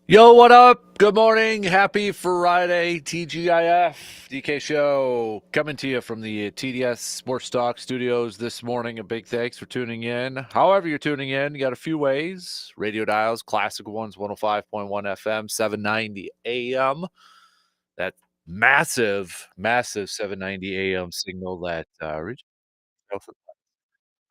Yo, what up? Good morning. Happy Friday. TGIF DK Show coming to you from the TDS Sports Talk studios this morning. A big thanks for tuning in. However, you're tuning in, you got a few ways. Radio dials, classic ones, 105.1 FM, 790 AM. That massive 790 AM signal that reaches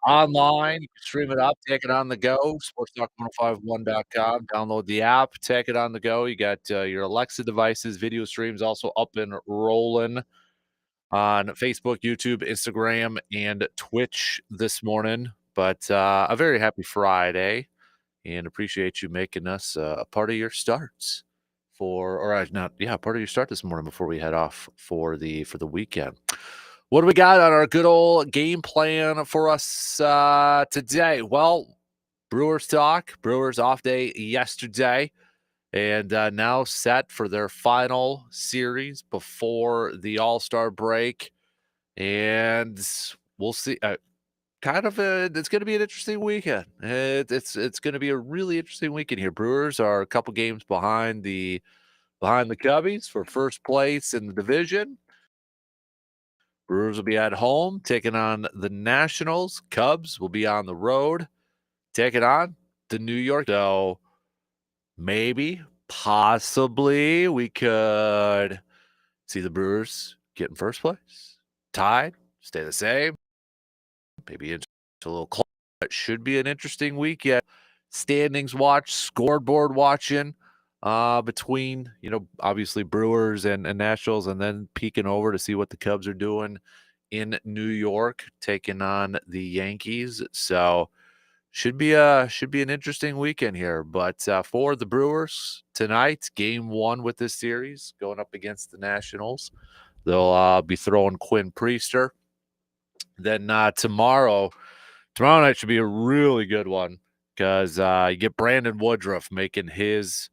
online. You can stream it up, take it on the go, sportstalk1051.com. Download the app, take it on the go. You got your Alexa devices, video streams also up and rolling on Facebook, YouTube, Instagram, and Twitch this morning. But a very happy Friday and appreciate you making us a part of your starts part of your start this morning before we head off for the weekend. What do we got on our good old game plan for us today? Well, Brewers talk. Brewers off day yesterday, and now set for their final series before the All-Star break. And we'll see. It's going to be an interesting weekend. It's going to be a really interesting weekend here. Brewers are a couple games behind the Cubbies for first place in the division. Brewers will be at home taking on the Nationals. Cubs will be on the road taking on the New York. So maybe, possibly, we could see the Brewers get in first place, tied, stay the same, maybe into a little close. It should be an interesting weekend. Standings watch, scoreboard watching between, obviously Brewers and Nationals, and then peeking over to see what the Cubs are doing in New York, taking on the Yankees. So should be an interesting weekend here. But for the Brewers tonight, game one with this series, going up against the Nationals. They'll be throwing Quinn Priester. Then tomorrow night should be a really good one because you get Brandon Woodruff making his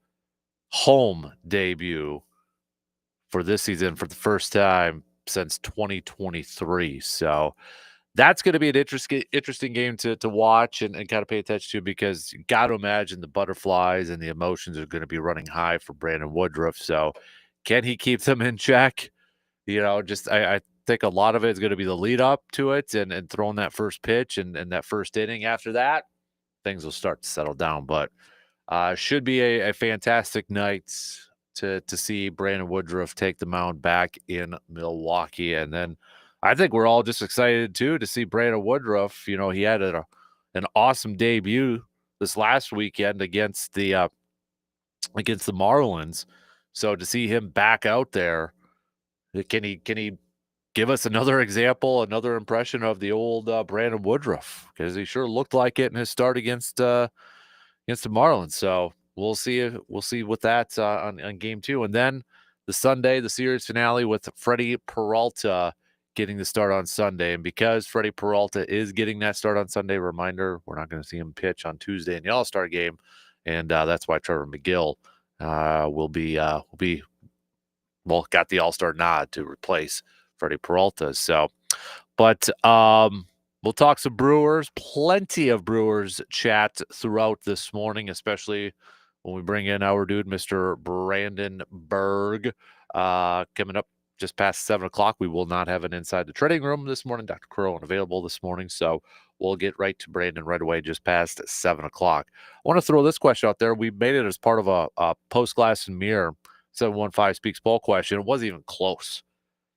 home debut for this season for the first time since 2023. So that's going to be an interesting game to watch and kind of pay attention to, because you got to imagine the butterflies and the emotions are going to be running high for Brandon Woodruff. So can he keep them in check? I think a lot of it is going to be the lead up to it and throwing that first pitch and that first inning. After that, things will start to settle down. But should be a fantastic night to see Brandon Woodruff take the mound back in Milwaukee. And then I think we're all just excited too to see Brandon Woodruff. He had an awesome debut this last weekend against the Marlins. So to see him back out there, can he give us another example, another impression of the old Brandon Woodruff? Because he sure looked like it in his start against the Marlins. So we'll see. We'll see with that on game two, and then the series finale with Freddie Peralta getting the start on Sunday. And because Freddie Peralta is getting that start on Sunday, reminder, we're not going to see him pitch on Tuesday in the All-Star game, and that's why Trevor McGill will be got the All-Star nod to replace Freddie Peralta. So, but we'll talk some Brewers, plenty of Brewers chat throughout this morning, especially when we bring in our dude, Mr. Brandon Berg, coming up just past 7 o'clock. We will not have an Inside the Trading Room this morning. Dr. Crow unavailable this morning, so we'll get right to Brandon right away just past 7 o'clock. I want to throw this question out there. We made it as part of a Post Glass and Mirror 715 Speaks Poll question. It wasn't even close.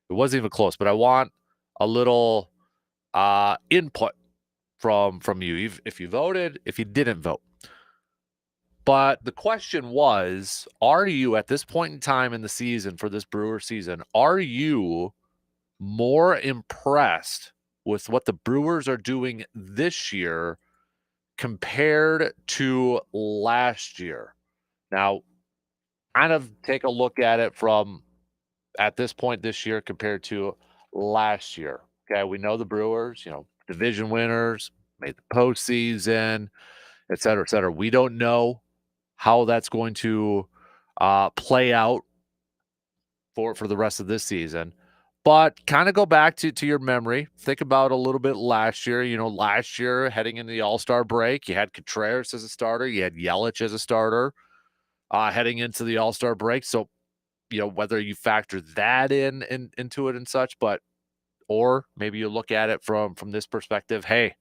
But I want a little input from you, if you voted, if you didn't vote. But the question was, are you at this point in time in the season for this Brewer season, are you more impressed with what the Brewers are doing this year compared to last year? Now, kind of take a look at it from at this point this year compared to last year. Okay, we know the Brewers, division winners, made the postseason, et cetera, et cetera. We don't know how that's going to play out for the rest of this season. But kind of go back to your memory. Think about a little bit last year. Last year heading into the All-Star break, you had Contreras as a starter, you had Yelich as a starter. heading into the All-Star break. So, whether you factor that into it and such, or maybe you look at it from this perspective, hey,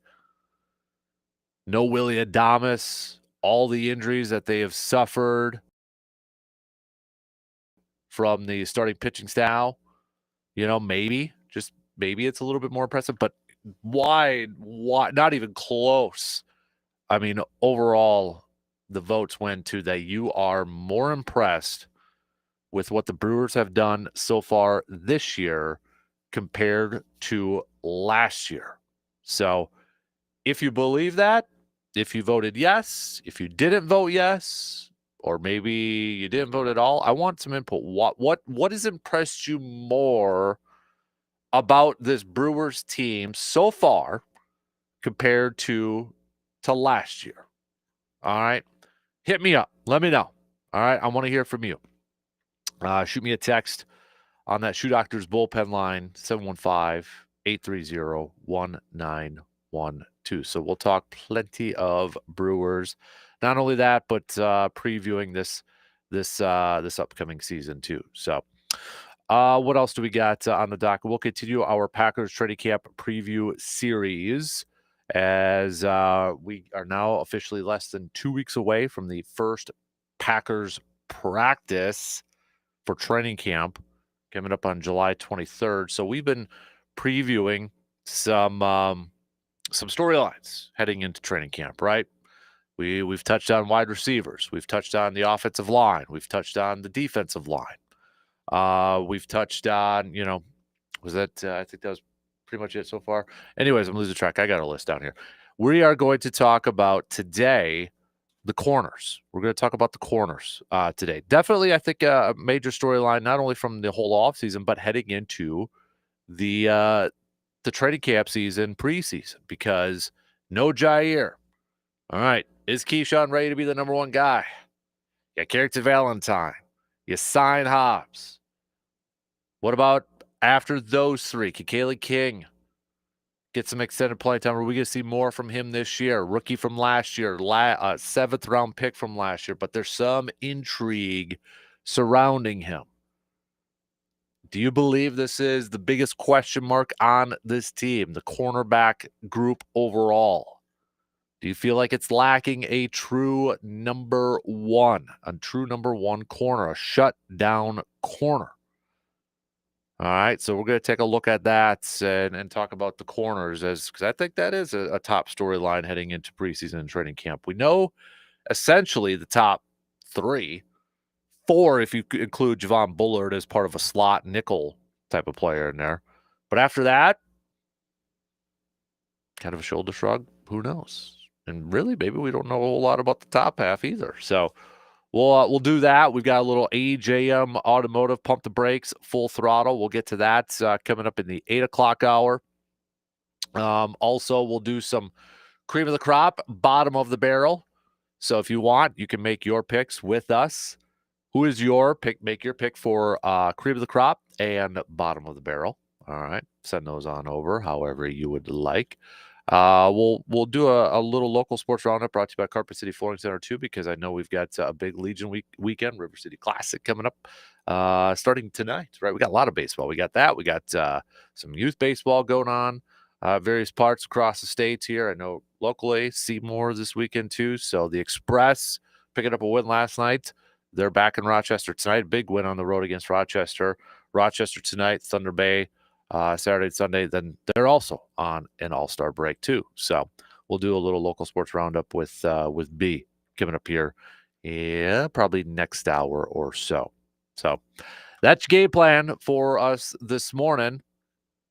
no Willie Adames, all the injuries that they have suffered from the starting pitching style, just maybe it's a little bit more impressive, but why not even close. I mean, overall, the votes went to that you are more impressed with what the Brewers have done so far this year compared to last year. So, if you believe that, if you voted yes, if you didn't vote yes, or maybe you didn't vote at all, I want some input. What has impressed you more about this Brewers team so far compared to last year? All right. Hit me up. Let me know. All right. I want to hear from you. Shoot me a text on that Shoe Doctors bullpen line, 715-830-1912. So we'll talk plenty of Brewers. Not only that, but previewing this upcoming season too. So what else do we got on the docket? We'll continue our Packers training camp preview series as we are now officially less than 2 weeks away from the first Packers practice for training camp coming up on July 23rd. So we've been previewing some storylines heading into training camp, right? We've touched on wide receivers, we've touched on the offensive line, we've touched on the defensive line. We've touched on, was that I think that was pretty much it so far. Anyways, I'm losing track. I got a list down here. We are going to talk about today the corners. We're going to talk about the corners today. Definitely, I think a major storyline, not only from the whole offseason, but heading into the training camp season, preseason, because no Jair. All right. Is Keyshawn ready to be the number one guy? You Carrington Valentine. You sign Hobbs. What about after those three? Can Kaylee King get some extended playing time? Are we going to see more from him this year? Rookie from last year, 7th round pick from last year, but there's some intrigue surrounding him. Do you believe this is the biggest question mark on this team, the cornerback group overall? Do you feel like it's lacking a true number one corner, a shutdown corner? All right, so we're going to take a look at that and talk about the corners because I think that is a top storyline heading into preseason and training camp. We know essentially the top 3, 4 if you include Javon Bullard as part of a slot nickel type of player in there. But after that, kind of a shoulder shrug. Who knows? And really, maybe we don't know a whole lot about the top half either. So we'll do that. We've got a little AJM Automotive Pump the Brakes, Full Throttle. We'll get to that coming up in the 8 o'clock hour. Also, we'll do some cream of the crop, bottom of the barrel. So if you want, you can make your picks with us. Who is your pick? Make your pick for cream of the crop and bottom of the barrel. All right. Send those on over however you would like. We'll do a little local sports roundup brought to you by Carpet City Flooring Center too, because I know we've got a big Legion weekend, River City Classic coming up starting tonight, right? We got a lot of baseball. We got that. We got some youth baseball going on various parts across the states here. I know locally, Seymour this weekend too. So the Express picking up a win last night. They're back in Rochester tonight. Big win on the road against Rochester. Rochester tonight, Thunder Bay Saturday and Sunday. Then they're also on an all-star break too. So we'll do a little local sports roundup with B coming up here. Yeah, probably next hour or so. So that's your game plan for us this morning.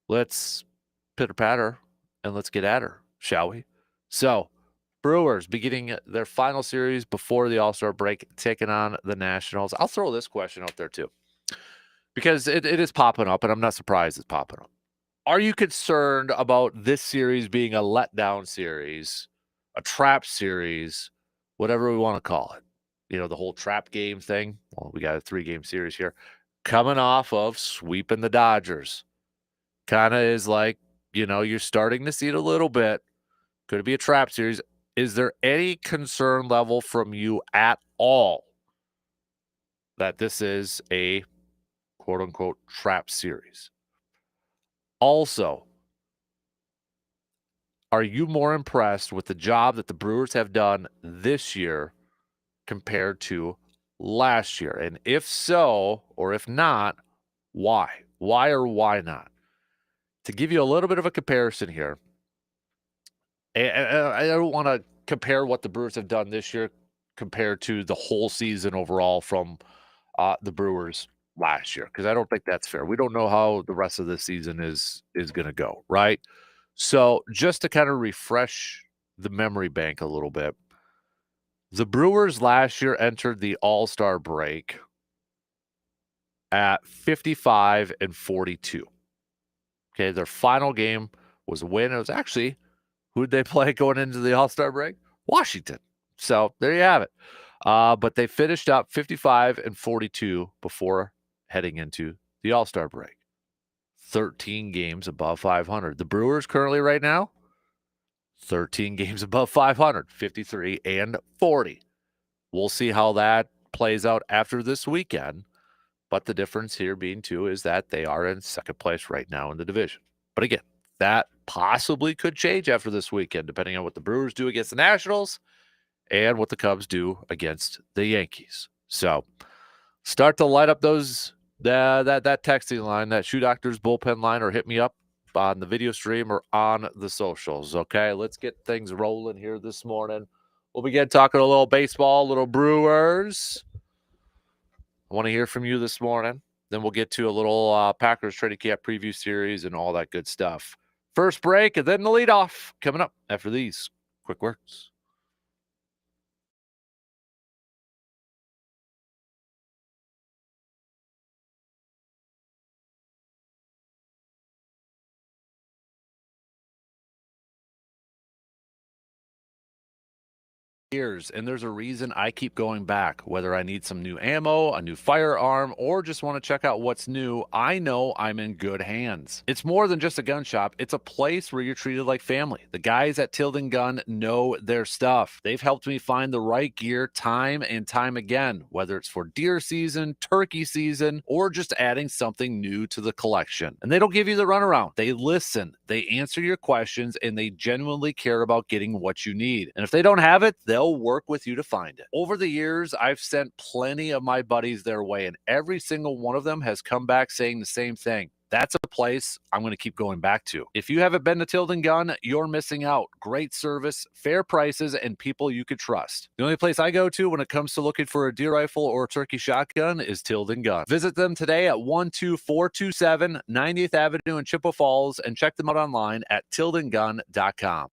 Let's pitter-patter and let's get at her, shall we? So Brewers beginning their final series before the All-Star break, taking on the Nationals. I'll throw this question out there too, because it is popping up, and I'm not surprised it's popping up. Are you concerned about this series being a letdown series, a trap series, whatever we want to call it? The whole trap game thing. Well, we got a 3-game series here. Coming off of sweeping the Dodgers. Kind of is like, you're starting to see it a little bit. Could it be a trap series? Is there any concern level from you at all that this is a quote-unquote trap series. Also, are you more impressed with the job that the Brewers have done this year compared to last year? And if so, or if not, why? Why or why not? To give you a little bit of a comparison here, and I don't want to compare what the Brewers have done this year compared to the whole season overall from the Brewers last year, because I don't think that's fair. We don't know how the rest of the season is going to go, right? So just to kind of refresh the memory bank a little bit, the Brewers last year entered the All-Star break at 55-42. Okay, their final game was a win. It was actually, who did they play going into the All-Star break? Washington. So there you have it. But they finished up 55-42 before heading into the All-Star break. 13 games above 500. The Brewers currently right now, 13 games above 500, 53-40. We'll see how that plays out after this weekend. But the difference here being, too, is that they are in second place right now in the division. But again, that possibly could change after this weekend, depending on what the Brewers do against the Nationals and what the Cubs do against the Yankees. So start to light up those that texting line, that Shoe Doctor's bullpen line, or hit me up on the video stream or on the socials. Okay, let's get things rolling here this morning. We'll begin talking a little baseball, a little Brewers. I want to hear from you this morning. Then we'll get to a little Packers training camp preview series and all that good stuff. First break and then the leadoff coming up after these quick words. Years, and there's a reason I keep going back. Whether I need some new ammo, a new firearm, or just want to check out what's new, I know I'm in good hands. It's more than just a gun shop. It's a place where you're treated like family. The guys at Tilden Gun know their stuff. They've helped me find the right gear time and time again, whether it's for deer season, turkey season, or just adding something new to the collection. And they don't give you the runaround. They listen, they answer your questions, and they genuinely care about getting what you need. And if they don't have it, they'll work with you to find it. Over the years, I've sent plenty of my buddies their way, and every single one of them has come back saying the same thing. That's a place I'm going to keep going back to. If you haven't been to Tilden Gun, you're missing out. Great service, fair prices, and people you could trust. The only place I go to when it comes to looking for a deer rifle or a turkey shotgun is Tilden Gun. Visit them today at 12427 90th Avenue in Chippewa Falls and check them out online at tildengun.com.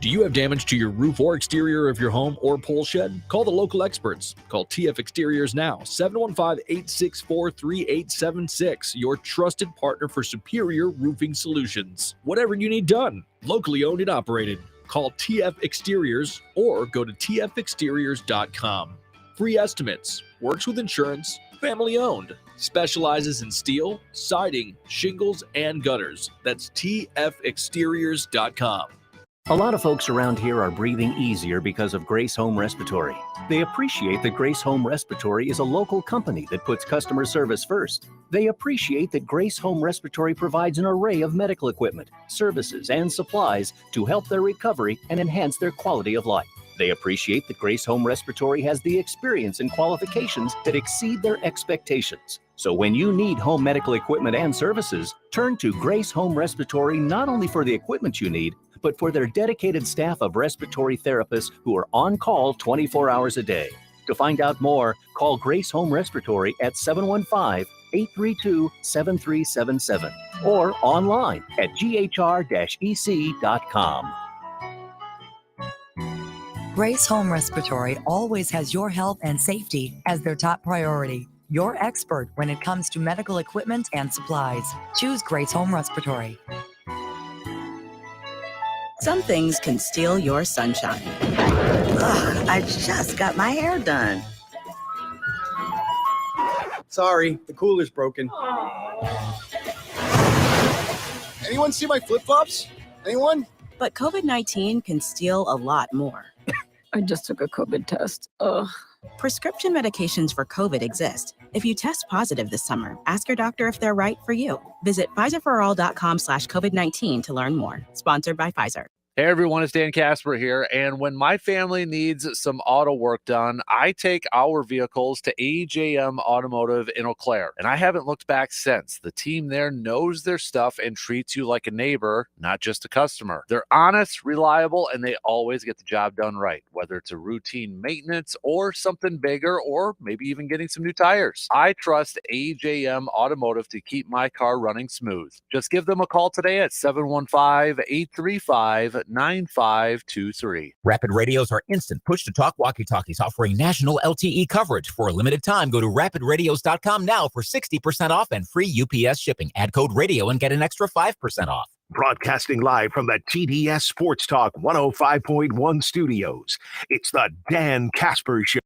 Do you have damage to your roof or exterior of your home or pole shed? Call the local experts. Call TF Exteriors now, 715-864-3876, your trusted partner for superior roofing solutions. Whatever you need done, locally owned and operated. Call TF Exteriors or go to tfexteriors.com. Free estimates, works with insurance, family owned, specializes in steel, siding, shingles, and gutters. That's tfexteriors.com. A lot of folks around here are breathing easier because of Grace Home Respiratory. They appreciate that Grace Home Respiratory is a local company that puts customer service first. They appreciate that Grace Home Respiratory provides an array of medical equipment, services, and supplies to help their recovery and enhance their quality of life. They appreciate that Grace Home Respiratory has the experience and qualifications that exceed their expectations. So when you need home medical equipment and services, turn to Grace Home Respiratory not only for the equipment you need, but for their dedicated staff of respiratory therapists who are on call 24 hours a day. To find out more, call Grace Home Respiratory at 715-832-7377 or online at ghr-ec.com. Grace Home Respiratory always has your health and safety as their top priority. Your expert when it comes to medical equipment and supplies. Choose Grace Home Respiratory. Some things can steal your sunshine. Ugh, I just got my hair done. Sorry, the cooler's broken. Anyone see my flip-flops? Anyone? But COVID-19 can steal a lot more. I just took a COVID test. Ugh. Prescription medications for COVID exist. If you test positive this summer, ask your doctor if they're right for you. Visit Pfizerforall.com/COVID-19 to learn more. Sponsored by Pfizer. Hey everyone, it's Dan Kasper here, and when my family needs some auto work done, I take our vehicles to AJM Automotive in Eau Claire, and I haven't looked back since. The team there knows their stuff and treats you like a neighbor, not just a customer. They're honest, reliable, and they always get the job done right, whether it's a routine maintenance or something bigger, or maybe even getting some new tires. I trust AJM Automotive to keep my car running smooth. Just give them a call today at 715-835-9523. Rapid radios are instant push-to-talk walkie-talkies offering national LTE coverage. For a limited time, go to rapidradios.com now for 60% off and free UPS shipping. Add code radio and get an extra 5% off. Broadcasting live from the TDS Sports Talk 105.1 studios, it's the Dan Kasper Show.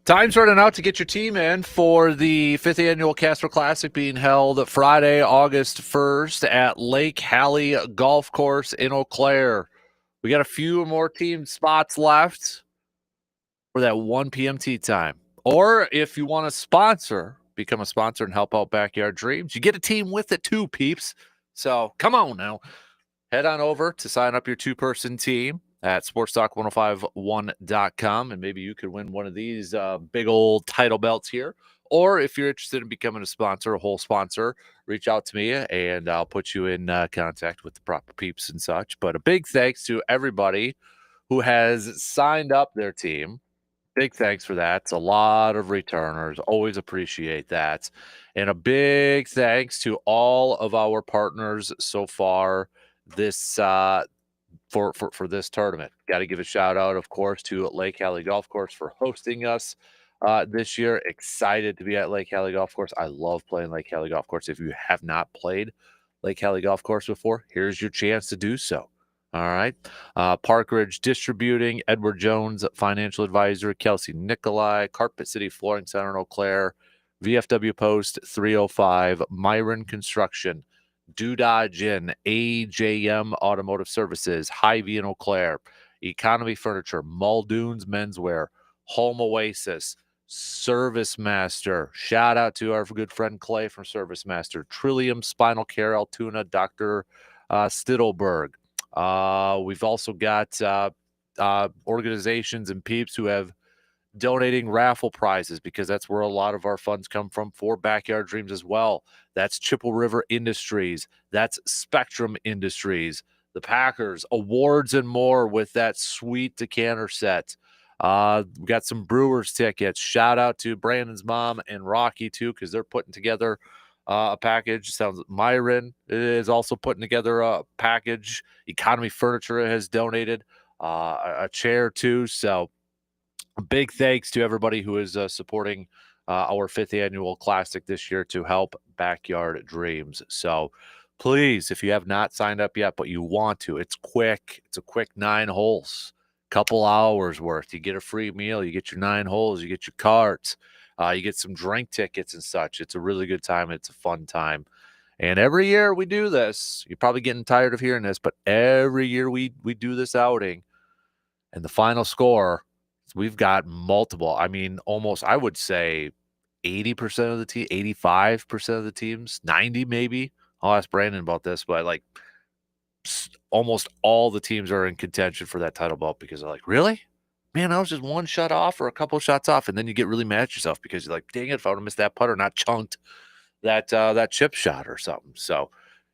Time's running out to get your team in for the 5th Annual Casper Classic being held Friday, August 1st at Lake Hallie Golf Course in Eau Claire. We got a few more team spots left for that 1 p.m. tee time. Or if you want to become a sponsor and help out Backyard Dreams, you get a team with it too, peeps. So come on now. Head on over to sign up your two-person team at sportstalk1051.com, and maybe you could win one of these big old title belts here. Or if you're interested in becoming a sponsor, a whole sponsor, reach out to me and I'll put you in contact with the proper peeps and such. But a big thanks to everybody who has signed up their team. Big thanks for that. It's a lot of returners. Always appreciate that. And a big thanks to all of our partners so far this for this tournament. Got to give a shout out, of course, to Lake Hallie Golf Course for hosting us this year. Excited to be at Lake Hallie Golf Course. I love playing Lake Hallie Golf Course. If you have not played Lake Hallie Golf Course before, here's your chance to do so. All right. Park Ridge Distributing, Edward Jones Financial Advisor, Kelsey Nikolai, Carpet City Flooring Center in Eau Claire, VFW Post 305, Myron Construction, Doodah Gin, AJM Automotive Services, Hy-Vee in Eau Claire, Economy Furniture, Muldoon's Menswear, Home Oasis, Service Master. Shout out to our good friend Clay from Service Master, Trillium Spinal Care, Altoona, Dr. Stittelberg. We've also got organizations and peeps who have donating raffle prizes, because that's where a lot of our funds come from for Backyard Dreams as well. That's Chippewa River Industries. That's Spectrum Industries, the Packers, awards, and more with that sweet decanter set. We got some Brewers tickets. Shout out to Brandon's mom and Rocky too, because they're putting together a package. Sounds like Myron is also putting together a package. Economy Furniture has donated a chair too. So a big thanks to everybody who is supporting our 5th Annual Classic this year to help Backyard Dreams. So please, if you have not signed up yet, but you want to, it's quick. It's a quick 9 holes, couple hours worth. You get a free meal. You get your 9 holes. You get your carts. You get some drink tickets and such. It's a really good time. It's a fun time. And every year we do this. You're probably getting tired of hearing this, but every year we do this outing. And the final score, we've got multiple. I mean, almost, I would say 80% of the team, 85% of the teams, 90 maybe. I'll ask Brandon about this, but like almost all the teams are in contention for that title belt, because they're like, really? Man, I was just one shot off or a couple of shots off. And then you get really mad at yourself because you're like, dang it, if I would have missed that putter, not chunked that chip shot or something. So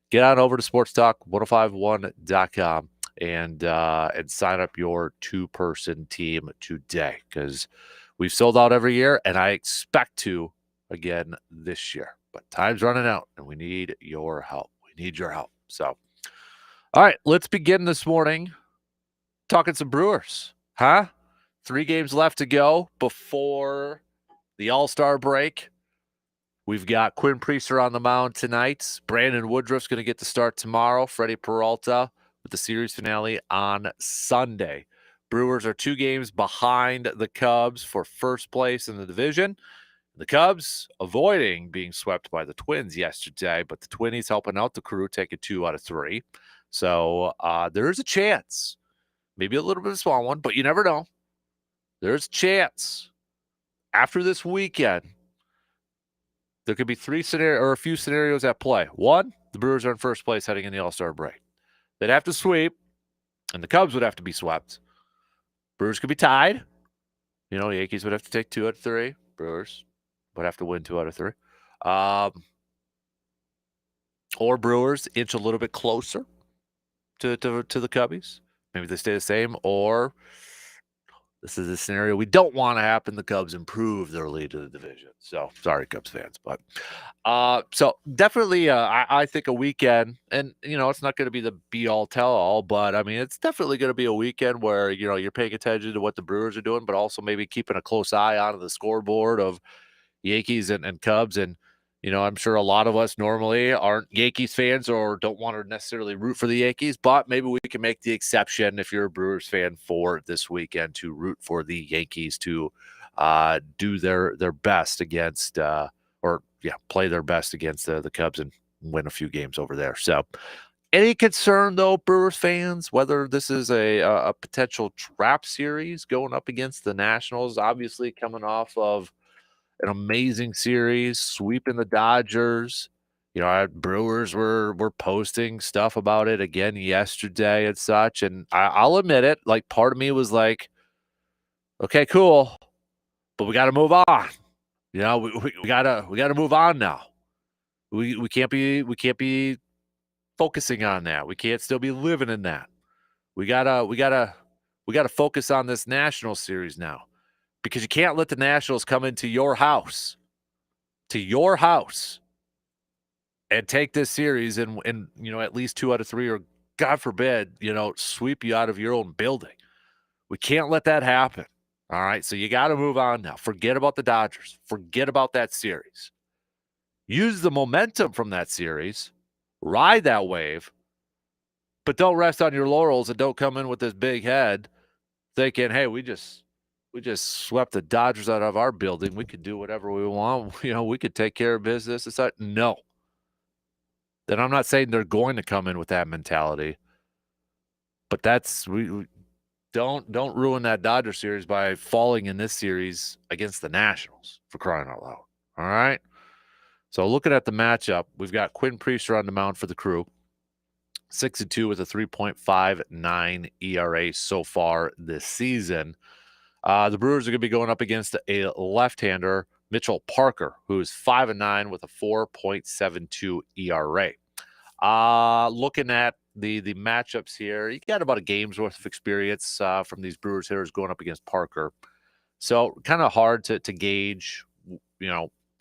get on over to sportstalk1051.com and sign up your 2-person team today, because we've sold out every year, and I expect to again this year. But time's running out, and we need your help. We need your help. So, all right, let's begin this morning talking some Brewers. 3 games left to go before the All-Star break. We've got Quinn Priester on the mound tonight. Brandon Woodruff's going to get the start tomorrow. Freddie Peralta with the series finale on Sunday. Brewers are 2 games behind the Cubs for first place in the division. The Cubs avoiding being swept by the Twins yesterday, but the Twinnies helping out the Crew, taking 2 out of 3. So there is a chance maybe a little bit of a small one, but you never know. There's a chance after this weekend there could be a few scenarios at play. One, the Brewers are in first place heading in the All-Star break. They'd have to sweep, and the Cubs would have to be swept. Brewers could be tied. Yankees would have to take 2 out of 3. Brewers would have to win 2 out of 3. Or Brewers inch a little bit closer to the Cubbies. Maybe they stay the same, or this is a scenario we don't want to happen. The Cubs improve their lead to the division. So sorry, Cubs fans, but so definitely, I think a weekend, and it's not going to be the be all tell all, but I mean, it's definitely going to be a weekend where you're paying attention to what the Brewers are doing, but also maybe keeping a close eye on the scoreboard of Yankees and Cubs. And I'm sure a lot of us normally aren't Yankees fans or don't want to necessarily root for the Yankees, but maybe we can make the exception if you're a Brewers fan for this weekend to root for the Yankees to do their best against play their best against the Cubs and win a few games over there. So any concern, though, Brewers fans, whether this is a potential trap series going up against the Nationals, obviously coming off of an amazing series, sweeping the Dodgers. Our Brewers were posting stuff about it again yesterday and such. And I'll admit it, like part of me was like, okay, cool, but we got to move on. We gotta move on now. We can't be focusing on that. We can't still be living in that. We gotta focus on this National Series now. Because you can't let the Nationals come into your house, and take this series and at least 2 out of 3, or God forbid, sweep you out of your own building. We can't let that happen. All right, so you got to move on now. Forget about the Dodgers. Forget about that series. Use the momentum from that series, ride that wave, but don't rest on your laurels and don't come in with this big head thinking, hey, we just swept the Dodgers out of our building. We could do whatever we want. We could take care of business. It's like, no. Then I'm not saying they're going to come in with that mentality, but we don't ruin that Dodger series by falling in this series against the Nationals, for crying out loud. All right. So looking at the matchup, we've got Quinn Priester on the mound for the Crew, 6-2 with a 3.59 ERA so far this season. The Brewers are going to be going up against a left-hander, Mitchell Parker, who is 5-9 with a 4.72 ERA. Looking at the matchups here, you got about a game's worth of experience from these Brewers hitters going up against Parker. So kind of hard to gauge,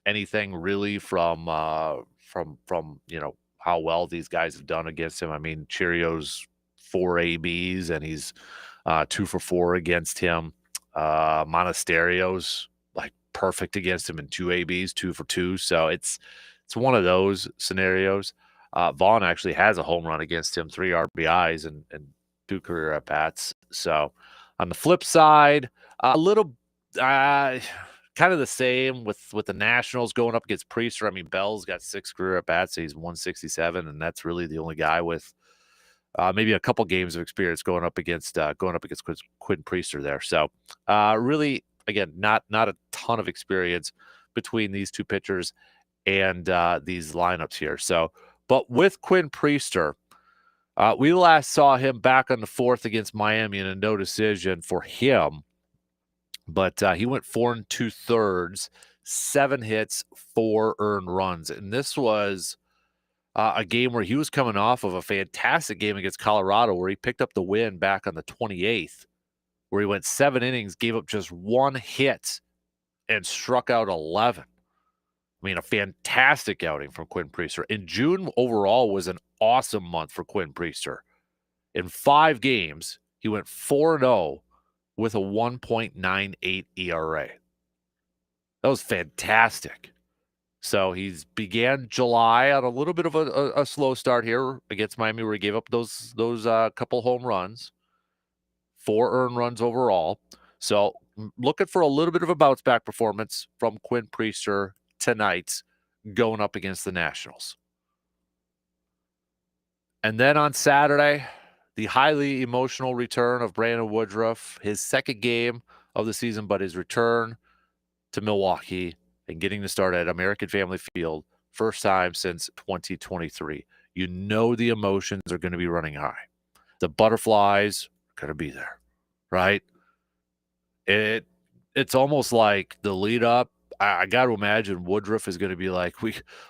anything really from how well these guys have done against him. I mean, Cheerios 4 ABs, and he's 2 for 4 against him. Monasterio's like perfect against him in 2 ABs, 2 for 2. So it's one of those scenarios. Vaughn actually has a home run against him, 3 RBIs and 2 career at bats. So on the flip side, a little kind of the same with the Nationals going up against Priester. I mean, Bell's got 6 career at bats. So he's 167, and that's really the only guy with maybe a couple games of experience going up against Quinn Priester there. So really, again, not a ton of experience between these two pitchers and these lineups here. So, but with Quinn Priester, we last saw him back on the 4th against Miami in a no decision for him. But he went 4 2/3, 7 hits, 4 earned runs. And this was a game where he was coming off of a fantastic game against Colorado where he picked up the win back on the 28th, where he went 7 innings, gave up just 1 hit, and struck out 11. I mean, a fantastic outing from Quinn Priester. And June overall was an awesome month for Quinn Priester. In 5 games, he went 4-0 with a 1.98 ERA. That was fantastic. So he's began July on a little bit of a slow start here against Miami, where he gave up those couple home runs, 4 earned runs overall. So looking for a little bit of a bounce back performance from Quinn Priester tonight, going up against the Nationals. And then on Saturday, the highly emotional return of Brandon Woodruff, his second game of the season, but his return to Milwaukee and getting to start at American Family Field, first time since 2023. You know the emotions are going to be running high. The butterflies are going to be there, right? It's almost like the lead up. I got to imagine Woodruff is going to be like,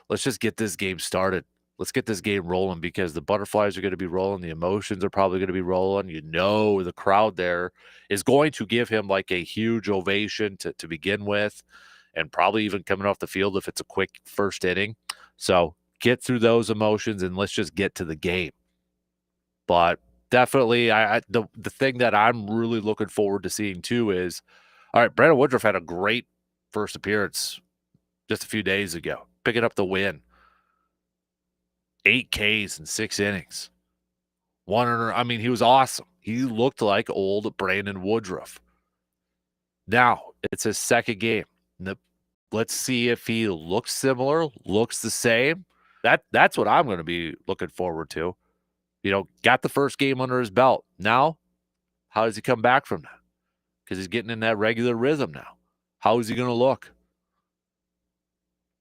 let's just get this game started. Let's get this game rolling because the butterflies are going to be rolling. The emotions are probably going to be rolling. You know, the crowd there is going to give him like a huge ovation to begin with, and probably even coming off the field if it's a quick first inning. So get through those emotions and let's just get to the game. But definitely, the thing that I'm really looking forward to seeing too is, all right, Brandon Woodruff had a great first appearance just a few days ago, picking up the win. 8 Ks in 6 innings. He was awesome. He looked like old Brandon Woodruff. Now, it's his second game. Let's see if he looks similar, looks the same. That's what I'm going to be looking forward to. Got the first game under his belt. Now, how does he come back from that? Because he's getting in that regular rhythm now. How is he going to look?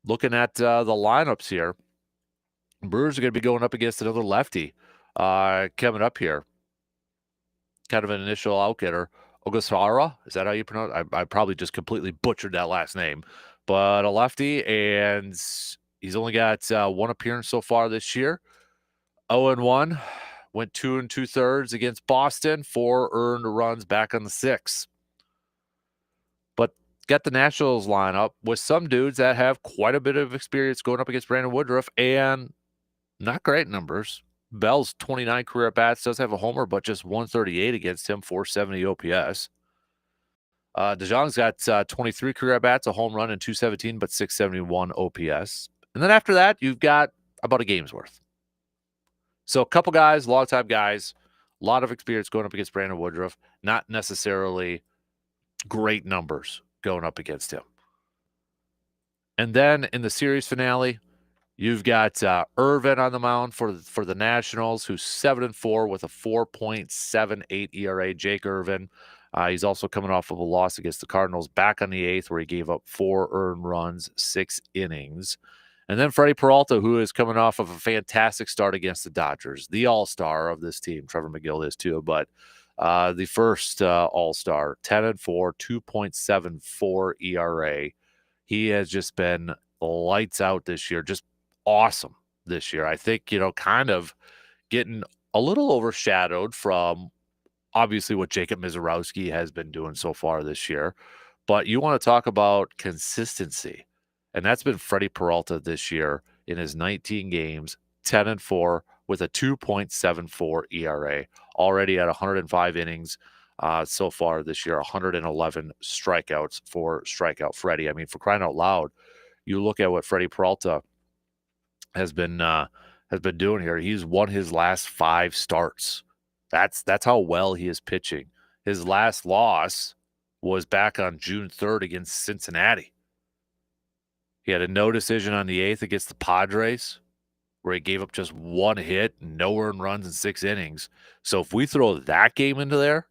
Looking at the lineups here, Brewers are going to be going up against another lefty coming up here. Kind of an initial outgetter. Ogasawara, is that how you pronounce it? I probably just completely butchered that last name. But a lefty, and he's only got one appearance so far this year. 0-1. Went 2 2/3 against Boston. 4 earned runs back on the 6. But got the Nationals lineup with some dudes that have quite a bit of experience going up against Brandon Woodruff and not great numbers. Bell's 29 career at-bats, does have a homer, but just 138 against him, 470 OPS. DeJong's got 23 career at-bats, a home run, and 217, but 671 OPS. And then after that, you've got about a game's worth. So a couple guys, long-time guys, a lot of experience going up against Brandon Woodruff, not necessarily great numbers going up against him. And then in the series finale, you've got Irvin on the mound for the Nationals, who's 7-4 with a 4.78 ERA. Jake Irvin. He's also coming off of a loss against the Cardinals back on the 8th, where he gave up 4 earned runs, 6 innings. And then Freddie Peralta, who is coming off of a fantastic start against the Dodgers, the all-star of this team. Trevor McGill is too, but the first all-star, 10-4, 2.74 ERA. He has just been lights out this year, just awesome this year. I think, kind of getting a little overshadowed from obviously what Jacob Mizorowski has been doing so far this year. But you want to talk about consistency. And that's been Freddie Peralta this year in his 19 games, 10-4 with a 2.74 ERA, already at 105 innings so far this year, 111 strikeouts for Strikeout Freddie. I mean, for crying out loud, you look at what Freddie Peralta has been doing here. He's won his last 5 starts. That's how well he is pitching. His last loss was back on June 3rd against Cincinnati. He had a no decision on the 8th against the Padres, where he gave up just 1 hit, no earned runs in 6 innings. So if we throw that game into there,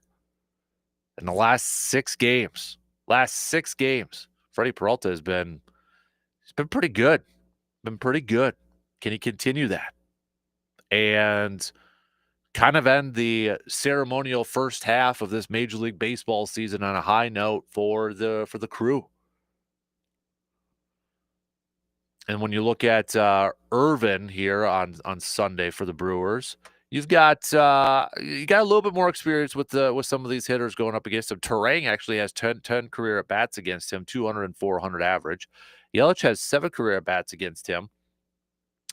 in the last 6 games, Freddie Peralta has been pretty good. Been pretty good. Can he continue that? And kind of end the ceremonial first half of this Major League Baseball season on a high note for the crew. And when you look at Irvin here on Sunday for the Brewers, you got a little bit more experience with some of these hitters going up against him. Terang actually has 10 career at bats against him, 200 and 400 average. Yelich has 7 career at bats against him,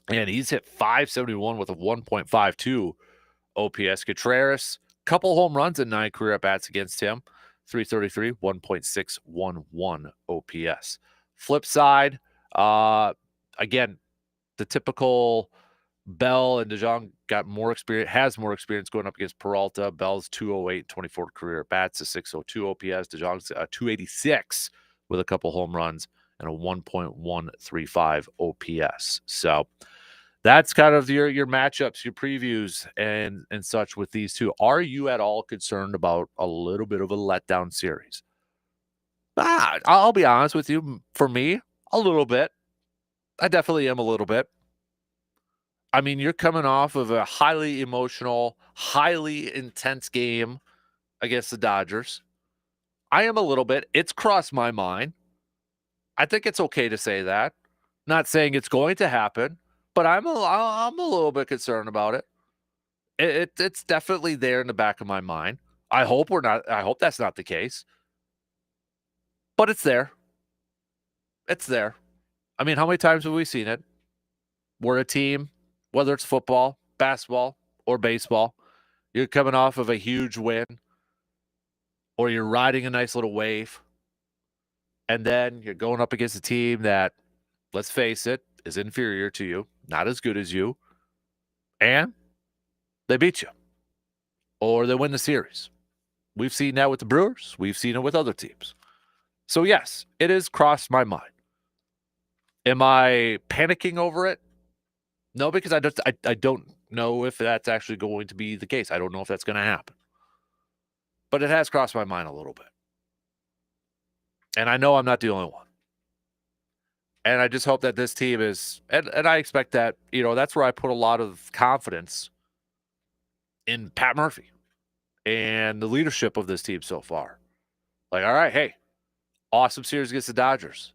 and he's hit 571 with a 1.52 OPS. Contreras, couple home runs and 9 career at bats against him, 333, 1.611 OPS. Flip side. Again, the typical Bell and DeJong has more experience going up against Peralta. Bell's 208, 24 career at bats, a 602 OPS. DeJong's 286 with a couple home runs and a 1.135 OPS. So That's kind of your matchups, your previews, and such with these two. Are you at all concerned about a little bit of a letdown series? I'll be honest with you. For me, a little bit. I definitely am a little bit. I mean, you're coming off of a highly emotional, highly intense game against the Dodgers. I am a little bit. It's crossed my mind. I think it's okay to say that. Not saying it's going to happen, but I'm a little bit concerned about it. It's definitely there in the back of my mind. I hope that's not the case. But it's there. It's there. I mean, how many times have we seen it? We're a team, whether it's football, basketball, or baseball. You're coming off of a huge win, or you're riding a nice little wave, and then you're going up against a team that, let's face it, is inferior to you, not as good as you, and they beat you, or they win the series. We've seen that with the Brewers. We've seen it with other teams. So, yes, it has crossed my mind. Am I panicking over it? No, because I don't know if that's actually going to be the case. I don't know if that's going to happen. But it has crossed my mind a little bit. And I know I'm not the only one. And I just hope that this team is, and I expect that, that's where I put a lot of confidence in Pat Murphy and the leadership of this team so far. Like, all right, hey, awesome series against the Dodgers.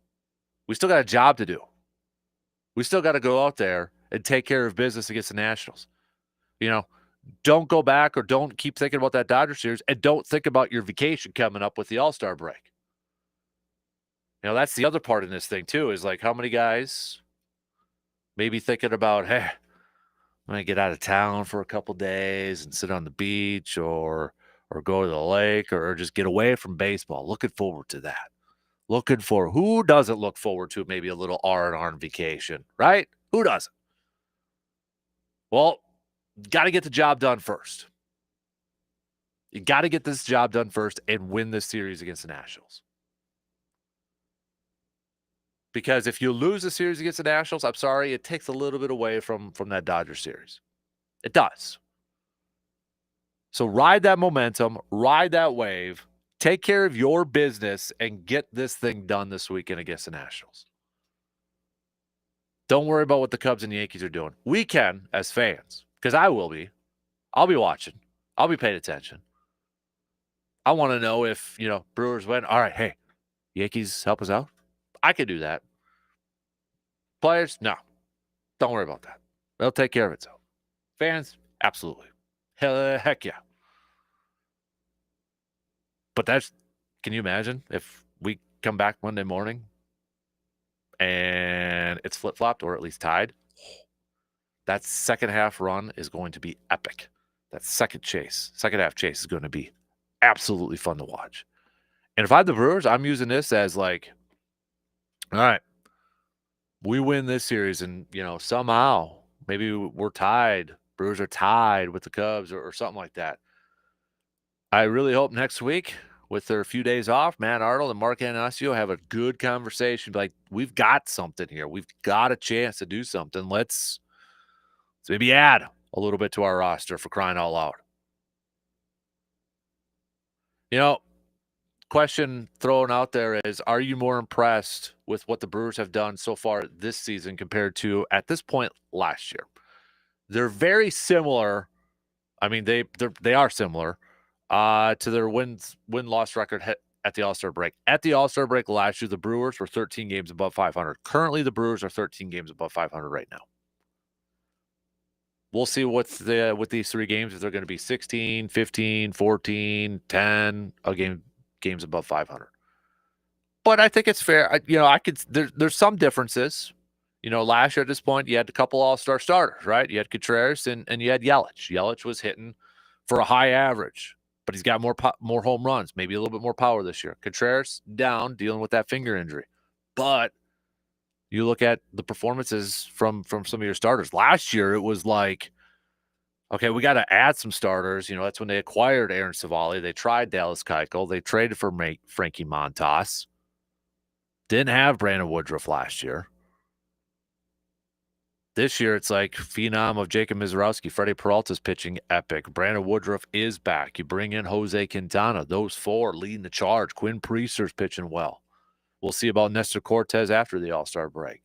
We still got a job to do. We still got to go out there and take care of business against the Nationals. Don't go back or don't keep thinking about that Dodger series, and don't think about your vacation coming up with the All-Star break. That's the other part in this thing too, is like how many guys maybe thinking about, hey, I'm going to get out of town for a couple days and sit on the beach or go to the lake or just get away from baseball. Looking forward to that. Who doesn't look forward to maybe a little R&R vacation, right? Who doesn't? Well, got to get the job done first. You got to get this job done first and win this series against the Nationals. Because if you lose the series against the Nationals, I'm sorry, it takes a little bit away from that Dodger series. It does. So ride that momentum, ride that wave, take care of your business, and get this thing done this weekend against the Nationals. Don't worry about what the Cubs and Yankees are doing. We can, as fans, because I will be. I'll be watching. I'll be paying attention. I want to know if, Brewers win. All right, hey, Yankees help us out. I could do that. Players, no. Don't worry about that. They'll take care of itself. Fans, absolutely. Heck yeah. But can you imagine if we come back Monday morning and it's flip-flopped or at least tied? That second half run is going to be epic. That second half chase is going to be absolutely fun to watch. And if I'm the Brewers, I'm using this as like, all right, we win this series and, somehow maybe we're tied. Brewers are tied with the Cubs or something like that. I really hope next week, with their few days off, Matt Arnold and Mark Anasio have a good conversation. Like, we've got something here. We've got a chance to do something. Let's maybe add a little bit to our roster, for crying out loud. Question thrown out there is, are you more impressed with what the Brewers have done so far this season compared to at this point last year? They're very similar. I mean, they are similar to their win-loss record at the All-Star break. At the All-Star break last year, the Brewers were 13 games above 500. Currently, the Brewers are 13 games above 500 right now. We'll see with these three games, if they're going to be 16, 15, 14, 10 games above 500. But I think it's fair. There's some differences. Last year at this point, you had a couple all-star starters, right? You had Contreras and you had Yelich. Yelich was hitting for a high average, but he's got more home runs, maybe a little bit more power this year. Contreras down, dealing with that finger injury. But you look at the performances from some of your starters. Last year, it was like, okay, we got to add some starters. That's when they acquired Aaron Savali. They tried Dallas Keuchel. They traded for Frankie Montas. Didn't have Brandon Woodruff last year. This year, it's like phenom of Jacob Mizorowski, Freddie Peralta's pitching epic. Brandon Woodruff is back. You bring in Jose Quintana. Those four leading the charge. Quinn Priester's pitching well. We'll see about Nestor Cortez after the All-Star break.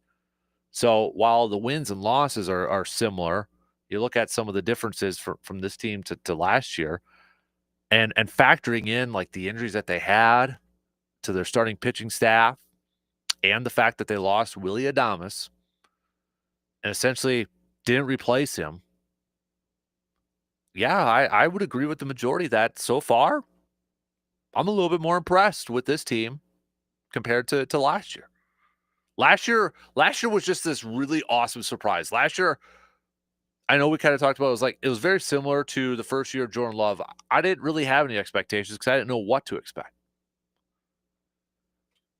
So while the wins and losses are similar, you look at some of the differences from this team to last year, and factoring in like the injuries that they had to their starting pitching staff, and the fact that they lost Willie Adames and essentially didn't replace him. Yeah, I would agree with the majority of that so far. I'm a little bit more impressed with this team compared to last year. Last year was just this really awesome surprise. Last year, I know we kind of talked about it was very similar to the first year of Jordan Love. I didn't really have any expectations because I didn't know what to expect.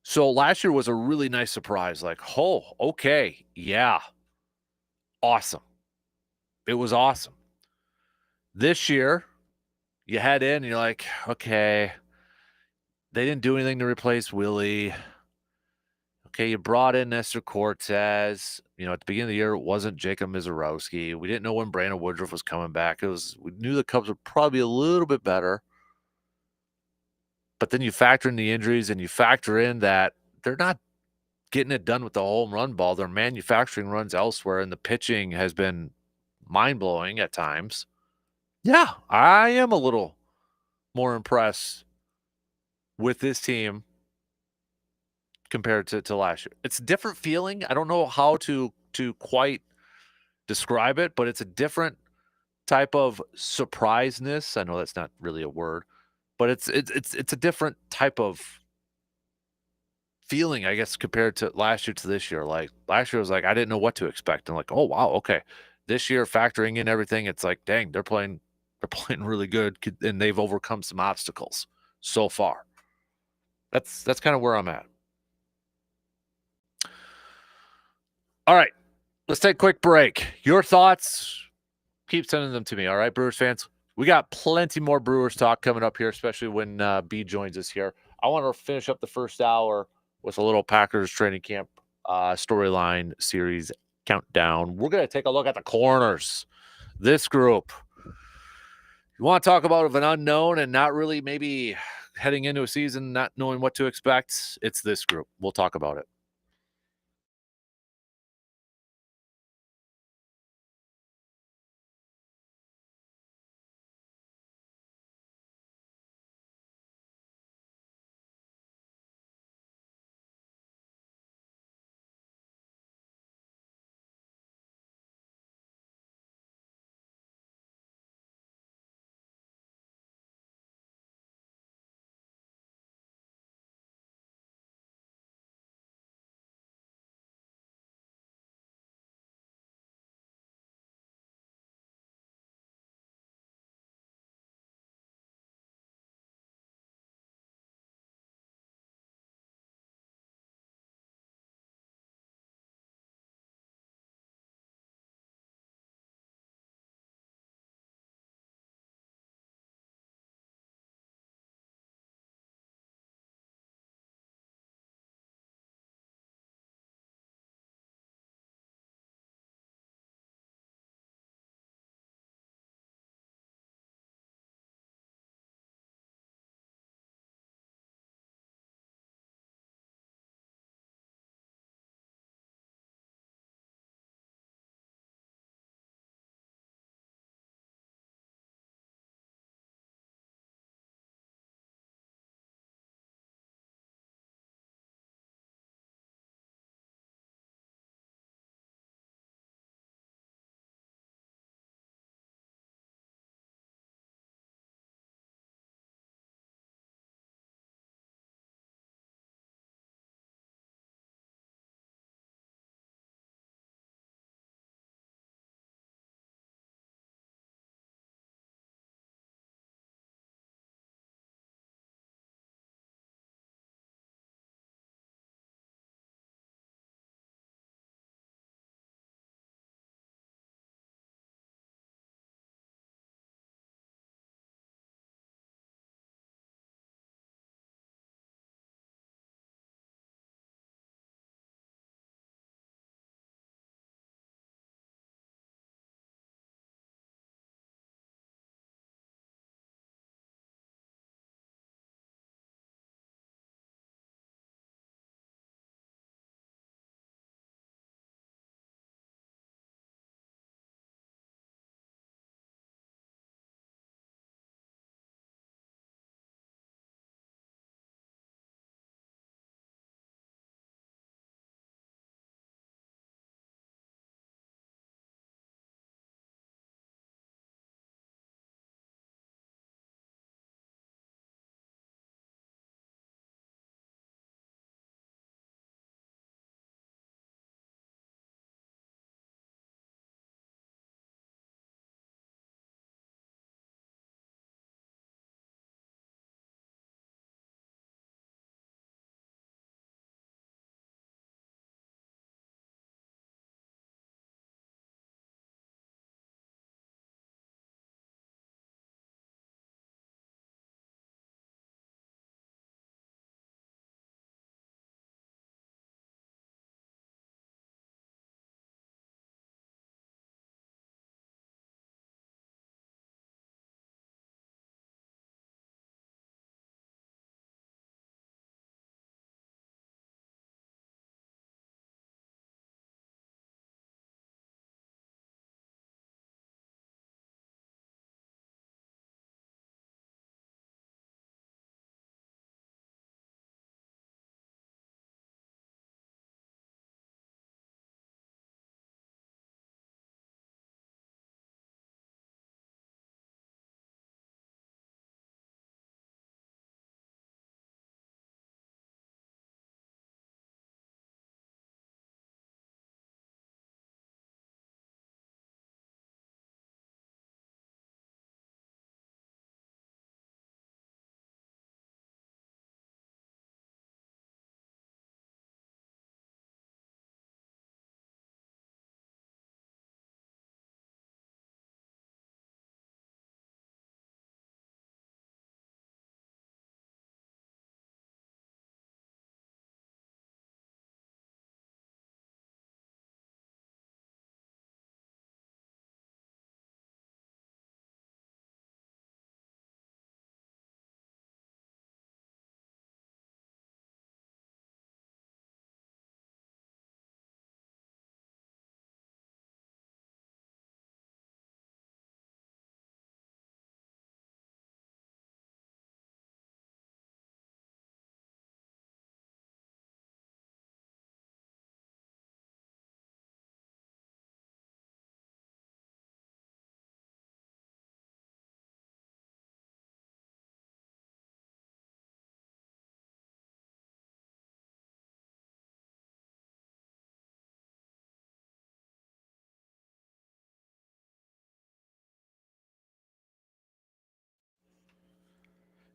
So last year was a really nice surprise. Like, oh, okay, yeah, awesome. It was awesome. This year, you head in and you're like, okay, they didn't do anything to replace Willie. Okay, you brought in Nestor Cortez. You know, at the beginning of the year, it wasn't Jacob Mizorowski. We didn't know when Brandon Woodruff was coming back. We knew the Cubs would probably be a little bit better. But then you factor in the injuries and you factor in that they're not getting it done with the home run ball. They're manufacturing runs elsewhere, and the pitching has been mind-blowing at times. Yeah, I am a little more impressed with this team compared to last year. It's a different feeling. I don't know how to quite describe it, but it's a different type of surpriseness. I know that's not really a word, but it's a different type of feeling, I guess, compared to last year to this year. Like last year was like I didn't know what to expect. And like, oh wow, okay. This year, factoring in everything, it's like, dang, they're playing really good, and they've overcome some obstacles so far. That's kind of where I'm at. All right, let's take a quick break. Your thoughts, keep sending them to me. All right, Brewers fans, we got plenty more Brewers talk coming up here, especially when B joins us here. I want to finish up the first hour with a little Packers training camp storyline series countdown. We're going to take a look at the corners. This group. You want to talk about an unknown and not really maybe heading into a season not knowing what to expect? It's this group. We'll talk about it.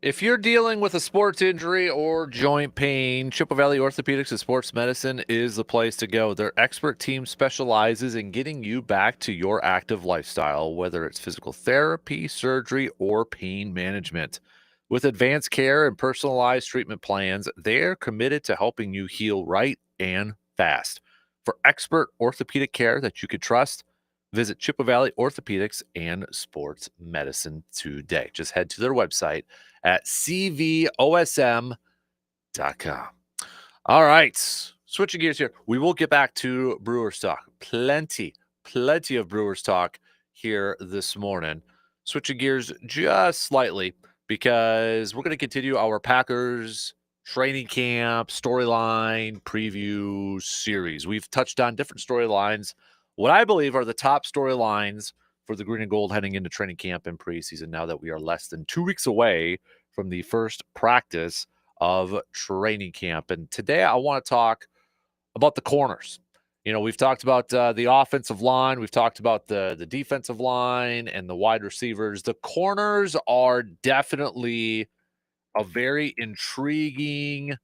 If you're dealing with a sports injury or joint pain, Chippewa Valley Orthopedics and Sports Medicine is the place to go. Their expert team specializes in getting you back to your active lifestyle, whether it's physical therapy, surgery, or pain management. With advanced care and personalized treatment plans, they're committed to helping you heal right and fast. For expert orthopedic care that you could trust, visit Chippewa Valley Orthopedics and Sports Medicine today. Just head to their website at cvosm.com. All right, switching gears here. We will get back to Brewers talk. Plenty of Brewers talk here this morning. Switching gears just slightly because we're going to continue our Packers training camp storyline preview series. We've touched on different storylines. What I believe are the top storylines for the Green and Gold heading into training camp and preseason now that we are less than 2 weeks away from the first practice of training camp. And today I want to talk about the corners. You know, we've talked about the offensive line. We've talked about the defensive line and the wide receivers. The corners are definitely a very intriguing,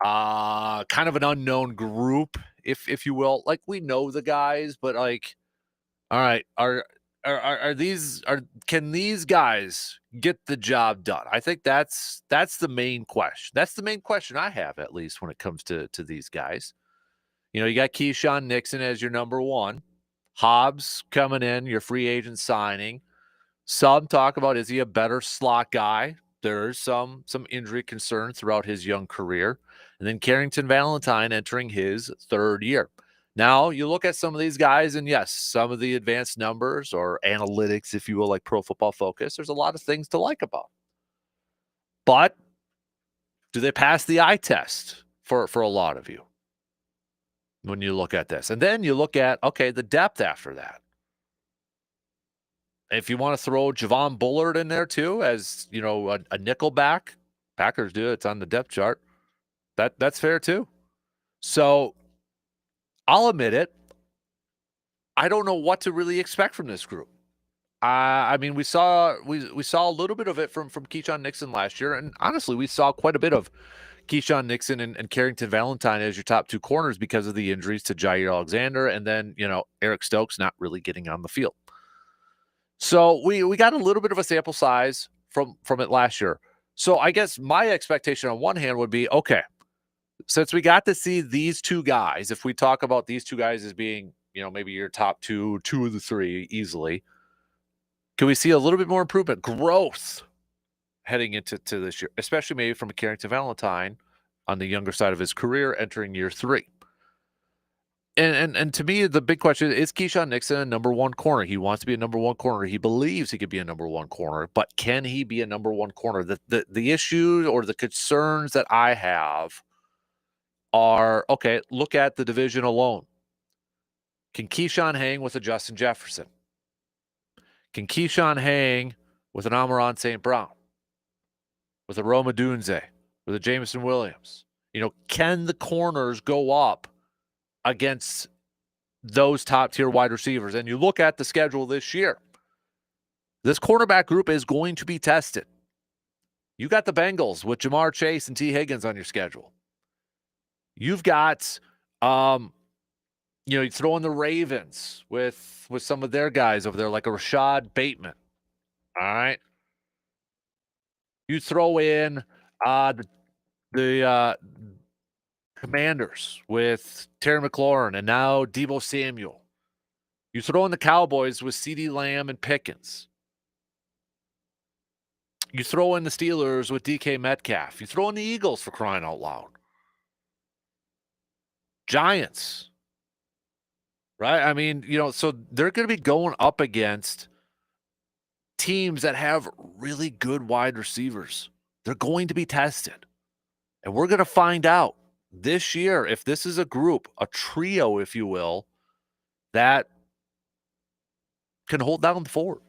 kind of an unknown group, if you will. Like, we know the guys, but like, all right, can these guys get the job done? I think that's the main question. That's the main question I have, at least when it comes to these guys. You know, you got Keyshawn Nixon as your number one. Hobbs coming in, your free agent signing. Some talk about, is he a better slot guy? There's some injury concern throughout his young career. And then Carrington Valentine entering his third year. Now, you look at some of these guys, and yes, some of the advanced numbers or analytics, if you will, like Pro Football Focus, there's a lot of things to like about. But do they pass the eye test for a lot of you when you look at this? And then you look at, okay, the depth after that. If you want to throw Javon Bullard in there too, as, you know, a nickel back, Packers do, it's on the depth chart. That's fair too. So I'll admit it, I don't know what to really expect from this group. I mean, we saw a little bit of it from Keyshawn Nixon last year, and honestly, we saw quite a bit of Keyshawn Nixon and Carrington Valentine as your top two corners because of the injuries to Jair Alexander, and then, you know, Eric Stokes not really getting on the field. So we got a little bit of a sample size from it last year. So I guess my expectation on one hand would be, okay, since we got to see these two guys, if we talk about these two guys as being, you know, maybe your top two of the three easily, can we see a little bit more improvement, growth heading into this year, especially maybe from a Carrington Valentine on the younger side of his career entering year 3? And to me, the big question is Keyshawn Nixon a number one corner? He wants to be a number one corner. He believes he could be a number one corner, but can he be a number one corner? The issue or the concerns that I have are, okay, look at the division alone. Can Keyshawn hang with a Justin Jefferson? Can Keyshawn hang with an Amon St. Brown? With a Roma Dunze? With a Jameson Williams? You know, can the corners go up against those top-tier wide receivers? And you look at the schedule this year, this cornerback group is going to be tested. You got the Bengals with Jamar Chase and T. Higgins on your schedule. You've got, you know, you throw in the Ravens with some of their guys over there, like a Rashad Bateman. All right. You throw in the Commanders with Terry McLaurin and now Deebo Samuel. You throw in the Cowboys with CeeDee Lamb and Pickens. You throw in the Steelers with DK Metcalf. You throw in the Eagles, for crying out loud. Giants. Right? I mean, you know, so they're going to be going up against teams that have really good wide receivers. They're going to be tested. And we're going to find out this year if this is a group, a trio, if you will, that can hold down the fort,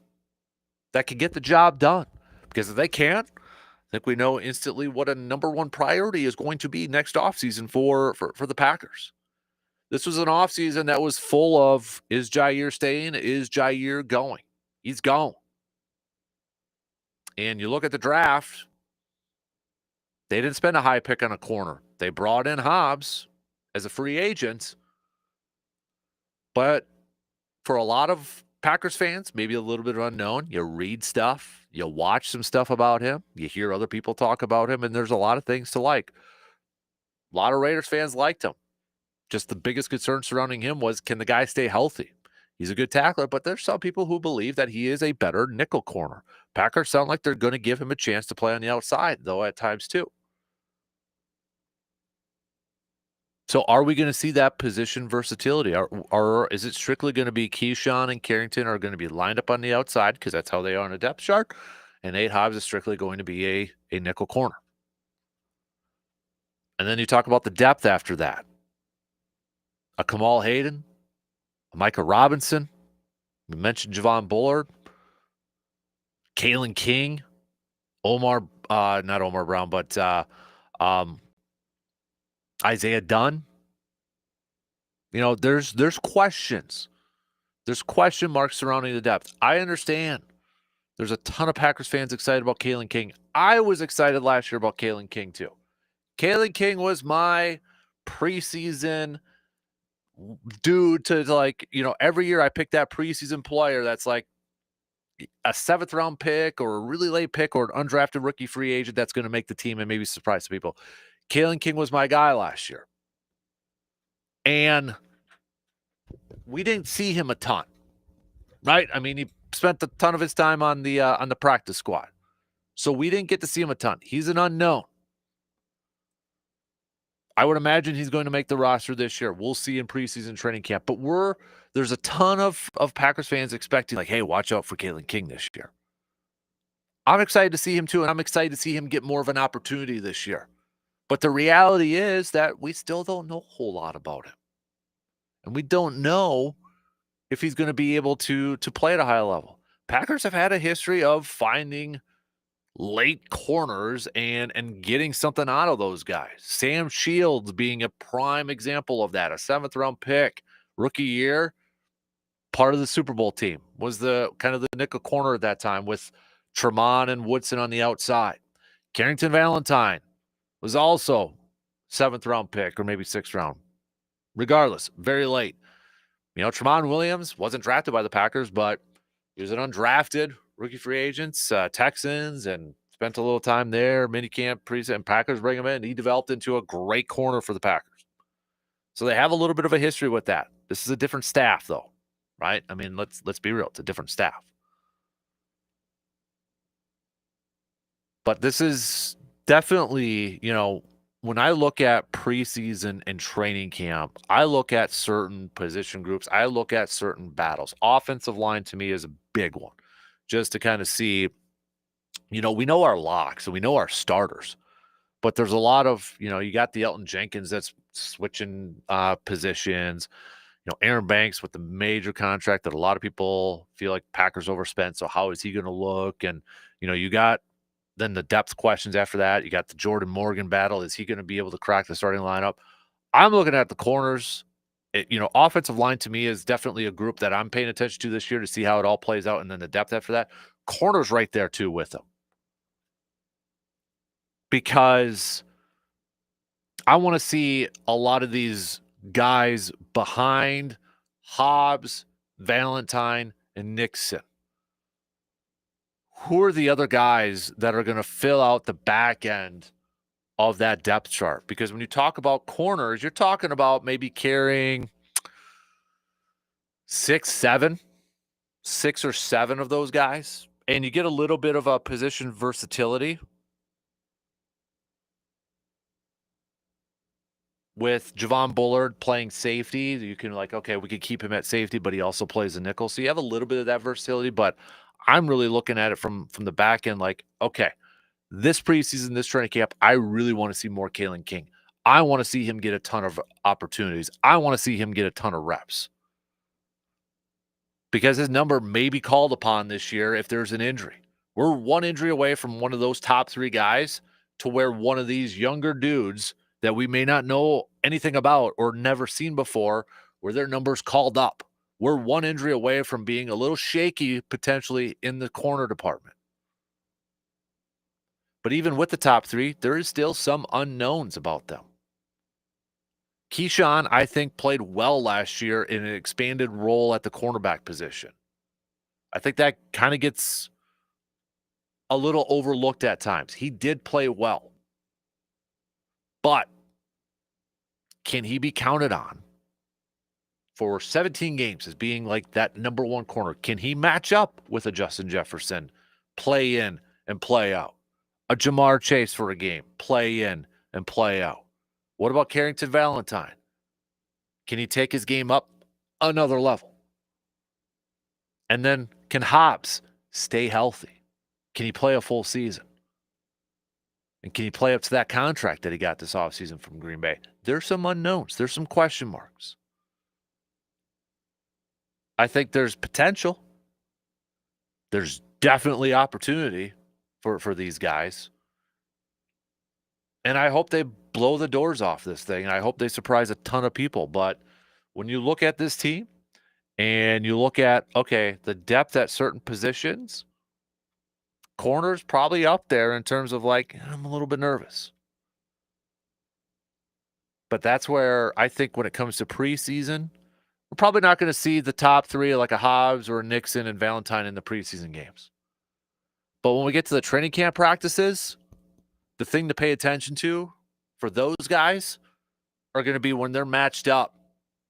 that can get the job done. Because if they can't, I think we know instantly what a number one priority is going to be next offseason for the Packers. This was an offseason that was full of, is Jair staying? Is Jair going? He's gone. And you look at the draft, They didn't spend a high pick on a corner. They brought in Hobbs as a free agent, but for a lot of Packers fans, maybe a little bit unknown. You read stuff, you watch some stuff about him, you hear other people talk about him, and there's a lot of things to like. A lot of Raiders fans liked him. Just the biggest concern surrounding him was, can the guy stay healthy? He's a good tackler, but there's some people who believe that he is a better nickel corner. Packers sound like they're going to give him a chance to play on the outside, though, at times too. So are we going to see that position versatility? Or is it strictly going to be Keyshawn and Carrington are going to be lined up on the outside because that's how they are in a depth chart, and Nate Hobbs is strictly going to be a nickel corner? And then you talk about the depth after that. A Kamal Hayden, a Micah Robinson. We mentioned Javon Bullard, Kalen King, not Omar Brown, but Isaiah Dunn. You know, there's questions. There's question marks surrounding the depth. I understand. There's a ton of Packers fans excited about Kalen King. I was excited last year about Kalen King too. Kalen King was my preseason dude to, like, you know, every year I pick that preseason player that's like a 7th round pick or a really late pick or an undrafted rookie free agent that's going to make the team and maybe surprise some people. Kalen King was my guy last year. And we didn't see him a ton, right? I mean, he spent a ton of his time on the practice squad. So we didn't get to see him a ton. He's an unknown. I would imagine he's going to make the roster this year. We'll see in preseason training camp. But there's a ton of Packers fans expecting, like, hey, watch out for Kalen King this year. I'm excited to see him too, and I'm excited to see him get more of an opportunity this year. But the reality is that we still don't know a whole lot about him. And we don't know if he's going to be able to play at a high level. Packers have had a history of finding late corners and getting something out of those guys. Sam Shields being a prime example of that. A 7th round pick, rookie year, part of the Super Bowl team, was the kind of the nickel corner at that time with Tremont and Woodson on the outside. Carrington Valentine was also 7th round pick or maybe 6th round. Regardless, very late. You know, Tremont Williams wasn't drafted by the Packers, but he was an undrafted rookie free agent, Texans, and spent a little time there, minicamp, and Packers bring him in. He developed into a great corner for the Packers. So they have a little bit of a history with that. This is a different staff, though, right? I mean, let's be real. It's a different staff. But this is definitely, you know, when I look at preseason and training camp, I look at certain position groups. I look at certain battles. Offensive line to me is a big one, just to kind of see, you know, we know our locks and we know our starters, but there's a lot of, you know, you got the Elton Jenkins that's switching positions, you know, Aaron Banks with the major contract that a lot of people feel like Packers overspent. So how is he going to look? And, you know, you got then the depth questions after that. You got the Jordan Morgan battle. Is he going to be able to crack the starting lineup? I'm looking at the corners. You know, offensive line to me is definitely a group that I'm paying attention to this year to see how it all plays out. And then the depth after that. Corners right there too with them. Because I want to see a lot of these guys behind Hobbs, Valentine, and Nixon. Who are the other guys that are going to fill out the back end of that depth chart? Because when you talk about corners, you're talking about maybe carrying 6 or 7 of those guys, and you get a little bit of a position versatility with Javon Bullard playing safety. You can, like, okay, we could keep him at safety, but he also plays a nickel. So you have a little bit of that versatility, but I'm really looking at it from the back end, like, okay, this preseason, this training camp, I really want to see more Kalen King. I want to see him get a ton of opportunities. I want to see him get a ton of reps. Because his number may be called upon this year if there's an injury. We're one injury away from one of those top 3 guys to where one of these younger dudes that we may not know anything about or never seen before, where their number's called up. We're one injury away from being a little shaky potentially in the corner department. But even with the top three, there is still some unknowns about them. Keyshawn, I think, played well last year in an expanded role at the cornerback position. I think that kind of gets a little overlooked at times. He did play well. But can he be counted on for 17 games as being like that number one corner? Can he match up with a Justin Jefferson, play in and play out? A Jamar Chase for a game, play in and play out. What about Carrington Valentine? Can he take his game up another level? And then can Hobbs stay healthy? Can he play a full season? And can he play up to that contract that he got this offseason from Green Bay? There's some unknowns. There's some question marks. I think there's potential. There's definitely opportunity for these guys. And I hope they blow the doors off this thing. And I hope they surprise a ton of people. But when you look at this team and you look at, okay, the depth at certain positions, corners probably up there in terms of like, I'm a little bit nervous. But that's where I think when it comes to preseason, we're probably not going to see the top three like a Hobbs or a Nixon and Valentine in the preseason games. But when we get to the training camp practices, the thing to pay attention to for those guys are going to be when they're matched up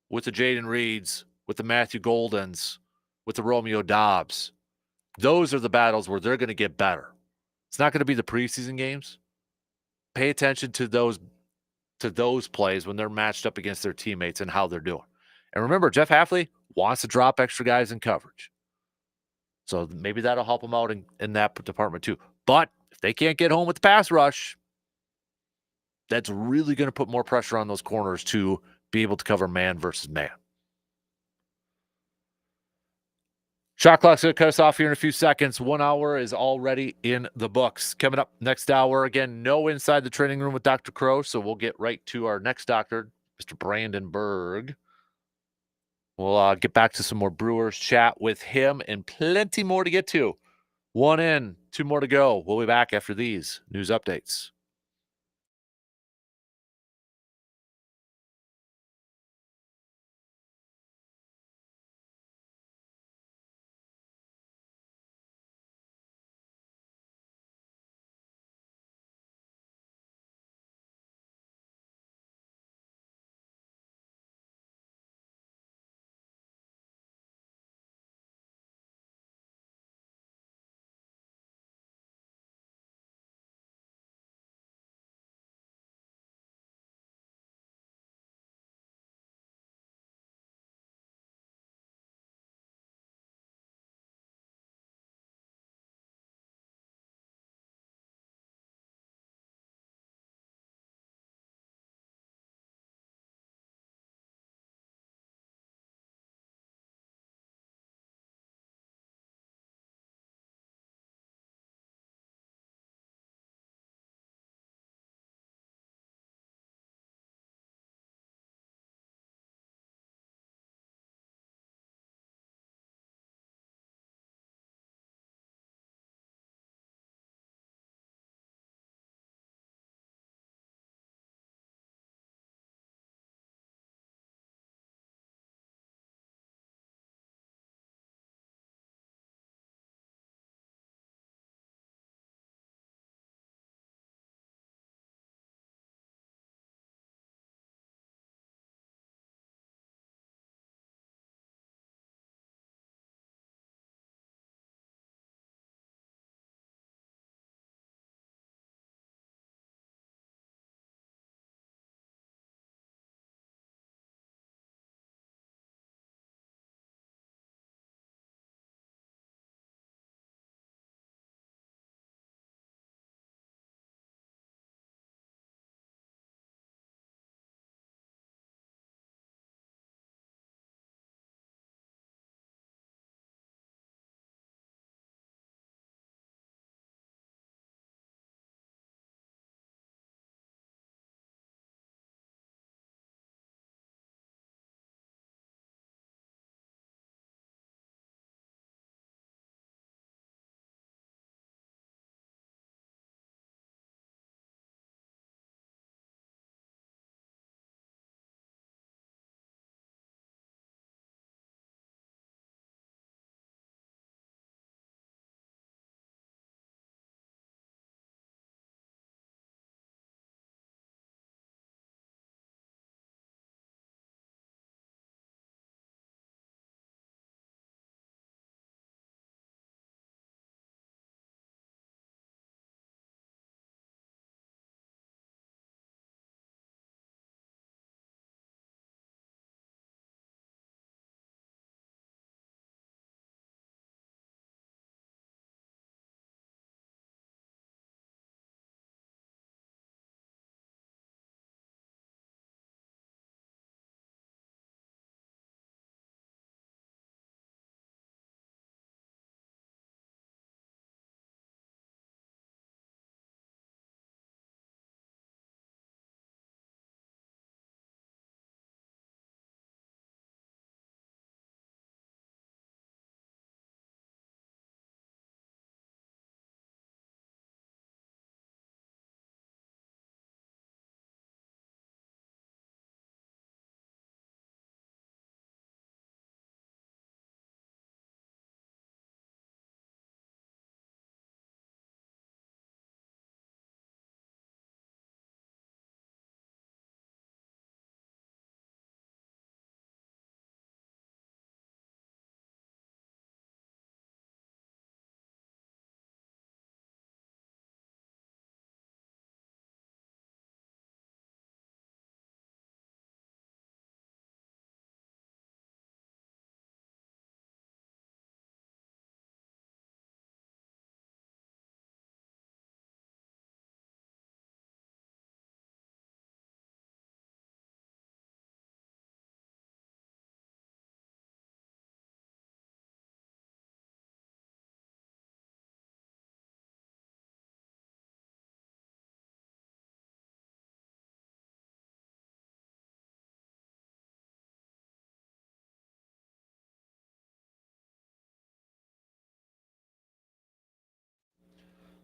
with the Jaden Reeds, with the Matthew Goldens, with the Romeo Dobbs. Those are the battles where they're going to get better. It's not going to be the preseason games. Pay attention to those plays when they're matched up against their teammates and how they're doing. And remember, Jeff Hafley wants to drop extra guys in coverage. So maybe that'll help them out in that department too. But if they can't get home with the pass rush, that's really going to put more pressure on those corners to be able to cover man versus man. Shot clock's going to cut us off here in a few seconds. 1 hour is already in the books. Coming up next hour, again, no Inside the Training Room with Dr. Crow, so we'll get right to our next doctor, Mr. Brandon Berg. We'll get back to some more Brewers chat with him and plenty more to get to. 1 in, 2 more to go. We'll be back after these news updates.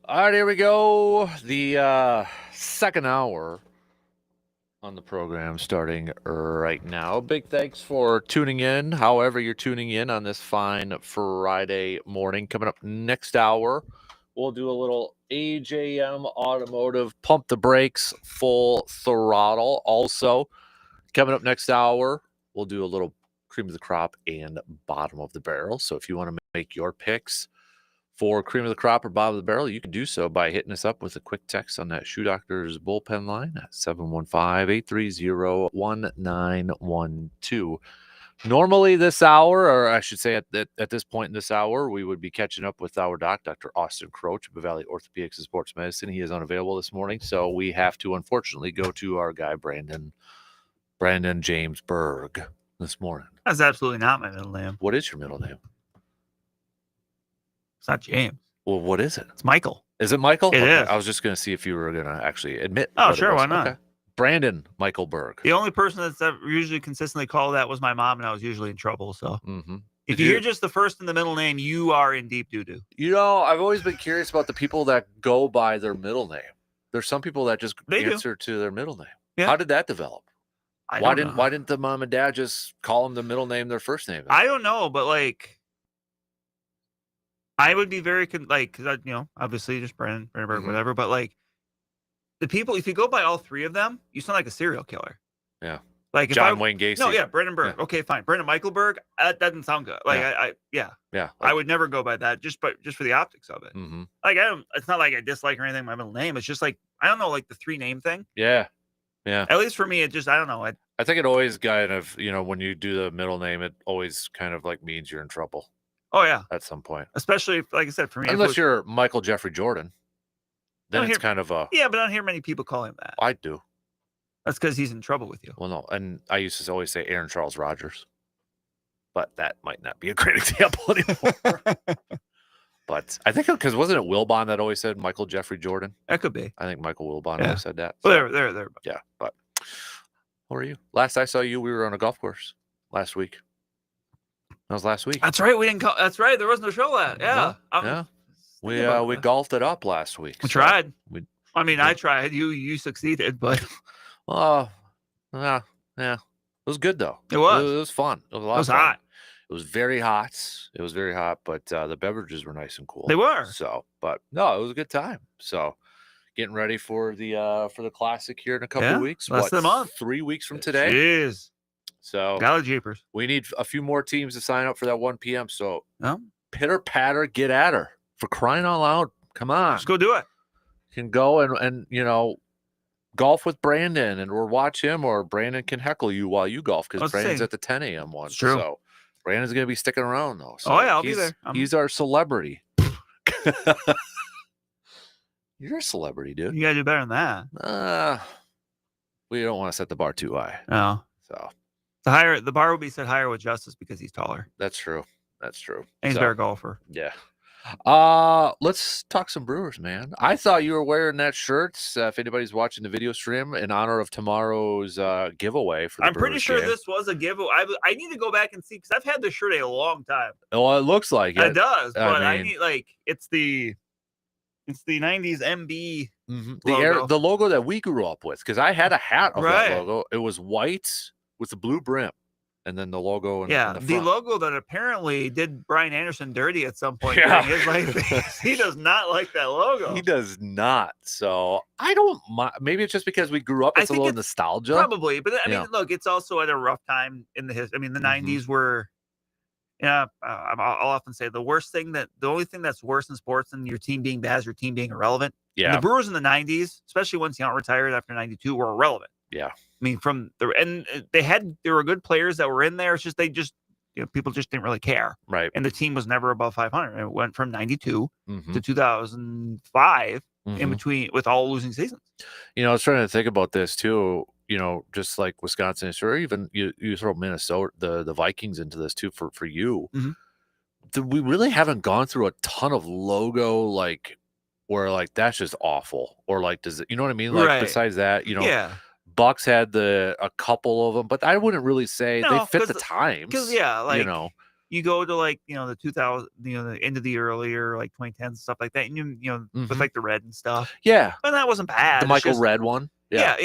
All right, here we go. The second hour on the program starting right now. Big thanks for tuning in, however you're tuning in on this fine Friday morning. Coming up next hour, we'll do a little AJM Automotive Pump the Brakes Full Throttle. Also, coming up next hour, we'll do a little cream of the crop and bottom of the barrel. So if you want to make your picks for cream of the crop or bottom of the barrel, you can do so by hitting us up with a quick text on that Shoe Doctor's bullpen line at 715-830-1912. Normally this hour, or I should say at this point in this hour, we would be catching up with our Dr. Austin Croach of Valley Orthopedics and Sports Medicine. He is unavailable this morning, so we have to unfortunately go to our guy Brandon James Berg this morning. That's absolutely not my middle name. What is your middle name? It's not James. Well, what is it? It's Michael. Is it Michael? It is. I was just going to see if you were going to actually admit. Oh, sure. Why not? Okay. Brandon Michael Berg. The only person that's usually consistently called that was my mom, and I was usually in trouble. So if you hear just the first and the middle name, you are in deep doo-doo. You know, I've always been curious about the people that go by their middle name. There's some people that just answer to their middle name. Yeah. How did that develop? Why didn't the mom and dad just call them the middle name their first name? I don't know, but like, I would be very because obviously just Brandon Berg, whatever. But like, the people, if you go by all three of them, you sound like a serial killer. Yeah, like John Wayne Gacy. No, yeah, Brandon Berg. Yeah. Okay, fine. Brandon Michael Berg. That doesn't sound good. Like I would never go by that just for the optics of it. Like it's not like I dislike or anything. My middle name. It's just like I don't know, like the three name thing. Yeah. Yeah. At least for me, it just I don't know. I think it always kind of when you do the middle name, it always kind of like means you're in trouble. Oh yeah, at some point. Especially like I said, for me, unless you're Michael Jeffrey Jordan, then it's kind of a but I don't hear many people call him that. I do. That's because he's in trouble with you. Well, no, and I used to always say Aaron Charles Rodgers, but that might not be a great example anymore. But I think because wasn't it Wilbon that always said Michael Jeffrey Jordan? That could be. I think Michael Wilbon always said that. So. Well, there. Yeah, but how are you? Last I saw you, we were on a golf course last week. That was last week. That's right. We didn't. That's right. There was no show that. Yeah. Yeah. We golfed it up last week. We tried. I tried. You succeeded, but. Yeah. It was good though. It was. It was fun. It was a lot of fun. Hot. It was very hot. But the beverages were nice and cool. They were. So, but no, it was a good time. So, getting ready for the classic here in a couple of weeks. Less than a month. 3 weeks from today. Jeez. So, golly jeepers. We need a few more teams to sign up for that 1 p.m. So, pitter patter, get at her. For crying out loud, come on. Let's go do it. You can go and golf with Brandon or watch him, or Brandon can heckle you while you golf because Brandon's at the 10 a.m. one. It's true. So Brandon's going to be sticking around though. So I'll be there. He's our celebrity. You're a celebrity, dude. You got to do better than that. We don't want to set the bar too high. No. So the bar will be set higher with Justice because he's taller. That's true. And he's a better golfer. Yeah. Let's talk some Brewers, man. I thought you were wearing that shirt. If anybody's watching the video stream, in honor of tomorrow's giveaway for the I'm pretty Brewers sure game. This was a giveaway. I need to go back and see because I've had this shirt a long time. Well, it looks like it. It does, but I need it's the 90s MB logo. The logo that we grew up with, because I had a hat of that logo. It was white with the blue brim. And then the logo. In the logo that apparently did Brian Anderson dirty at some point during his life. He does not like that logo. He does not. So I don't mind. Maybe it's just because we grew up. It's a little nostalgia. Probably. But I mean, look, it's also at a rough time in the history. I mean, the 90s were, I'll often say the only thing that's worse in sports than your team being bad is your team being irrelevant. Yeah. And the Brewers in the 90s, especially once Yount retired after 92, were irrelevant. Yeah. I mean, there were good players that were in there. It's just people just didn't really care. Right. And the team was never above 500. It went from 92 to 2005 in between with all losing seasons. I was trying to think about this too. Just like Wisconsin, or even you throw Minnesota, the Vikings into this too for you. We really haven't gone through a ton of logo where that's just awful, or does it? You know what I mean? Besides that, Bucks had a couple of them, but I wouldn't really say they fit the times. Because you go to like, the 2000, the end of the earlier like 2010s stuff like that, and with like the red and stuff. Yeah. And that wasn't bad. The Michael Red one. Yeah.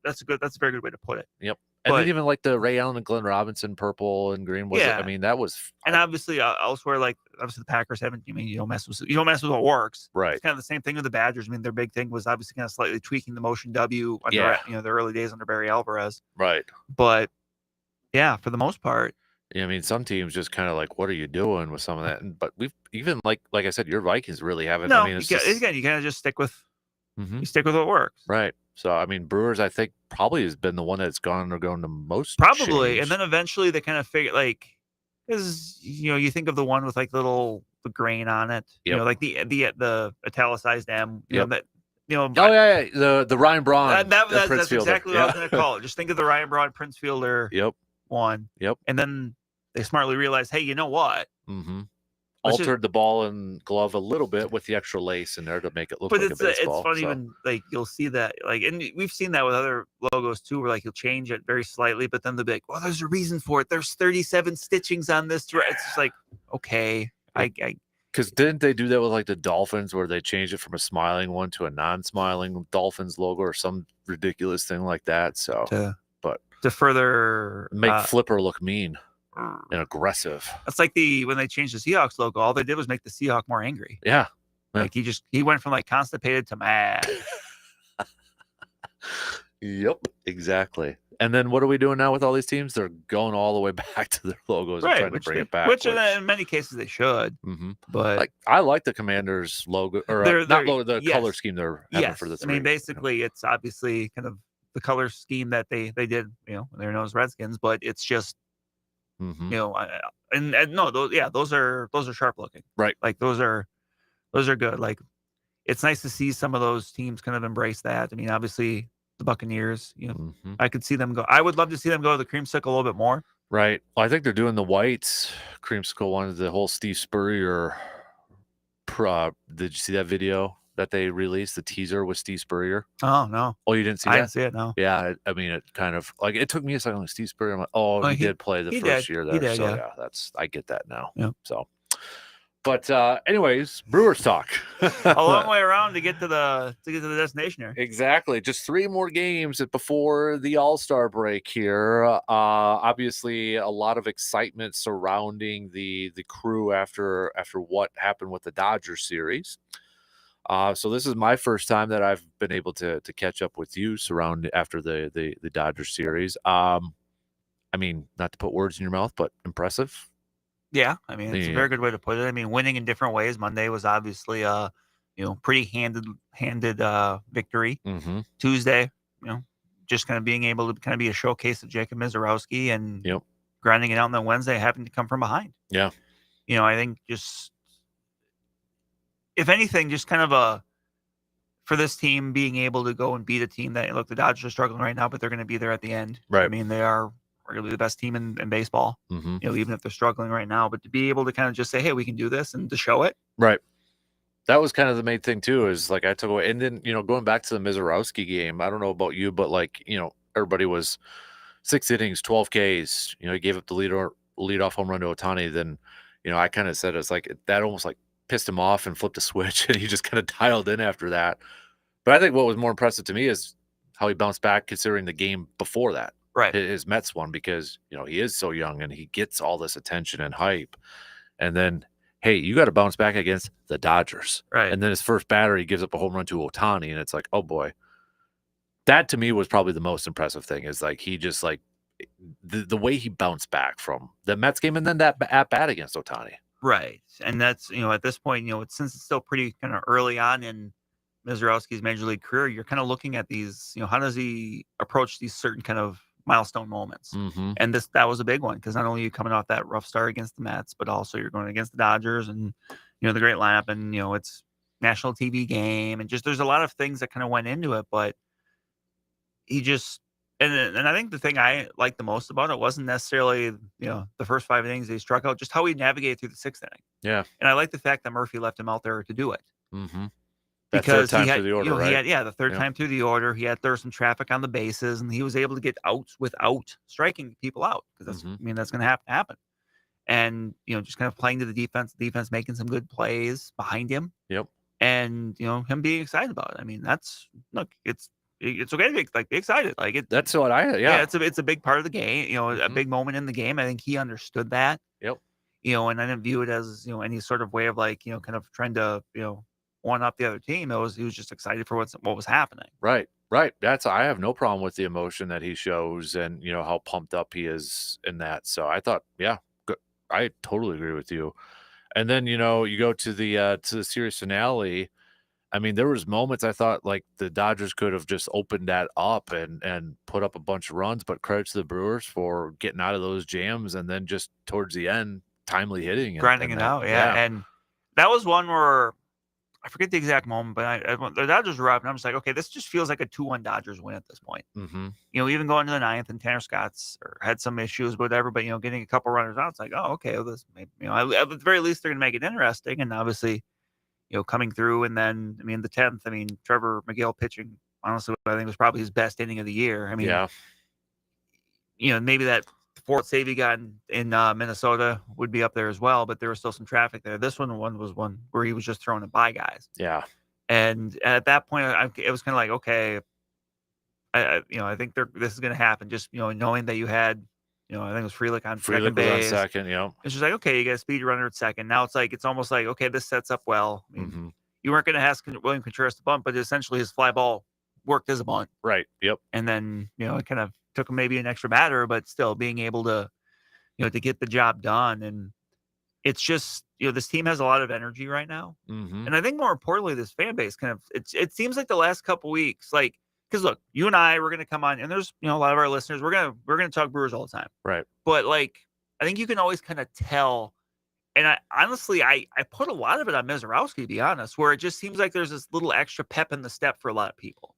That's a very good way to put it. Yep. And then even like the Ray Allen and Glenn Robinson purple and green was, I mean, that was. And obviously elsewhere, like obviously the Packers haven't. You don't mess with what works. Right. It's kind of the same thing with the Badgers. I mean, their big thing was obviously kind of slightly tweaking the motion W under the early days under Barry Alvarez. Right. But yeah, for the most part. Yeah, I mean, some teams just kind of like, what are you doing with some of that? But we've even like I said, your Vikings really haven't. No, I mean, again, you kind of just stick with what works. Right. So, I mean, Brewers, I think, probably has been the one that's gone undergone the most. Probably. change. And then eventually they kind of figure, like, you think of the one with, like, the grain on it. Yep. Like the italicized M. The Ryan Braun. That's exactly what I was going to call it. Just think of the Ryan Braun Prince Fielder one. Yep. And then they smartly realized, hey, you know what? Mm-hmm. Altered the ball and glove a little bit with the extra lace in there to make it look like a baseball. It's funny when like you'll see that, like, and we've seen that with other logos too, where like you'll change it very slightly, but then they'll be like, well, there's a reason for it. There's 37 stitchings on this. It's just like, okay, because didn't they do that with like the Dolphins where they changed it from a smiling one to a non-smiling Dolphins logo or some ridiculous thing like that? So, to further make Flipper look mean and aggressive. It's like when they changed the Seahawks logo, all they did was make the Seahawk more angry. Yeah. Like he went from like constipated to mad. Yep, exactly. And then what are we doing now with all these teams? They're going all the way back to their logos and trying to bring it back. Which in many cases they should. Mm-hmm. But like I like the Commanders logo or the color scheme they're having for the three. I mean, basically, it's obviously kind of the color scheme that they did, when they were known as Redskins, but it's just. Mm-hmm. Those are sharp looking, right? Like those are good. Like it's nice to see some of those teams kind of embrace that. I mean, obviously the Buccaneers, I could see them go. I would love to see them go to the creamsicle a little bit more. Right. Well, I think they're doing the white creamsicle one. The whole Steve Spurrier. Did you see that video that they released, the teaser with Steve Spurrier? Oh no! Oh, you didn't see that? I didn't see it. No. Yeah, I mean, it kind of like it took me a second. Like Steve Spurrier, I'm like, he did play the first year there. He did, so yeah, I get that now. Yeah. So, but anyways, Brewers talk. A long way around to get to the destination here. Exactly. Just 3 more games before the All-Star break here. Obviously, a lot of excitement surrounding the crew after what happened with the Dodgers series. So this is my first time that I've been able to catch up with you after the Dodgers series. I mean, not to put words in your mouth, but impressive. Yeah, I mean, it's a very good way to put it. I mean, winning in different ways. Monday was obviously pretty handed victory. Mm-hmm. Tuesday, just kind of being able to kind of be a showcase of Jacob Mizorowski and grinding it out. And then Wednesday happened to come from behind. Yeah. I think just, if anything, just kind of for this team being able to go and beat a team that, look, the Dodgers are struggling right now, but they're going to be there at the end. Right. I mean, they are arguably the best team in baseball, mm-hmm. Even if they're struggling right now, but to be able to kind of just say, hey, we can do this and to show it. Right. That was kind of the main thing too, is like I took away, and then, going back to the Mizorowski game, I don't know about you, but like, everybody was 6 innings, 12 Ks, he gave up the leadoff home run to Ohtani. Then, I kind of said, it's like, that almost like pissed him off and flipped a switch, and he just kind of dialed in after that. But I think what was more impressive to me is how he bounced back considering the game before that. Right. His Mets one, because, he is so young and he gets all this attention and hype. And then, hey, you got to bounce back against the Dodgers. Right. And then his first batter, he gives up a home run to Ohtani. And it's like, oh boy. That to me was probably the most impressive thing, is like he just like the way he bounced back from the Mets game and then that at bat against Ohtani. Right. And that's, at this point, since it's still pretty kind of early on in Mizorowski's major league career, you're kind of looking at these, how does he approach these certain kind of milestone moments? Mm-hmm. And that was a big one, because not only are you coming off that rough start against the Mets, but also you're going against the Dodgers and, the great lineup, and, it's national TV game, and just there's a lot of things that kind of went into it, but he just, and I think the thing I liked the most about it wasn't necessarily, the first 5 innings he struck out, just how he navigated through the 6th inning. Yeah. And I like the fact that Murphy left him out there to do it. Mm-hmm. Because he had, through the order, right? The third time through the order, there was some traffic on the bases, and he was able to get outs without striking people out, because that's, mm-hmm. that's going to happen. and just kind of playing to the defense making some good plays behind him. Yep. And him being excited about it. I mean, it's okay to be excited. That's what yeah. It's a big part of the game. A big moment in the game. I think he understood that. Yep. And I didn't view it as any sort of way of kind of trying to one up the other team. He was just excited for what was happening. Right. I have no problem with the emotion that he shows and how pumped up he is in that. So I thought, yeah, good. I totally agree with you. And then you go to the series finale. I mean, there was moments I thought like the Dodgers could have just opened that up and put up a bunch of runs, but credit to the Brewers for getting out of those jams and then just towards the end, timely hitting and grinding it out. Yeah. And that was one where I forget the exact moment, but the Dodgers were up, and I'm just like, okay, this just feels like a 2-1 Dodgers win at this point. Even going to the 9th, and Tanner Scott's had some issues, whatever, but getting a couple runners out, it's like, oh, okay, well, this, maybe, at the very least, they're gonna make it interesting, and obviously, coming through, and then, I mean, the 10th, I mean, Trevor McGill pitching, honestly, I think was probably his best inning of the year. I mean, maybe that fourth save he got in Minnesota would be up there as well, but there was still some traffic there. This one was one where he was just throwing it by guys. Yeah. And at that point, it was kind of like, okay, I think this is going to happen. Just, knowing that you had, I think it was Frelick on second base. On second, It's just like, okay, you got a speed runner at second. Now it's almost like, okay, this sets up well. I mean, you weren't going to ask William Contreras to bunt, but essentially his fly ball worked as a bunt. Right. Yep. And then, it kind of took him maybe an extra batter, but still being able to, to get the job done. And it's just, this team has a lot of energy right now. And I think more importantly, this fan base kind of, it seems like the last couple weeks, because look, you and I, we're going to come on, and there's, a lot of our listeners, we're going to talk Brewers all the time. Right. But I think you can always kind of tell. And I honestly put a lot of it on Mizorowski, to be honest, where it just seems like there's this little extra pep in the step for a lot of people.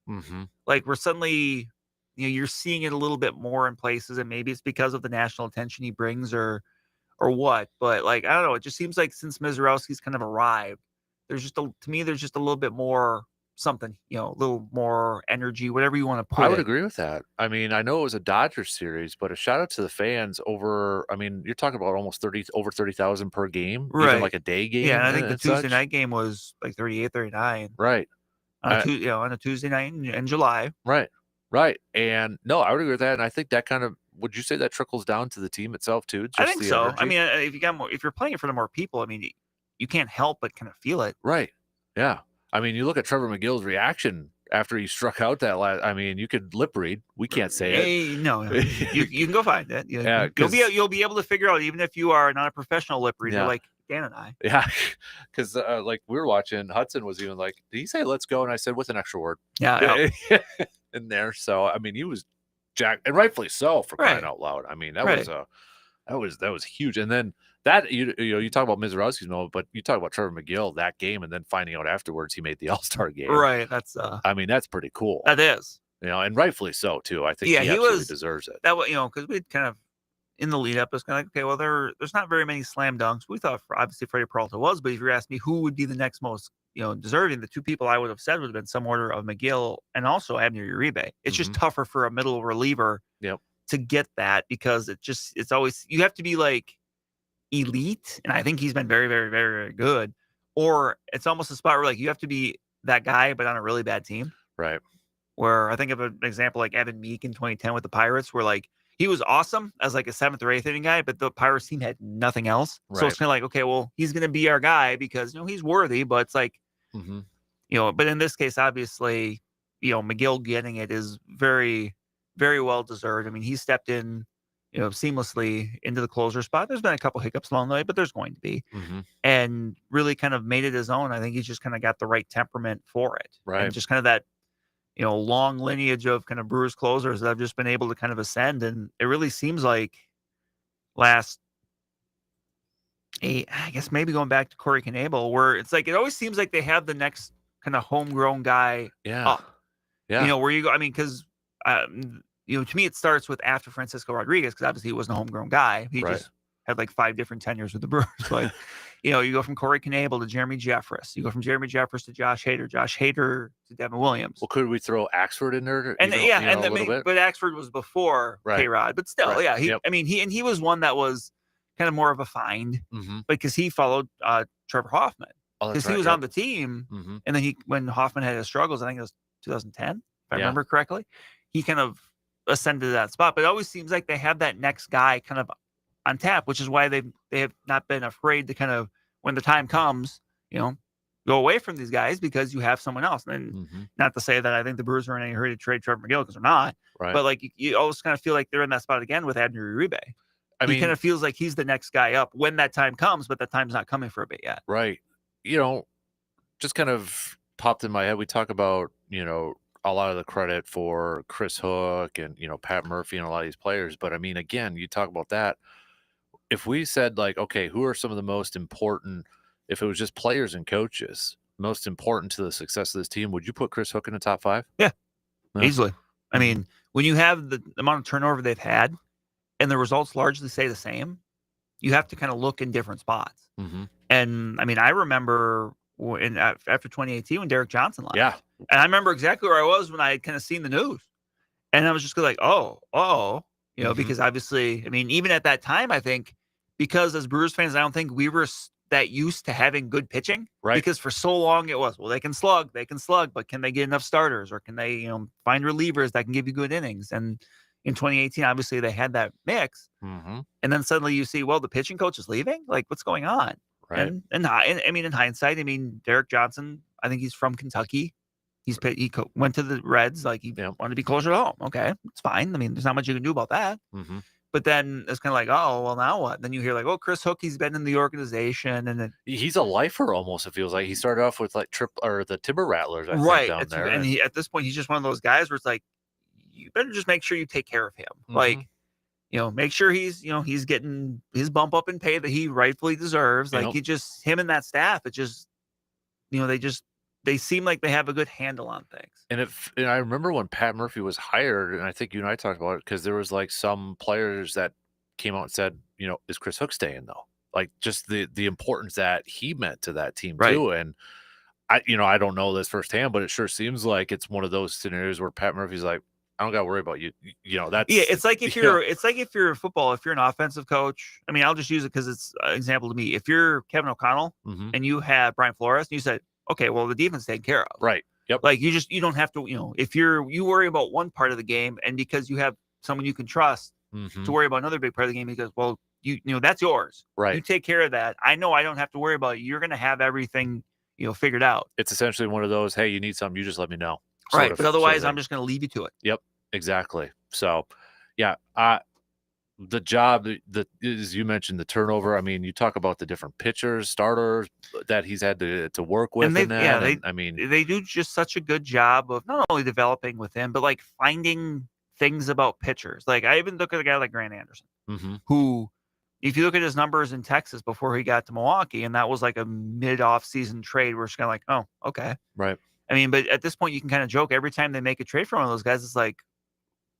We're suddenly, you're seeing it a little bit more in places, and maybe it's because of the national attention he brings or what. But I don't know, it just seems like since Mizorowski's kind of arrived, there's just to me, there's just a little bit more something, a little more energy, whatever you want to put I would agree with that. I mean, I know it was a Dodgers series, but a shout out to the fans you're talking about almost over 30,000 per game, right? Even like a day game. Yeah, and I think the Tuesday night game was like 38, 39. Right. On a Tuesday night in July. Right. And no, I would agree with that. And I think that kind of, would you say that trickles down to the team itself too? I think so. Energy? I mean, if you're playing in front of more people, I mean, you can't help but kind of feel it. Right. Yeah. I mean, you look at Trevor McGill's reaction after he struck out that last. I mean, you could lip read. We can't say it. No. You can go find it. Yeah, you'll be able to figure out, even if you are not a professional lip reader, like Dan and I. Yeah, because we were watching. Hudson was even like, "Did he say let's go?" And I said with an extra word. Yeah. In there. So I mean, he was jacked, and rightfully so, for crying out loud. I mean, that was huge. And then that you talk about Mizorowski's moment, but you talk about Trevor McGill that game, and then finding out afterwards he made the All-Star game. Right. That's I mean, that's pretty cool. That is. And rightfully so too. I think he absolutely deserves it. That because we kind of in the lead up, it's kind of like, okay, well, there's not very many slam dunks. We thought obviously Freddie Peralta was, but if you asked me who would be the next most deserving, the two people I would have said would have been some order of McGill and also Abner Uribe. It's just tougher for a middle reliever to get that, because it's always, you have to be elite, and I think he's been very, very, very, very good, or it's almost a spot where you have to be that guy but on a really bad team. Right. Where I think of an example like Evan Meek in 2010 with the Pirates, where he was awesome as a 7th or 8th inning guy, but the Pirates team had nothing else. Right. So it's kind of okay, well, he's going to be our guy because he's worthy, but it's but in this case, obviously, McGill getting it is very, very well deserved. I mean, he stepped in, seamlessly into the closer spot. There's been a couple hiccups along the way, but there's going to be, and really kind of made it his own. I think he's just kind of got the right temperament for it, right? And just kind of that, long lineage of kind of Brewers closers that have just been able to kind of ascend. And it really seems like last 8, I guess maybe going back to Corey Knebel, where it's it always seems like they have the next kind of homegrown guy up. Yeah. Where you go, I mean, because, to me, it starts with after Francisco Rodriguez, because obviously he wasn't a homegrown guy. He just had 5 different tenures with the Brewers. But, you go from Corey Knebel to Jeremy Jeffress. You go from Jeremy Jeffress to Josh Hader to Devin Williams. Well, could we throw Axford in there? But Axford was before K-Rod. But still, I mean, he was one that was kind of more of a find Mm-hmm. because he followed Trevor Hoffman Oh, that's because he right. was Yep. on the team. Mm-hmm. And then when Hoffman had his struggles, I think it was 2010, if I remember correctly, he kind of ascended to that spot. But it always seems like they have that next guy kind of on tap, which is why they have not been afraid to kind of, when the time comes, go away from these guys because you have someone else. And not to say that I think the Brewers are in any hurry to trade Trevor McGill because they're not. Right. But like you always kind of feel like they're in that spot again with Adner Uribe. He kind of feels like he's the next guy up when that time comes, but that time's not coming for a bit yet. Right. Just kind of popped in my head. We talk about, a lot of the credit for Chris Hook and, Pat Murphy and a lot of these players. But I mean, again, you talk about that. If we said like, okay, who are some of the most important, if it was just players and coaches, most important to the success of this team, would you put Chris Hook in the top 5? Yeah. Easily. I mean, when you have the amount of turnover they've had and the results largely stay the same, you have to kind of look in different spots. And I mean, I remember after 2018 when Derek Johnson left. Yeah. And I remember exactly where I was when I had kind of seen the news. And I was just like, because obviously, I mean, even at that time, I think because as Brewers fans, I don't think we were that used to having good pitching. Right. Because for so long it was, well, they can slug, but can they get enough starters or can they, find relievers that can give you good innings? And in 2018, obviously they had that mix. And then suddenly you see, well, the pitching coach is leaving. Like, what's going on? Right. And I mean, in hindsight, I mean, Derek Johnson, I think he's from Kentucky. He went to the Reds. Like he wanted to be closer to home. Okay, it's fine. I mean, there's not much you can do about that. But then it's kind of like, oh, well, now what? Then you hear like, oh, Chris Hook, he's been in the organization, and then he's a lifer almost. It feels like he started off with like the Timber Rattlers, I right think, down there. And he, at this point, he's just one of those guys where it's like, you better just make sure you take care of him. Like, make sure he's getting his bump up in pay that he rightfully deserves. Like him and that staff, it just, they seem like they have a good handle on things. And I remember when Pat Murphy was hired, and I think you and I talked about it, because there was like some players that came out and said, is Chris Hook staying though? Like just the importance that he meant to that team too. And I don't know this firsthand, but it sure seems like it's one of those scenarios where Pat Murphy's like, I don't got to worry about you. That's it's like if you're in football, if you're an offensive coach. I mean, I'll just use it because it's an example to me. If you're Kevin O'Connell and you have Brian Flores, and you said, okay, well, the defense is taken care of. Right. Yep. Like you don't have to, if you worry about one part of the game, and because you have someone you can trust to worry about another big part of the game, because, well, that's yours. Right. You take care of that. I know I don't have to worry about it. You're going to have everything, figured out. It's essentially one of those, hey, you need something, you just let me know. Right. But otherwise, I'm just going to leave you to it. Yep. Exactly. So, yeah, the job that, as you mentioned, the turnover. I mean, you talk about the different pitchers, starters that he's had to work with. They do just such a good job of not only developing with him, but like finding things about pitchers. Like I even look at a guy like Grant Anderson, who, if you look at his numbers in Texas before he got to Milwaukee, and that was like a mid-off season trade, where it's kind of like, oh, okay, right. I mean, but at this point, you can kind of joke every time they make a trade for one of those guys. It's like,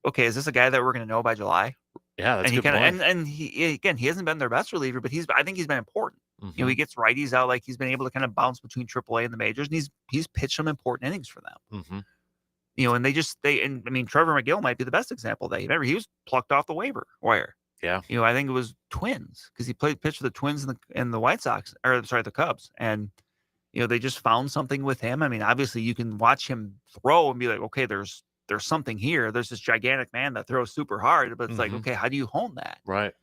okay, is this a guy that we're going to know by July? Yeah, that's and a good point. And he hasn't been their best reliever, but I think he's been important. He gets righties out, like he's been able to kind of bounce between AAA and the majors, and he's pitched some important innings for them. And I mean, Trevor McGill might be the best example of that. You remember he was plucked off the waiver wire. Yeah. I think it was Twins, because he pitched for the Twins and the White Sox, or sorry, the Cubs, and they just found something with him. I mean, obviously you can watch him throw and be like, okay, there's something here. There's this gigantic man that throws super hard, but it's like, okay, how do you hone that? Right.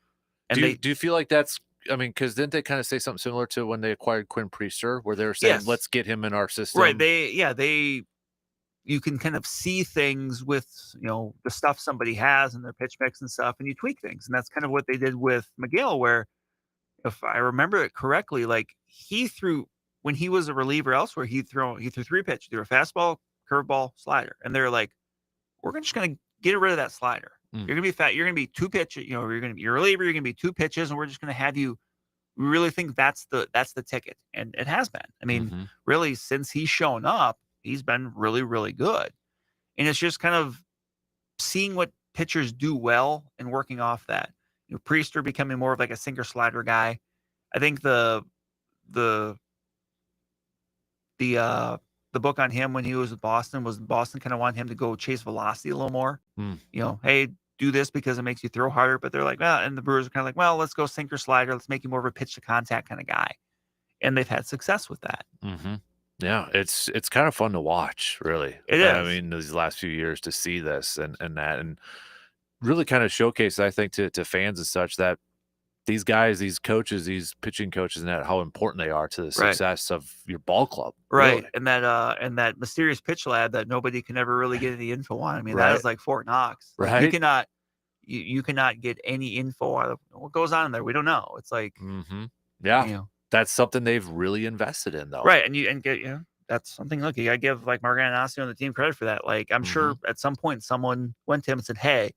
And do you feel like that's, I mean, because didn't they kind of say something similar to when they acquired Quinn Priester, where they were saying, let's get him in our system? Right. You can kind of see things with, the stuff somebody has in their pitch mix and stuff, and you tweak things. And that's kind of what they did with McGill, where, if I remember it correctly, like when he was a reliever elsewhere, he threw 3 pitches. They were fastball, curveball, slider. And they're like, we're just going to get rid of that slider. You're going to be fat. You're going to be 2 pitches. You're going to be your reliever. You're going to be 2 pitches, and we're just going to have you. We really think that's the ticket, and it has been. I mean, really, since he's shown up, he's been really, really good. And it's just kind of seeing what pitchers do well and working off that. Priester becoming more of like a sinker slider guy. I think the book on him when he was with Boston kind of wanted him to go chase velocity a little more. Hey, do this because it makes you throw harder, but they're like, well, and the Brewers are kind of like, well, let's go sinker slider. Let's make you more of a pitch to contact kind of guy. And they've had success with that. Mm-hmm. Yeah, it's kind of fun to watch, really. It I is. mean, these last few years to see this and that, and really kind of showcase, I think, to fans and such that these guys, these coaches, these pitching coaches, and that how important they are to the success of your ball club. Right. Really. And that mysterious pitch lab that nobody can ever really get any info on. I mean, that is like Fort Knox. Like, you cannot get any info out of what goes on in there. We don't know. It's like, yeah, that's something they've really invested in, though. Right. And that's something. Look, you gotta give like Mark Anastasio and the team credit for that. Like, I'm sure at some point someone went to him and said, hey,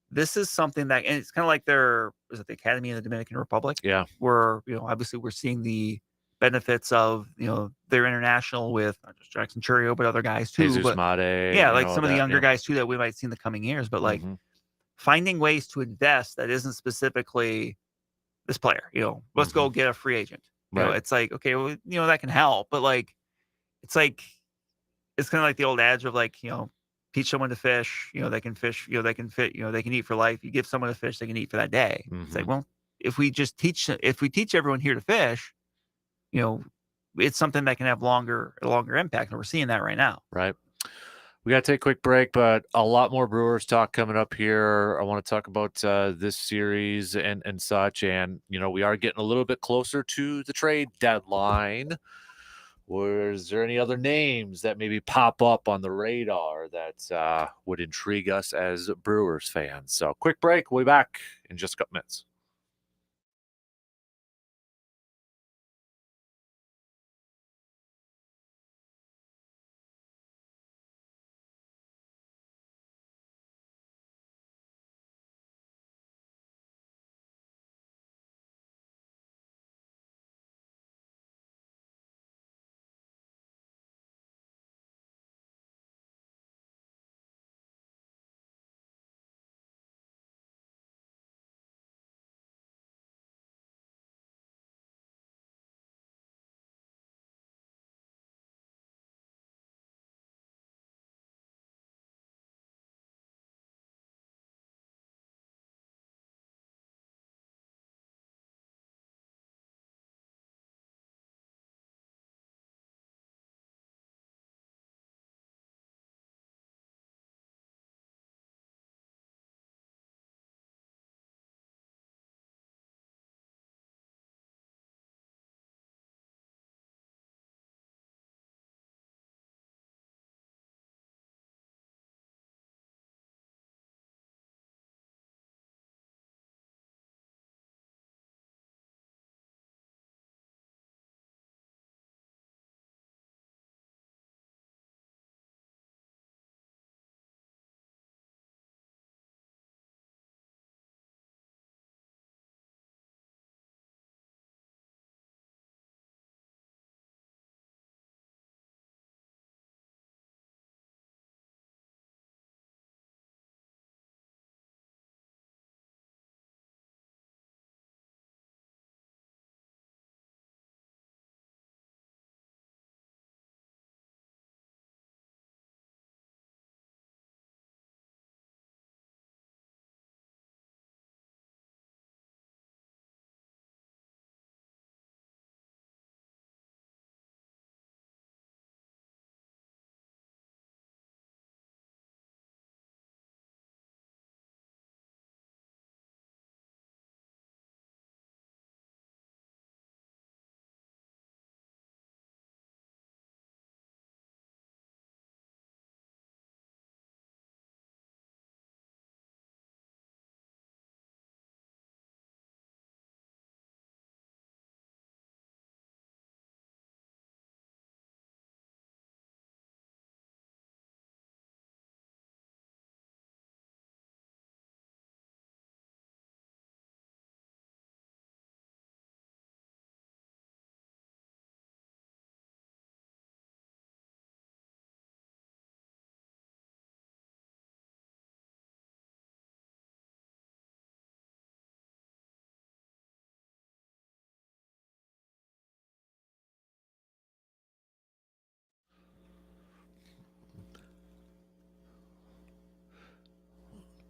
this is something that, and it's kind of like is it the Academy in the Dominican Republic? Yeah. Where, obviously we're seeing the benefits of, their international with not just Jackson Churio, but other guys too. Jesus Mate, yeah, like some of the younger guys too that we might see in the coming years. But like finding ways to invest that isn't specifically this player, let's go get a free agent. It's like, okay, well, that can help, but like, it's kind of like the old adage of like, teach someone to fish, they can fish, they can fit, they can eat for life. You give someone a fish, they can eat for that day. It's like, well, if we teach everyone here to fish, it's something that can have a longer impact. And we're seeing that right now. Right. We got to take a quick break, but a lot more Brewers talk coming up here. I want to talk about this series and such. And, we are getting a little bit closer to the trade deadline. Was there any other names that maybe pop up on the radar that would intrigue us as Brewers fans? So quick break. We'll be back in just a couple minutes.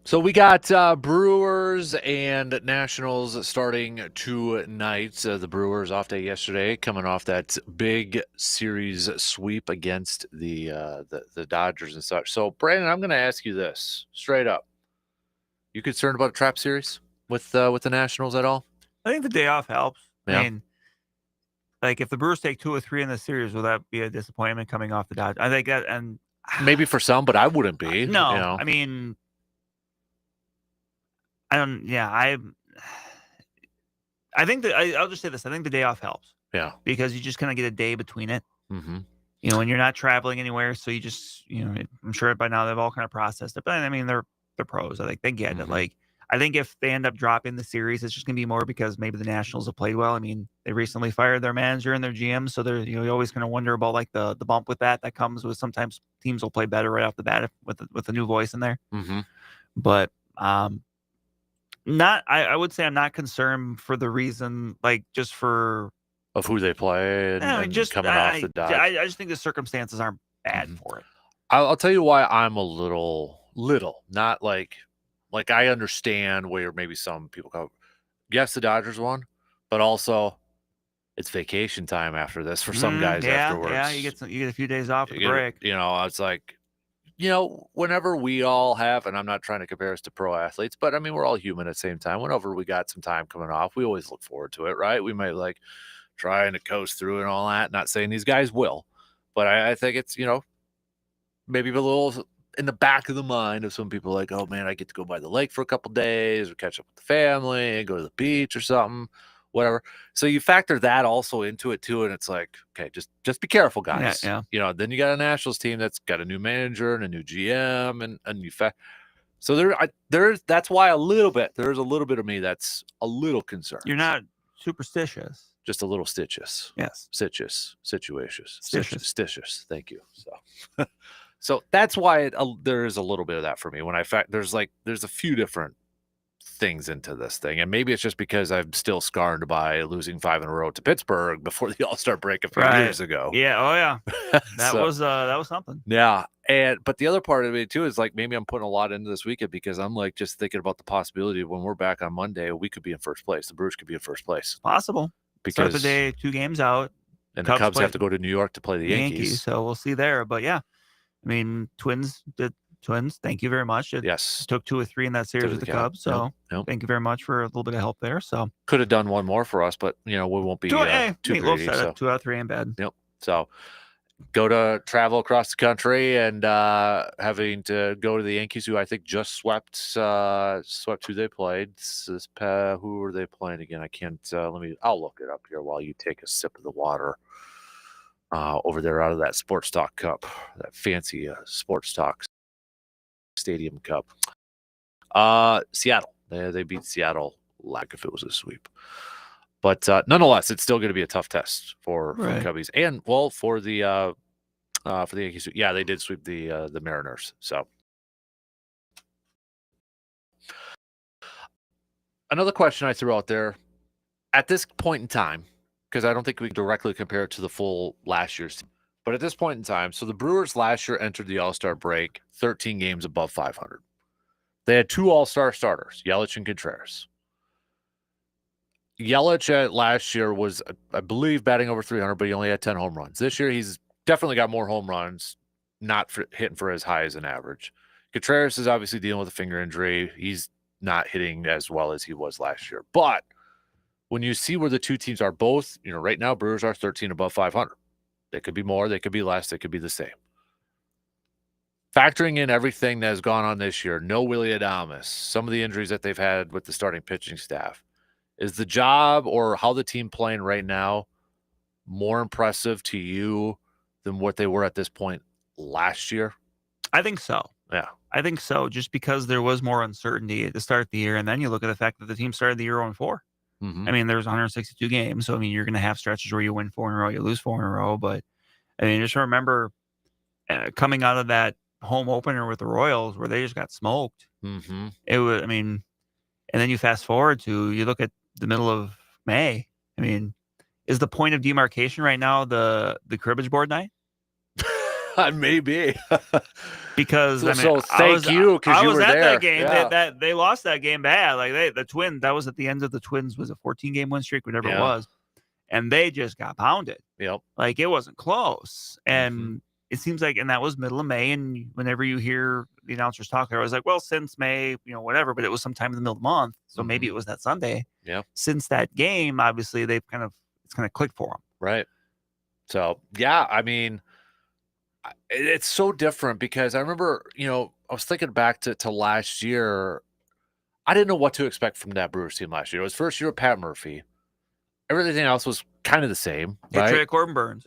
So we got Brewers and Nationals starting tonight. The Brewers off day yesterday, coming off that big series sweep against the Dodgers and such. So Brandon, I'm going to ask you this straight up: you concerned about a trap series with the Nationals at all? I think the day off helps. Yeah. I mean, like if the Brewers take 2 or 3 in the series, will that be a disappointment coming off the Dodgers? I think that, and maybe for some, but I wouldn't be. No, you know? I mean. I think that I'll just say this. I think the day off helps. Yeah. Because you just kind of get a day between it. Mm-hmm. You know, when you're not traveling anywhere. So you just, I'm sure by now they've all kind of processed it. But I mean, they're pros. I think they get it. Like, I think if they end up dropping the series, it's just going to be more because maybe the Nationals have played well. I mean, they recently fired their manager and their GM. So they're, you always kind of wonder about like the bump with that comes with sometimes teams will play better right off the bat with a new voice in there. Mm-hmm. But, I would say I'm not concerned for the reason, like just for of who they play and just coming off the Dodgers. I just think the circumstances aren't bad for it. I'll tell you why I'm a little, not like I understand where maybe some people go, yes, the Dodgers won, but also it's vacation time after this for some guys afterwards. Yeah, you get a few days off with a break. It's like, whenever we all have, and I'm not trying to compare us to pro athletes, but I mean, we're all human at the same time. Whenever we got some time coming off, we always look forward to it, right? We might like trying to coast through and all that. Not saying these guys will, but I think it's, maybe a little in the back of the mind of some people like, oh man, I get to go by the lake for a couple days or catch up with the family and go to the beach or something. Whatever. So you factor that also into it too, and it's like, okay, just be careful, guys. Yeah. Then you got a Nationals team that's got a new manager and a new GM and a new So that's why there's a little bit of me that's a little concerned. You're not superstitious, just a little stitches. Yes, stitches. Thank you. So that's why there is a little bit of that for me when there's a few different things into this thing, and maybe it's just because I'm still scarred by losing 5 in a row to Pittsburgh before the All-Star break a few years ago. Yeah, oh yeah, that was something. Yeah, but the other part of it too is like maybe I'm putting a lot into this weekend because I'm like just thinking about the possibility of when we're back on Monday, we could be in first place. The Brewers could be in first place. Possible. Because start the day 2 games out, and the Cubs have to go to New York to play the Yankees. So we'll see there. But yeah, I mean, Twins. Thank you very much. It took 2 or 3 in that series with the Cubs. So thank you very much for a little bit of help there. So could have done one more for us, but we won't be too greedy. So 2 out of 3 ain't bad. Yep. So go to travel across the country and having to go to the Yankees, who I think just swept who they played. Who were they playing again? I can't. I'll look it up here while you take a sip of the water. Over there out of that Sports Talk Cup, that fancy Sports Talk Stadium Cup. Seattle. They beat Seattle like if it was a sweep. But nonetheless, it's still going to be a tough test for Cubbies and for the Yankees. Yeah, they did sweep the Mariners. So another question I threw out there at this point in time, because I don't think we can directly compare it to the full last year's team. But at this point in time, so the Brewers last year entered the All-Star break 13 games above 500. They had 2 All-Star starters, Yelich and Contreras. Yelich last year was, I believe, batting over 300, but he only had 10 home runs. This year, he's definitely got more home runs, not hitting for as high as an average. Contreras is obviously dealing with a finger injury. He's not hitting as well as he was last year. But when you see where the two teams are both, right now, Brewers are 13 above 500. They could be more, they could be less, they could be the same. Factoring in everything that has gone on this year, no Willy Adames, some of the injuries that they've had with the starting pitching staff, is the job or how the team playing right now more impressive to you than what they were at this point last year? I think so. Yeah. I think so, just because there was more uncertainty at the start of the year, and then you look at the fact that the team started the year 0-4. Mm-hmm. I mean, there's 162 games, so I mean, you're going to have stretches where you win 4 in a row, you lose 4 in a row. But I mean, just remember coming out of that home opener with the Royals where they just got smoked. Mm-hmm. It was, I mean, and then you fast forward to you look at the middle of May. I mean, is the point of demarcation right now the cribbage board night? Maybe. Because thank you, because you were at there. That game. Yeah. That they lost that game bad. Like the Twins. That was at the end of the Twins. Was a 14-game win streak, whatever it was, and they just got pounded. Yep. Like it wasn't close, and it seems like, and that was middle of May. And whenever you hear the announcers talk, I was like, well, since May, whatever, but it was sometime in the middle of the month, so maybe it was that Sunday. Yeah. Since that game, obviously it's kind of clicked for them. Right. So yeah, I mean, it's so different because I remember, I was thinking back to last year. I didn't know what to expect from that Brewers team last year. It was first year of Pat Murphy. Everything else was kind of the same. You right? traded Corbin Burns.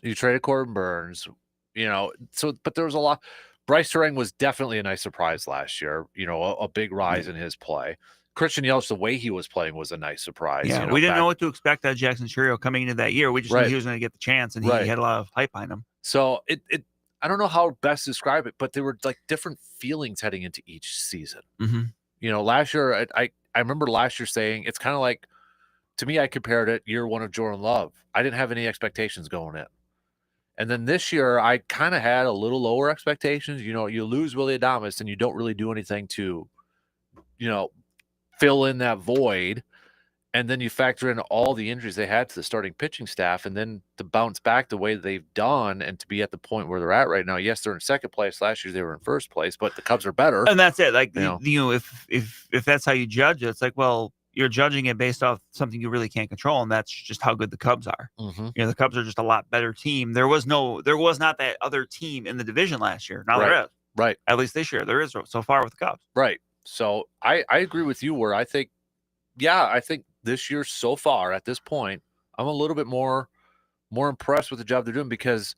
But there was a lot. Bryce Turang was definitely a nice surprise last year. A big rise in his play. Christian Yelich, the way he was playing was a nice surprise. Yeah, we didn't know what to expect out of Jackson Chourio coming into that year. We just knew he was going to get the chance, and he had a lot of hype behind him. So I don't know how best to describe it, but there were like different feelings heading into each season. Last year, I remember last year saying it's kind of like, to me, I compared it year one of Jordan Love. I didn't have any expectations going in. And then this year, I kind of had a little lower expectations. You lose Willy Adames, and you don't really do anything to, fill in that void. And then you factor in all the injuries they had to the starting pitching staff, and then to bounce back the way they've done and to be at the point where they're at right now. Yes, they're in second place. Last year they were in first place, but the Cubs are better. And that's it. Like, if that's how you judge it, it's like, well, you're judging it based off something you really can't control, and that's just how good the Cubs are. The Cubs are just a lot better team. There was not that other team in the division last year. Now there is. Right. At least this year there is so far with the Cubs. Right. So I agree with you where I think this year so far at this point, I'm a little bit more impressed with the job they're doing, because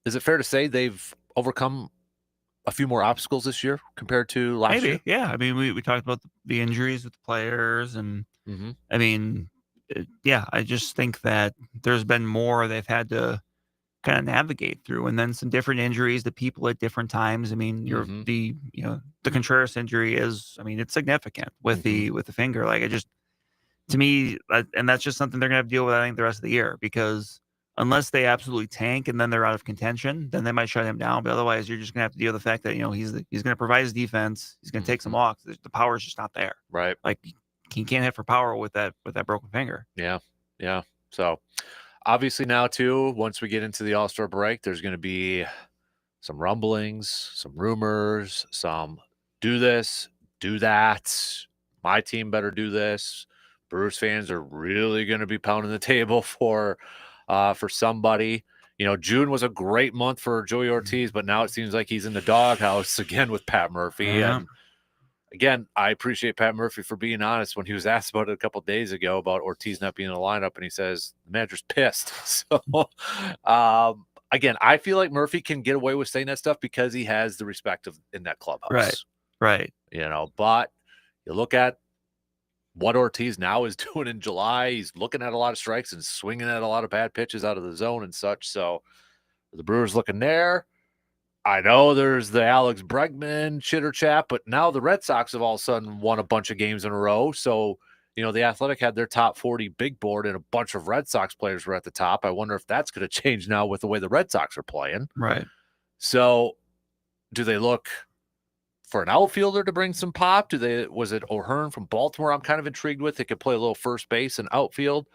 is it fair to say they've overcome a few more obstacles this year compared to last year? Yeah. I mean, we talked about the injuries with the players, and I mean, I just think that there's been more they've had to kind of navigate through, and then some different injuries to people at different times. I mean, the Contreras injury is, it's significant with the finger. Like, to me, and that's just something they're gonna have to deal with, I think, the rest of the year, because unless they absolutely tank and then they're out of contention, then they might shut him down. But otherwise, you're just gonna have to deal with the fact that he's gonna provide his defense. He's gonna take some walks. The power is just not there. Right. Like, he can't hit for power with that broken finger. Yeah. So obviously now too, once we get into the All-Star break, there's going to be some rumblings, some rumors, some do this, do that. My team better do this. Brewers fans are really going to be pounding the table for somebody. June was a great month for Joey Ortiz, but now it seems like he's in the doghouse again with Pat Murphy. Yeah. And again, I appreciate Pat Murphy for being honest when he was asked about it a couple of days ago about Ortiz not being in the lineup, and he says the manager's pissed. So, again, I feel like Murphy can get away with saying that stuff because he has the respect in that clubhouse. Right. But you look at what Ortiz now is doing in July. He's looking at a lot of strikes and swinging at a lot of bad pitches out of the zone and such. So the Brewers looking there. I know there's the Alex Bregman chitter chat, but now the Red Sox have all of a sudden won a bunch of games in a row. So, the Athletic had their top 40 big board, and a bunch of Red Sox players were at the top. I wonder if that's going to change now with the way the Red Sox are playing. Right. So do they look for an outfielder to bring some pop? Was it O'Hearn from Baltimore I'm kind of intrigued with? They could play a little first base and outfield.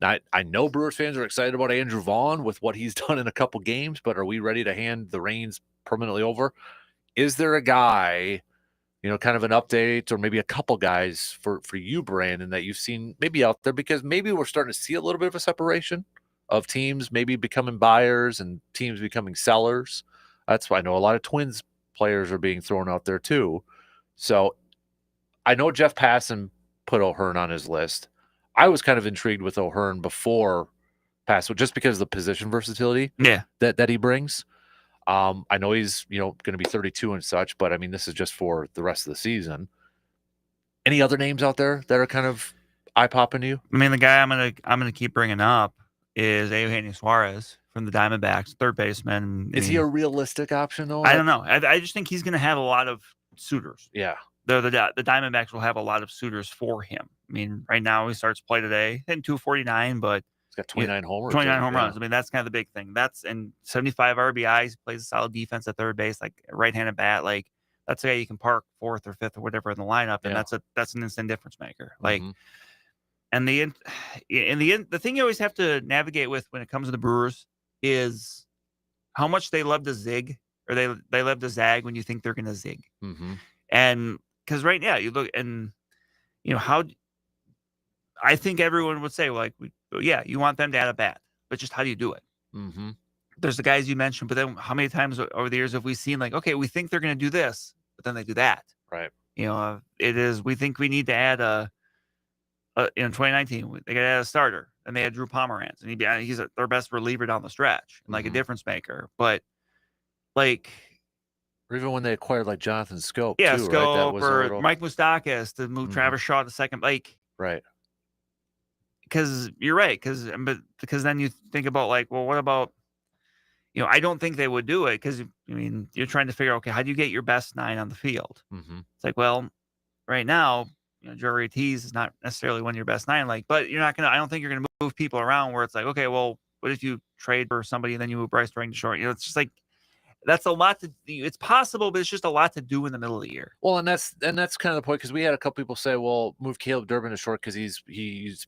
Now, I know Brewers fans are excited about Andrew Vaughn with what he's done in a couple games, but are we ready to hand the reins permanently over? Is there a guy, kind of an update, or maybe a couple guys for you, Brandon, that you've seen maybe out there? Because maybe we're starting to see a little bit of a separation of teams maybe becoming buyers and teams becoming sellers. That's why I know a lot of Twins players are being thrown out there too. So I know Jeff Passan put O'Hearn on his list. I was kind of intrigued with O'Hearn before Passan, just because of the position versatility that he brings. I know he's, going to be 32 and such, but I mean, this is just for the rest of the season. Any other names out there that are kind of eye-popping to you? I mean, the guy I'm gonna keep bringing up is Eugenio Suarez from the Diamondbacks, third baseman. Is he a realistic option, though? I don't know. I just think he's going to have a lot of suitors. Yeah. The Diamondbacks will have a lot of suitors for him. I mean, right now he starts play today, hitting 249, but he's got 29 homers. 29 home runs. I mean, that's kind of the big thing. And 75 RBIs, plays a solid defense at third base, like right-handed bat. Like that's a guy you can park fourth or fifth or whatever in the lineup, and that's an instant difference maker. Like, and in the end, the thing you always have to navigate with when it comes to the Brewers is how much they love to zig, or they love to zag when you think they're going to zig. And because right now you look and how I think everyone would say, like, you want them to add a bat, but just how do you do it? There's the guys you mentioned, but then how many times over the years have we seen, like, okay, we think they're going to do this, but then they do that. Right. We think we need to add in 2019, they got to add a starter, and they had Drew Pomeranz, and he's their best reliever down the stretch, and like a difference maker. But like, or even when they acquired like Jonathan Scope, too, Scope, right? That was or Mike Moustakas to move Travis Shaw to second, like, right. Because you're right, because then you think about, like, well, what about, I don't think they would do it, because you're trying to figure out, okay, how do you get your best 9 on the field? It's like, well, right now, Joey Ortiz is not necessarily one of your best 9, like, but I don't think you're gonna move people around where it's like, okay, well, what if you trade for somebody and then you move Bryce Turang to short? It's just like, that's a lot it's possible, but it's just a lot to do in the middle of the year. Well, and that's kind of the point, because we had a couple people say, well, move Caleb Durbin to short because he's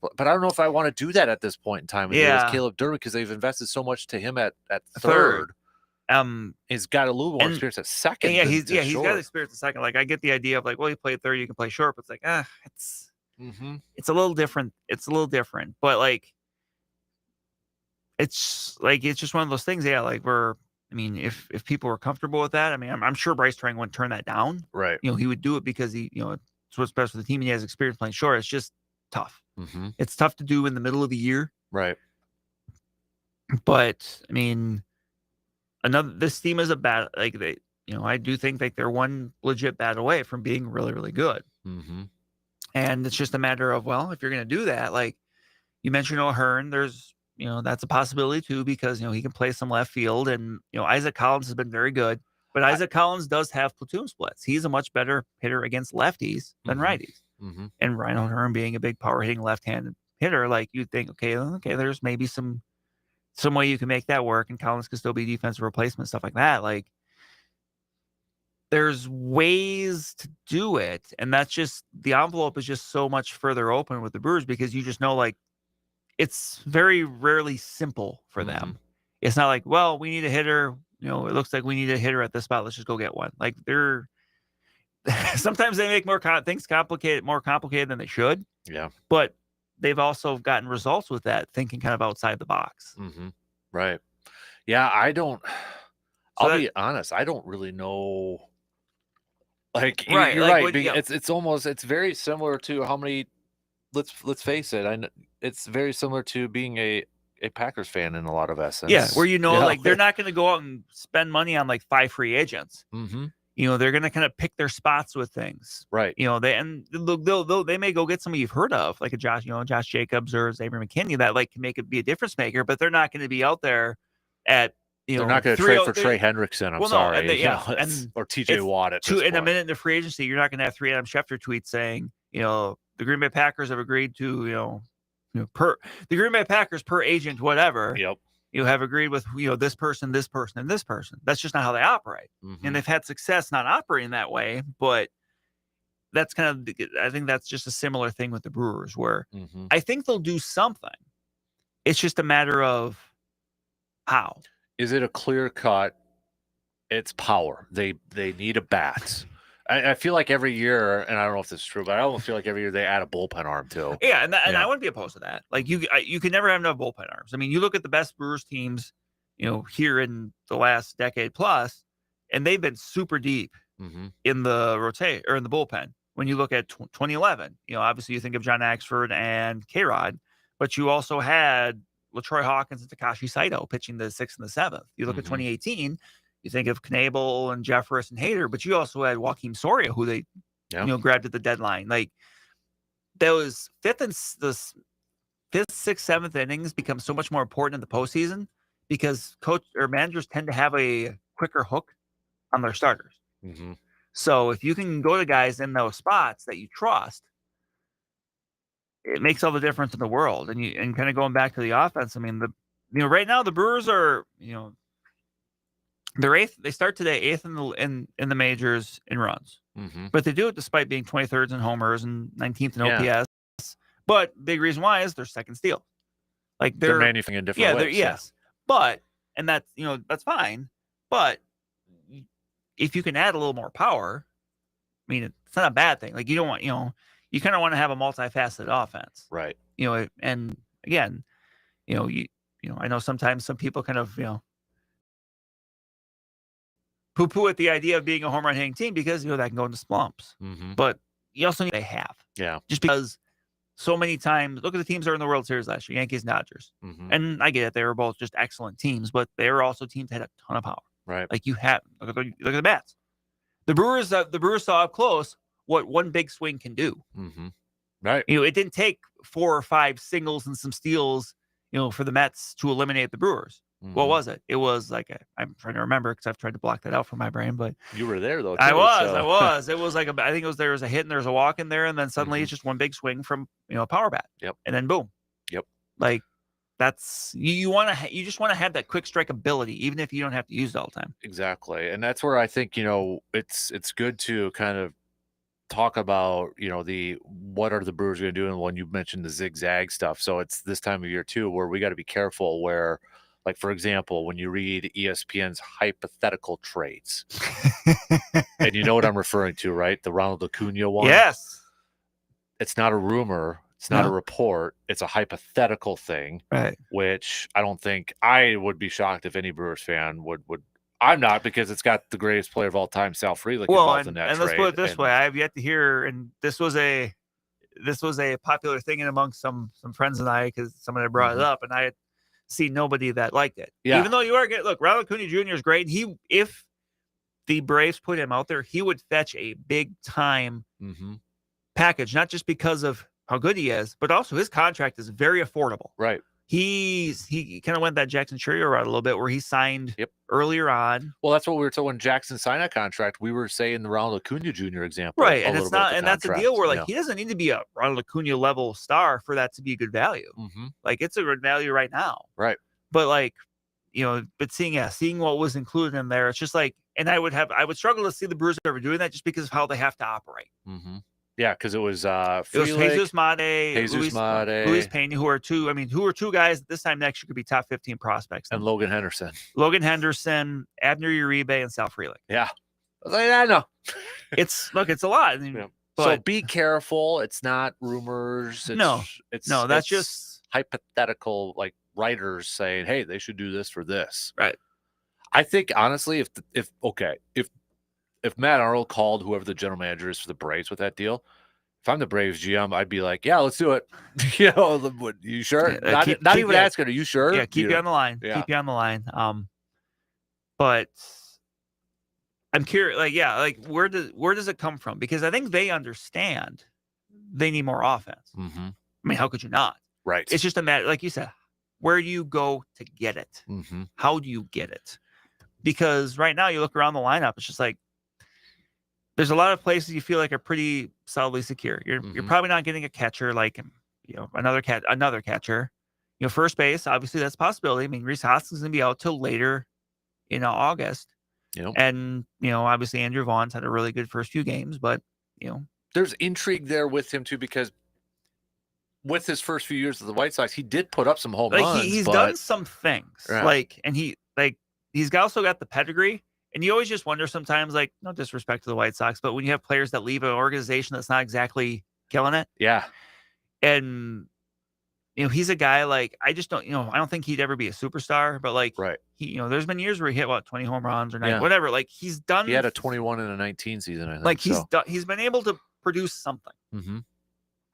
but I don't know if I want to do that at this point in time. With Caleb Durbin, because they've invested so much to him at third. He's got a little more experience at second. He's got experience at second. Like, I get the idea of, like, well, you play third, you can play short, but it's like, it's a little different. It's a little different, but like, it's just one of those things. Yeah, like if people were comfortable with that, I'm sure Bryce Turang wouldn't turn that down. Right. He would do it because it's what's best for the team, and he has experience playing short. It's just tough. It's tough to do in the middle of the year. Right. But this team is a bat. Like, I do think like they're one legit bat away from being really, really good. And it's just a matter of, well, if you're going to do that, like you mentioned O'Hearn, there's, that's a possibility too, because, he can play some left field, and, Isaac Collins has been very good, but Isaac Collins does have platoon splits. He's a much better hitter against lefties than righties. And Ryan O'Hearn being a big power hitting left-handed hitter, like, you'd think, okay, there's maybe some way you can make that work, and Collins can still be defensive replacement, stuff like that. Like, there's ways to do it, and that's just, the envelope is just so much further open with the Brewers, because you just know, like, it's very rarely simple for them. It's not like, well, we need a hitter. It looks like we need a hitter at this spot. Let's just go get one. Like, they're sometimes they make things more complicated than they should. Yeah. But they've also gotten results with that, thinking kind of outside the box. Right. Yeah. I'll be honest. I don't really know. Like, you're right. It's very similar to how many, let's face it. It's very similar to being a Packers fan in a lot of essence. Yeah, where like, they're not going to go out and spend money on like 5 free agents. They're going to kind of pick their spots with things. Right. They may go get somebody you've heard of, like a Josh Jacobs or Xavier McKinney, that like can make it be a difference maker, but they're not going to be out there at, they're not going to trade for Trey Hendrickson. I'm sorry. Or TJ Watt at in a minute in the free agency, you're not going to have 3 Adam Schefter tweets saying, the Green Bay Packers have agreed to, the Green Bay Packers per agent, whatever. Yep. Have agreed with, this person, this person, and this person. That's just not how they operate. And they've had success not operating that way, but that's I think that's just a similar thing with the Brewers, where I think they'll do something. It's just a matter of how. Is it a clear cut? It's power. They need a bat. I feel like every year, and I don't know if this is true, but I almost feel like every year they add a bullpen arm too. Yeah, and I wouldn't be opposed to that. Like, you can never have enough bullpen arms. You look at the best Brewers teams, here in the last decade plus, and they've been super deep in the rotate or in the bullpen. When you look at 2011, obviously you think of John Axford and K-Rod, but you also had LaTroy Hawkins and Takashi Saito pitching the 6th and the 7th. You look at 2018. You think of Knebel and Jeffress and Hader, but you also had Joaquin Soria, who they, grabbed at the deadline. Like, those 5th, 6th, 7th innings become so much more important in the postseason, because managers tend to have a quicker hook on their starters. So if you can go to guys in those spots that you trust, it makes all the difference in the world. And kind of going back to the offense, I mean, right now the Brewers are, they're eighth. They start today eighth in the majors in runs, but they do it despite being 23rd in homers and 19th in OPS. But big reason why is they're second steal. Like they're manufacturing in different ways. Yes, but and that's that's fine. But if you can add a little more power, I mean, it's not a bad thing. Like you don't want you kind of want to have a multifaceted offense, right? And again, I know sometimes some people kind of poo-poo at the idea of being a home run hitting team because that can go into slumps. But you also need just because so many times. Look at the teams that were in the World Series last year, Yankees, Dodgers, and I get it; they were both just excellent teams, but they were also teams that had a ton of power. Right? Like look at the bats. The Brewers saw up close what one big swing can do. Right? It didn't take 4 or 5 singles and some steals, for the Mets to eliminate the Brewers. What was it? It was like I'm trying to remember because I've tried to block that out from my brain, but you were there though. Too, I was. It was like I think there was a hit and there was a walk in there, and then suddenly it's just one big swing from a power bat. Yep. And then boom. Yep. Like that's you just want to have that quick strike ability, even if you don't have to use it all the time. Exactly, and that's where I think it's good to kind of talk about what are the Brewers going to do, and when you mentioned the zigzag stuff, so it's this time of year too where we got to be careful where. Like, for example, when you read ESPN's hypothetical trades, and you know what I'm referring to, right? The Ronald Acuna one. Yes. It's not a rumor. It's not a report. It's a hypothetical thing, right? Which I don't think I would be shocked if any Brewers fan would. I'm not, because it's got the greatest player of all time, Sal Frelick, involved in that trade. And let's put it this way: I have yet to hear, and this was a popular thing amongst some friends and I, because someone had brought it up, and I had see nobody that liked it. Even though you are getting, look, Ronald Acuna Jr. is great. And if the Braves put him out there, he would fetch a big time package, not just because of how good he is, but also his contract is very affordable. Right. He kind of went that Jackson Chourio route a little bit, where he signed earlier on. Well, that's what we were told when Jackson signed that contract. We were saying the Ronald Acuna Jr. example, right? And it's not, and that's the deal where he doesn't need to be a Ronald Acuna level star for that to be a good value. Like it's a good value right now, right? But but seeing what was included in there, it's just like, and I would struggle to see the Brewers ever doing that just because of how they have to operate. Yeah, because it was Jesus Mate, Luis Pena, who are two guys that this time next year could be top 15 prospects. And Logan Henderson, Abner Uribe, and Sal Frelick. Yeah, I know. It's a lot. I mean, so be careful. It's not rumors. That's just hypothetical, like writers saying, "Hey, they should do this for this." Right. I think honestly, if Matt Arnold called whoever the general manager is for the Braves with that deal, if I'm the Braves GM, I'd be like, yeah, let's do it. You sure? Not even asking, are you sure? Yeah, keep you on the line. Yeah. Keep you on the line. But I'm curious, where does it come from? Because I think they understand they need more offense. I mean, how could you not? Right. It's just a matter, like you said, where do you go to get it? How do you get it? Because right now you look around the lineup, it's just like, there's a lot of places you feel like are pretty solidly secure. You're probably not getting a catcher, another catcher. First base, obviously that's a possibility. I mean, Rhys Hoskins is gonna be out till later in August. And obviously Andrew Vaughn's had a really good first few games, but there's intrigue there with him too, because with his first few years of the White Sox, he did put up some home runs. He's done some things, he's also got the pedigree. And you always just wonder sometimes, no disrespect to the White Sox, but when you have players that leave an organization that's not exactly killing it. Yeah. And, he's a guy I just don't, I don't think he'd ever be a superstar, but right. He, there's been years where he hit 20 home runs or 9, whatever. He's done. He had a 21 and a 19 season, I think. He's been able to produce something.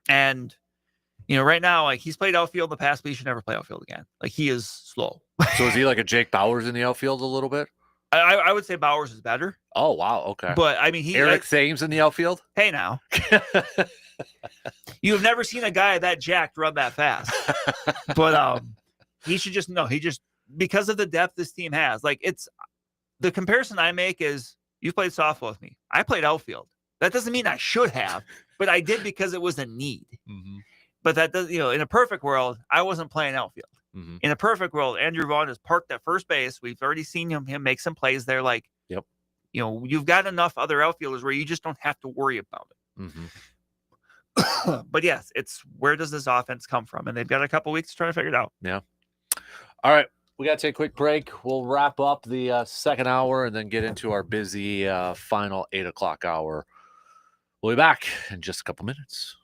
And, right now, he's played outfield in the past, but he should never play outfield again. He is slow. So is he like a Jake Bauers in the outfield a little bit? I would say Bauers is better. Oh, wow. Okay. But I mean, Eric Thames in the outfield. Hey, now you've never seen a guy that jacked run that fast, but he should just know. Because of the depth this team has, it's the comparison I make is you played softball with me. I played outfield. That doesn't mean I should have, but I did because it was a need. But that does, in a perfect world, I wasn't playing outfield. Mm-hmm. In a perfect world, Andrew Vaughn is parked at first base. We've already seen him make some plays there. Like, yep. You've got enough other outfielders where you just don't have to worry about it. Mm-hmm. But yes, it's where does this offense come from? And they've got a couple weeks to try to figure it out. Yeah. All right. We got to take a quick break. We'll wrap up the second hour and then get into our busy final 8 o'clock hour. We'll be back in just a couple minutes.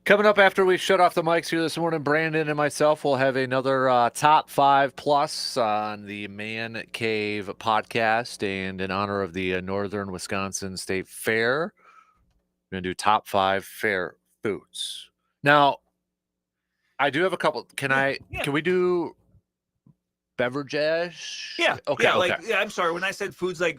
Coming up after we shut off the mics here this morning, Brandon and myself will have another top 5 plus on the Man Cave podcast. And in honor of the Northern Wisconsin State Fair, we're going to do top 5 fair foods. Now, I do have a couple. Can we do beverages? Yeah. Okay. I'm sorry. When I said foods, like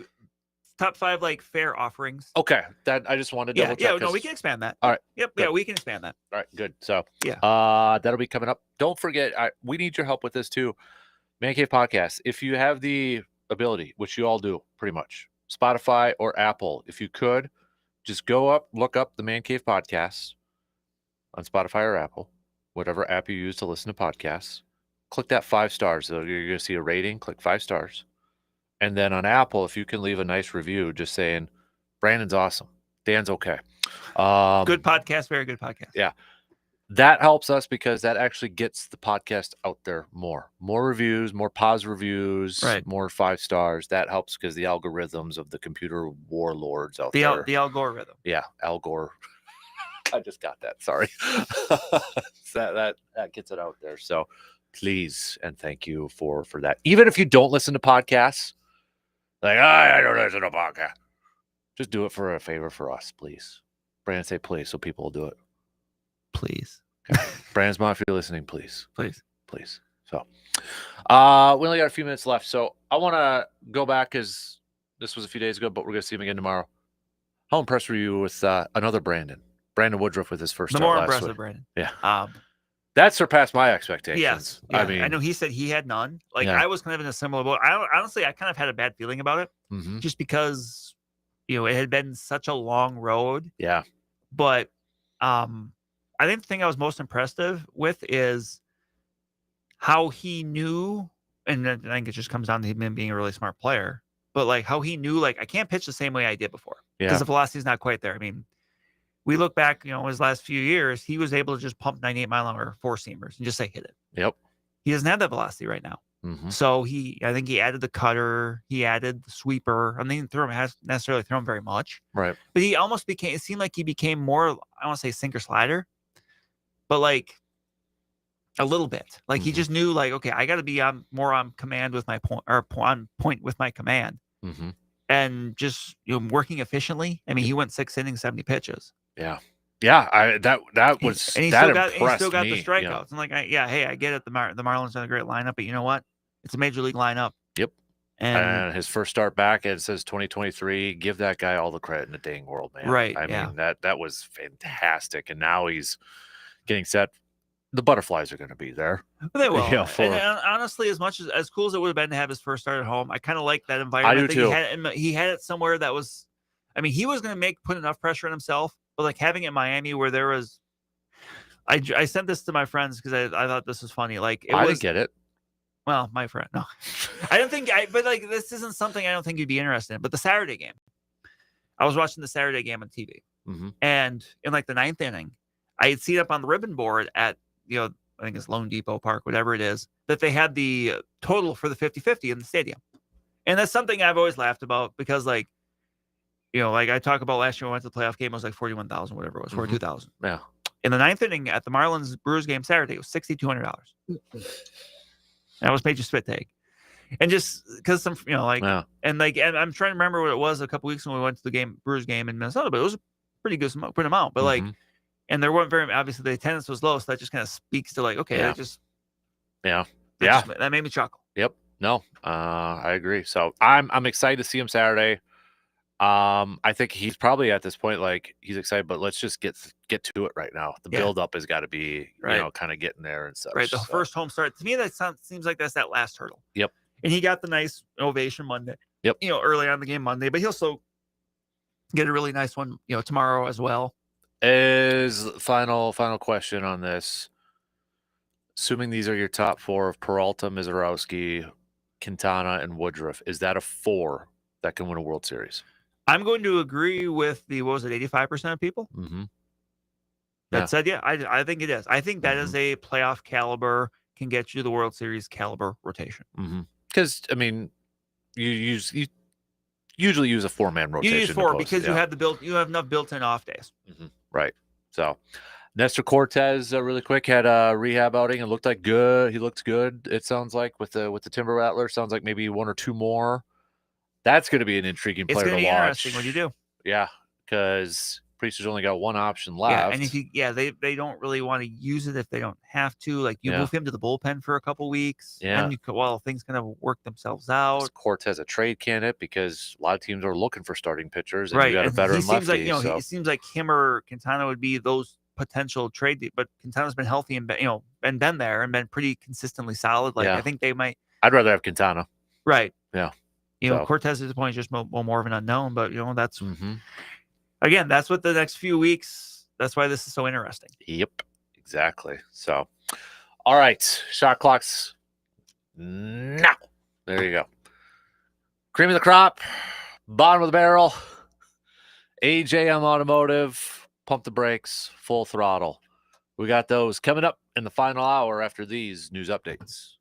top 5 like fair offerings. Okay. That I just wanted to double check. Yeah, no, we can expand that. All right. Yep. Good. Yeah, we can expand that. All right, good. So yeah, that'll be coming up. Don't forget, we need your help with this too. Man Cave Podcast. If you have the ability, which you all do pretty much, Spotify, or Apple. If you could, just look up the Man Cave Podcast on Spotify or Apple, whatever app you use to listen to podcasts. Click that 5 stars. So you're going to see a rating. Click 5 stars. And then on Apple, if you can leave a nice review just saying, Brandon's awesome. Dan's okay. Good podcast. Very good podcast. Yeah. That helps us because that actually gets the podcast out there more. More reviews, more positive reviews, more 5 stars. That helps because the algorithms of the computer warlords out there. The algorithm. Yeah, Al Gore. I just got that. Sorry. that gets it out there. So please and thank you for that. Even if you don't listen to podcasts, like, I don't listen to podcasts. Just do it for a favor for us, please. Brandon, say please so people will do it. Please. Okay. Brandon's mom, if you're listening, please. Please. So we only got a few minutes left. So I want to go back because this was a few days ago, but we're going to see him again tomorrow. How impressed were you with another Brandon Woodruff with his first start more last impressive week? Brandon. Yeah. That surpassed my expectations. Yes. Yeah. I know he said he had none. Like, I was kind of in a similar boat. Honestly, I kind of had a bad feeling about it just because, it had been such a long road. Yeah. But I think the thing I was most impressed with is how he knew, and I think it just comes down to him being a really smart player, but like how he knew, like, I can't pitch the same way I did before because the velocity is not quite there. I mean, we look back, his last few years, he was able to just pump 98-mile-an-hour 4-seamers and just say hit it. Yep. He doesn't have that velocity right now. So I think he added the cutter, he added the sweeper. I mean, he hasn't necessarily thrown very much. Right. But he almost it seemed like he became more, I don't want to say sinker slider, but like a little bit. Like he just knew, like, okay, I got to be more on command with my point, or on point with my command. And just working efficiently. I mean, he went 6 innings, 70 pitches. Yeah. Yeah, that was and he that still got me. the strikeouts. I'm like, hey, I get it. The Marlins are a great lineup, but you know what? It's a major league lineup. Yep. And his first start back, it says 2023. Give that guy all the credit in the dang world, man. Right. I mean, that was fantastic. And now he's getting set. The butterflies are going to be there. They will. And honestly, as cool as it would have been to have his first start at home, I kind of like that environment. I do too. He had it somewhere that was, I mean, he was going to put enough pressure on himself, but like having it in Miami where there was, I sent this to my friends because I thought this was funny. Like I didn't get it. Well, my friend, no, I don't think but like, this isn't something I don't think you'd be interested in, but the Saturday game, I was watching the Saturday game on TV and in like the 9th inning, I had seen up on the ribbon board at, I think it's Lone Depot Park, whatever it is, that they had the total for the 50-50 in the stadium. And that's something I've always laughed about because like, like I talk about last year when I went to the playoff game, it was like 41,000, whatever it was, 42,000. Yeah. In the 9th inning at the Marlins Brewers game Saturday, it was $6,200. That was Page's spit take. And just because some, and I'm trying to remember what it was a couple weeks when we went to the Brewers game in Minnesota, but it was a pretty good amount. But like, and there weren't obviously the attendance was low. So that just kind of speaks to like, okay, that made me chuckle. Yep. No, I agree. So I'm excited to see him Saturday. I think he's probably at this point, like he's excited, but let's just get to it right now. The build up has got to be, kind of getting there and stuff. Right. The first home start to me, seems like that's that last hurdle. Yep. And he got the nice ovation Monday. Yep. Early on in the game Monday, but he'll still get a really nice one, tomorrow as well. Is final question on this. Assuming these are your top 4 of Peralta, Mizorowski, Quintana, and Woodruff, is that a 4 that can win a World Series? I'm going to agree with 85% of people that said, I think it is. I think that is a playoff caliber, can get you the World Series caliber rotation. Because, I mean, you usually use a 4-man rotation. You use 4 because you have enough built-in off days. Right. So Nestor Cortez, really quick, had a rehab outing and looked like good. He looked good. It sounds like with the Timber Rattler, sounds like maybe 1 or 2 more. That's going to be an intriguing player to watch. It's going to be interesting what you do. Yeah, because Priest's only got 1 option left. Yeah, and if they don't really want to use it if they don't have to. Like you move him to the bullpen for a couple weeks. Yeah. And while things kind of work themselves out. Cortez a trade candidate because a lot of teams are looking for starting pitchers. And right. You got a veteran lefty. It seems like him or Quintana would be those potential trade, but Quintana's been healthy and been there and been pretty consistently solid. Like I think they might. I'd rather have Quintana. Right. Yeah. Cortez at this point is just more of an unknown, but that's again, that's what the next few weeks. That's why this is so interesting. Yep, exactly. So, all right, shot clocks now. There you go. Cream of the crop, bottom of the barrel. AJM Automotive, pump the brakes, full throttle. We got those coming up in the final hour after these news updates.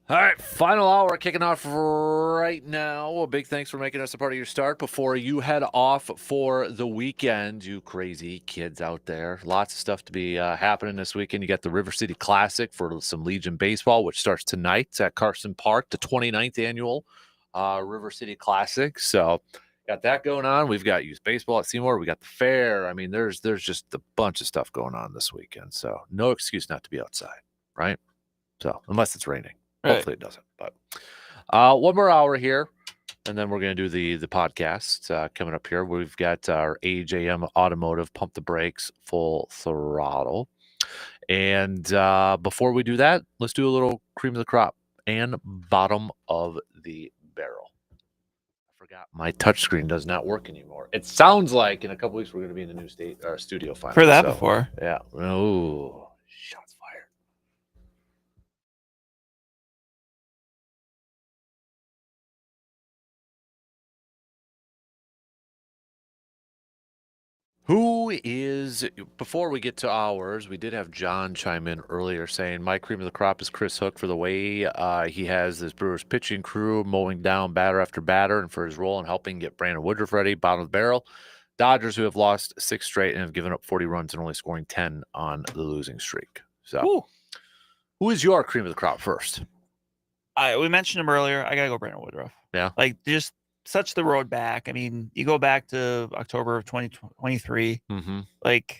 All right, final hour kicking off right now. A big thanks for making us a part of your start before you head off for the weekend, you crazy kids out there. Lots of stuff to be happening this weekend. You got the River City Classic for some Legion baseball, which starts tonight at Carson Park, the 29th annual River City Classic. So got that going on. We've got youth baseball at Seymour. We got the fair. I mean, there's just a bunch of stuff going on this weekend. So no excuse not to be outside, right? So unless it's raining. Hopefully it doesn't. But one more hour here, and then we're going to do the podcast coming up here. We've got our AJM Automotive Pump the Brakes Full Throttle. And before we do that, let's do a little cream of the crop and bottom of the barrel. I forgot my touchscreen does not work anymore. It sounds like in a couple weeks we're going to be in the new studio finally. For that before. Yeah. Oh, shots fired. Before we get to ours, we did have John chime in earlier saying, my cream of the crop is Chris Hook for the way he has this Brewers pitching crew mowing down batter after batter, and for his role in helping get Brandon Woodruff ready, bottom of the barrel. Dodgers, who have lost 6 straight and have given up 40 runs and only scoring 10 on the losing streak. So, who is your cream of the crop first? We mentioned him earlier. I got to go Brandon Woodruff. Yeah. Like, just such the road back. I mean, you go back to October of 2023. Mm-hmm. Like,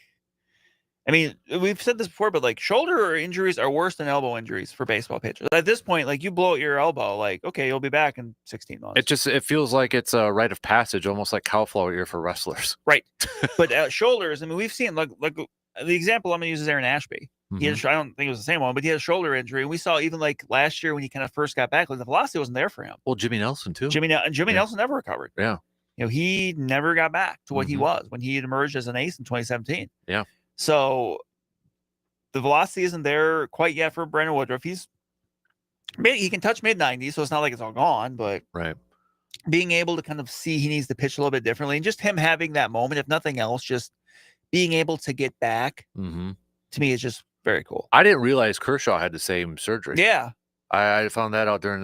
I mean, we've said this before, but like shoulder injuries are worse than elbow injuries for baseball pitchers. At this point, like you blow out your elbow, like, okay, you'll be back in 16 months. It feels like it's a rite of passage, almost like cauliflower ear for wrestlers. Right. But shoulders, I mean, we've seen like the example I'm going to use is Aaron Ashby. Mm-hmm. He had, I don't think it was the same one, but he had a shoulder injury. And we saw even like last year when he kind of first got back, like the velocity wasn't there for him. Well, Jimmy Nelson too. Jimmy Nelson never recovered. Yeah. You know, he never got back to what he was when he had emerged as an ace in 2017. Yeah. So the velocity isn't there quite yet for Brandon Woodruff. He can touch mid-90s, so it's not like it's all gone, but right. Being able to kind of see he needs to pitch a little bit differently, and just him having that moment, if nothing else, just being able to get back, to me is just very cool. I didn't realize Kershaw had the same surgery. Yeah. I found that out during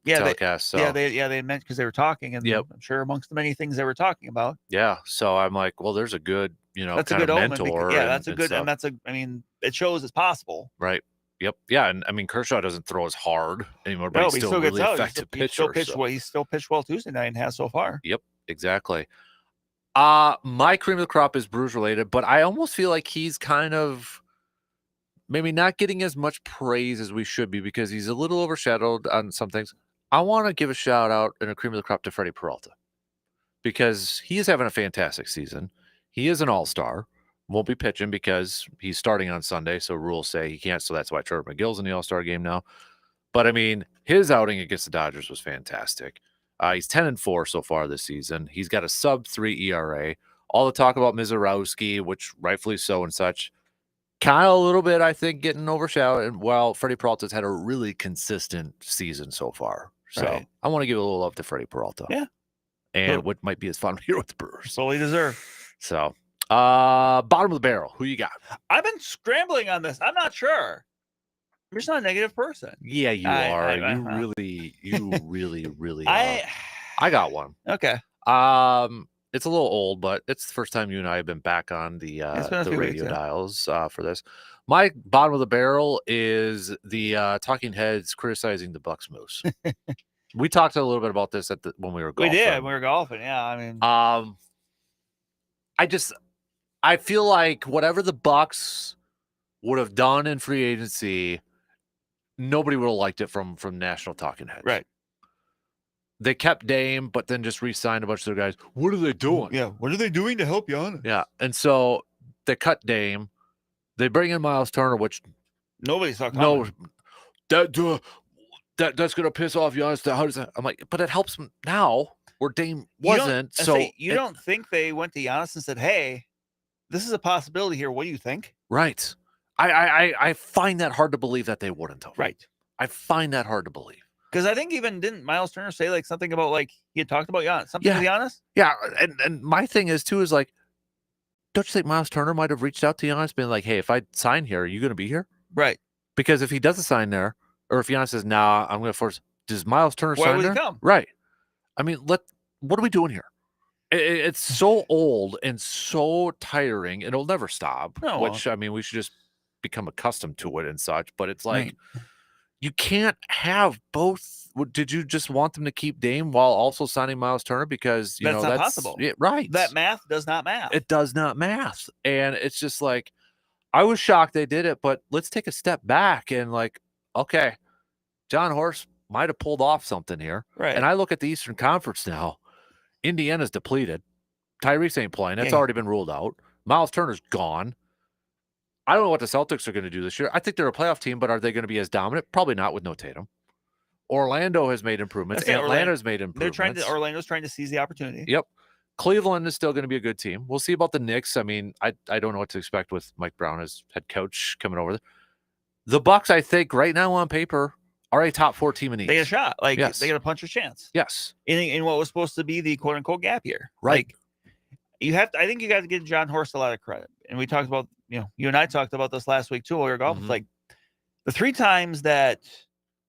telecast. They meant because they were talking, and I'm sure amongst the many things they were talking about. Yeah, so I'm like, well, there's a good, that's a good mentor. That's a good, and that's I mean, it shows it's possible. Right. Yep. Yeah, and I mean, Kershaw doesn't throw as hard anymore, but he's still really effective pitcher. He's still pitched well Tuesday night and has so far. Yep, exactly. My cream of the crop is Brewers related, but I almost feel like he's kind of maybe not getting as much praise as we should be because he's a little overshadowed on some things. I want to give a shout out and a cream of the crop to Freddie Peralta because he is having a fantastic season. He is an all-star. Won't be pitching because he's starting on Sunday, so rules say he can't. So that's why Trevor McGill's in the All-Star game now. But I mean, his outing against the Dodgers was fantastic. He's 10-4 so far this season. He's got a sub-3 ERA. All the talk about Mizorowski, which rightfully so and such, kind of a little bit, I think, getting overshadowed. And while Freddie Peralta's had a really consistent season so far, so I want to give a little love to Freddie Peralta. Yeah, and what might be his final year with the Brewers. Fully deserved. So. Bottom of the barrel. Who you got? I've been scrambling on this. I'm not sure. You're just not a negative person. Yeah, you are. You really are. I got one. Okay. It's a little old, but it's the first time you and I have been back on the radio dials for this. My bottom of the barrel is the Talking Heads criticizing the Bucks moves. We talked a little bit about this when we were golfing. We did. We were golfing. Yeah. I mean, I feel like whatever the Bucks would have done in free agency, nobody would have liked it from national talking heads. Right. They kept Dame, but then just re-signed a bunch of their guys. What are they doing? Yeah. What are they doing to help Giannis? Yeah. And so they cut Dame. They bring in Miles Turner, which nobody's talking about. No, that's going to piss off Giannis. How does that? I'm like, but it helps him now where Dame wasn't. You don't think they went to Giannis and said, hey, this is a possibility here. What do you think? Right. I find that hard to believe that they wouldn't have. Right. I find that hard to believe. Because I think even didn't Miles Turner say like something about like he had talked about Giannis? Something with Giannis? Yeah. And my thing is too is like, don't you think Miles Turner might have reached out to Giannis being like, hey, if I sign here, are you going to be here? Right. Because if he doesn't sign there, or if Giannis says, "Nah, I'm going to force," does Miles Turner Why sign would he there? come? Right. I mean, what are we doing here? It's so old and so tiring. It'll never stop. No, it which I mean, we should just become accustomed to it and such. But it's like Right. you can't have both. Did you just want them to keep Dame while also signing Miles Turner? Because That's not possible. right. That math does not math. It does not math, and it's just like I was shocked they did it. But let's take a step back and like, okay, John Horst might have pulled off something here. Right. And I look at the Eastern Conference now. Indiana's depleted. Tyrese ain't playing. That's Yeah. already been ruled out. Miles Turner's gone. I don't know what the Celtics are going to do this year. I think they're a playoff team, but are they going to be as dominant? Probably not with no Tatum. Orlando has made improvements. Atlanta's made improvements. Orlando's trying to seize the opportunity. Yep. Cleveland is still going to be a good team. We'll see about the Knicks. I mean, I don't know what to expect with Mike Brown as head coach coming over there. The Bucks, I think, right now on paper, are a top 4 team in the East. They get a shot. Like, yes. They get a puncher's chance. Yes. In what was supposed to be the quote-unquote gap year. Right. Like, I think you got to give John Horst a lot of credit. And we talked about, you and I talked about this last week, too, while we were golfing. Mm-hmm. Like, the 3 times that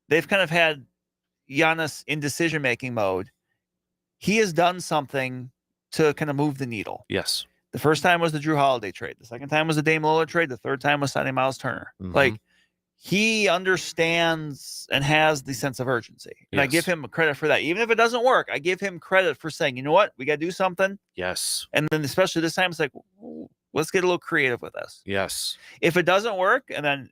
they've kind of had Giannis in decision-making mode, he has done something to kind of move the needle. Yes. The first time was the Drew Holiday trade. The second time was the Dame Lillard trade. The third time was signing Miles Turner. Mm-hmm. Like, he understands and has the sense of urgency. And I give him credit for that. Even if it doesn't work, I give him credit for saying, you know what? We got to do something. Yes. And then especially this time, it's like, let's get a little creative with this. Yes. If it doesn't work, I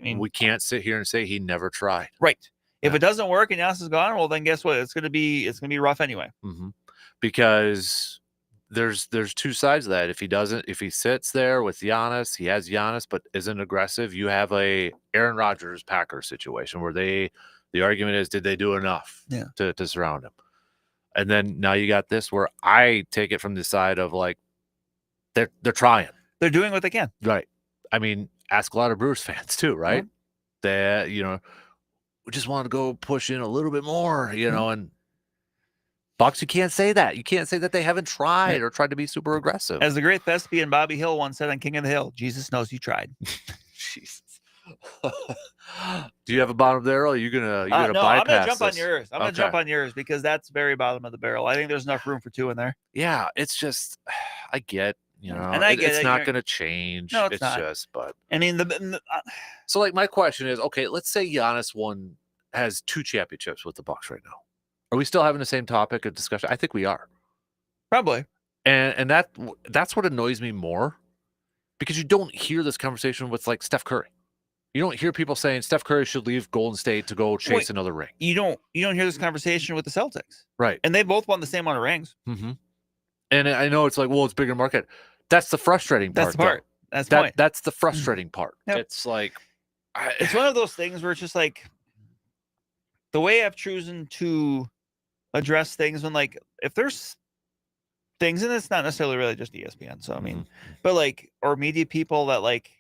mean, we can't sit here and say he never tried. Right. If it doesn't work and Giannis is gone, well, then guess what? It's gonna be rough anyway. Mm-hmm. Because there's 2 sides of that. If he sits there with Giannis, he has Giannis, but isn't aggressive. You have a Aaron Rodgers Packers situation where the argument is, did they do enough to surround him? And then now you got this where I take it from the side of like they're trying. They're doing what they can. Right. I mean, ask a lot of Brewers fans too, right? That we just want to go push in a little bit more, and Bucks, you can't say that. You can't say that they haven't tried or tried to be super aggressive. As the great thespian Bobby Hill once said on King of the Hill, Jesus knows you tried. Jesus. Do you have a bottom barrel? Are you gonna no, bypass I'm gonna jump this? on yours. I'm gonna jump on yours because that's very bottom of the barrel. I think there's enough room for 2 in there. Yeah, it's just I get, and I get it's not gonna change. No, it's not. Just, but I mean, so like my question is, okay, let's say Giannis has 2 championships with the Bucks right now. Are we still having the same topic of discussion? I think we are. Probably. And that's what annoys me more, because you don't hear this conversation with like Steph Curry. You don't hear people saying Steph Curry should leave Golden State to go chase another ring. You don't hear this conversation with the Celtics. Right. And they both won the same amount of rings. Mm-hmm. And I know it's like, well, it's bigger market. That's the frustrating part. That's the part. That's the point. That's the frustrating part. Yep. It's like it's one of those things where it's just like the way I've chosen to address things when, like, if there's things, and it's not necessarily really just ESPN, so I mean, but like, or media people that like,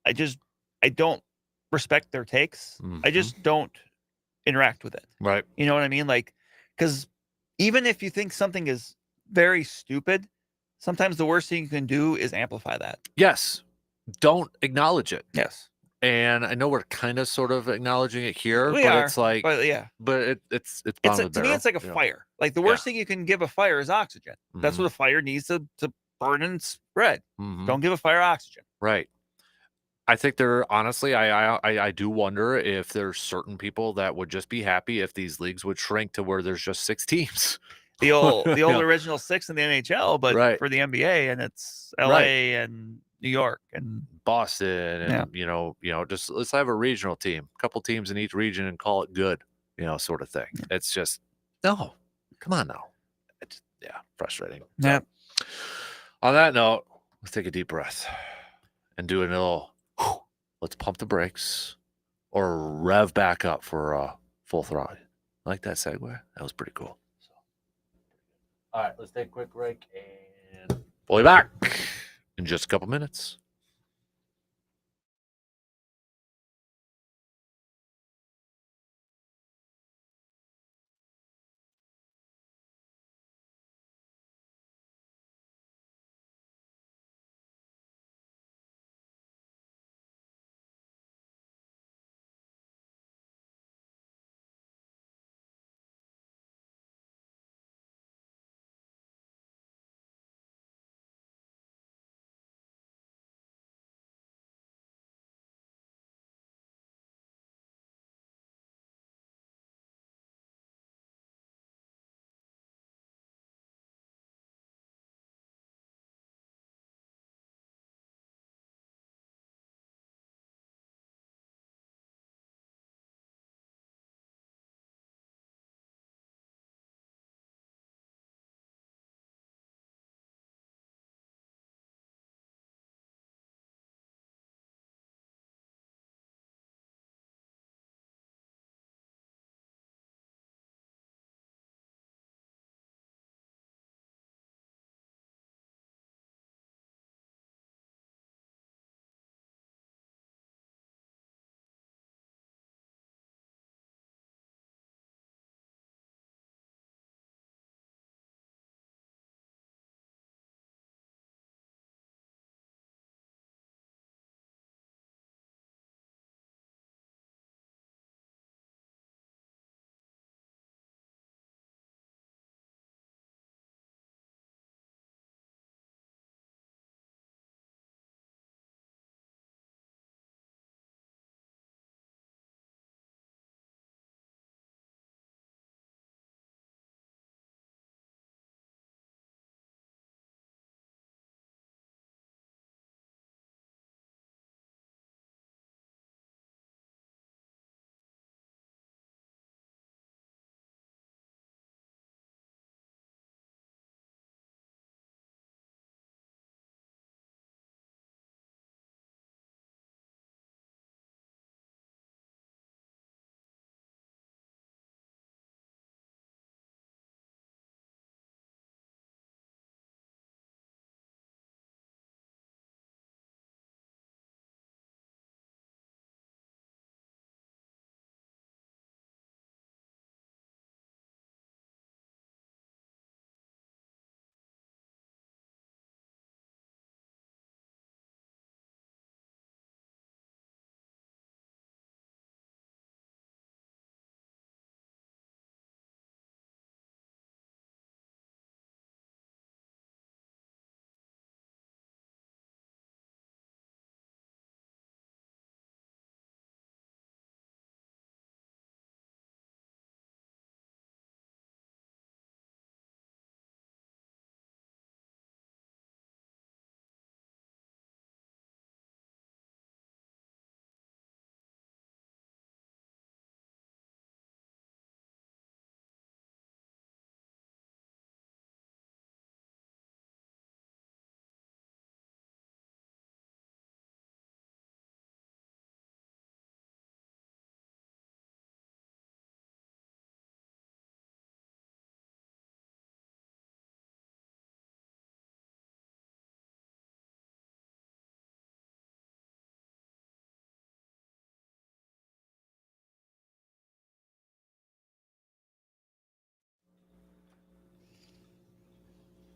I don't respect their takes. I just don't interact with it. Right. You know what I mean? Like, because even if you think something is very stupid, sometimes the worst thing you can do is amplify that. Yes. Don't acknowledge it. Yes. And I know we're kind of sort of acknowledging it here, it's like, but yeah, but it's to me, it's like a fire. Like the worst thing you can give a fire is oxygen. That's what a fire needs to burn and spread. Don't give a fire oxygen. Right. I think honestly, I do wonder if there's certain people that would just be happy if these leagues would shrink to where there's just 6 teams. The old original 6 in the NHL, but for the NBA, and it's LA and New York and Boston, and just let's have a regional team, a couple teams in each region, and call it good, sort of thing. It's just no, come on now. It's frustrating. Yeah. So, on that note, let's take a deep breath and do a little. Let's pump the brakes or rev back up for full throttle. Like that segue? That was pretty cool. So, all right, let's take a quick break and we'll be back in just a couple minutes.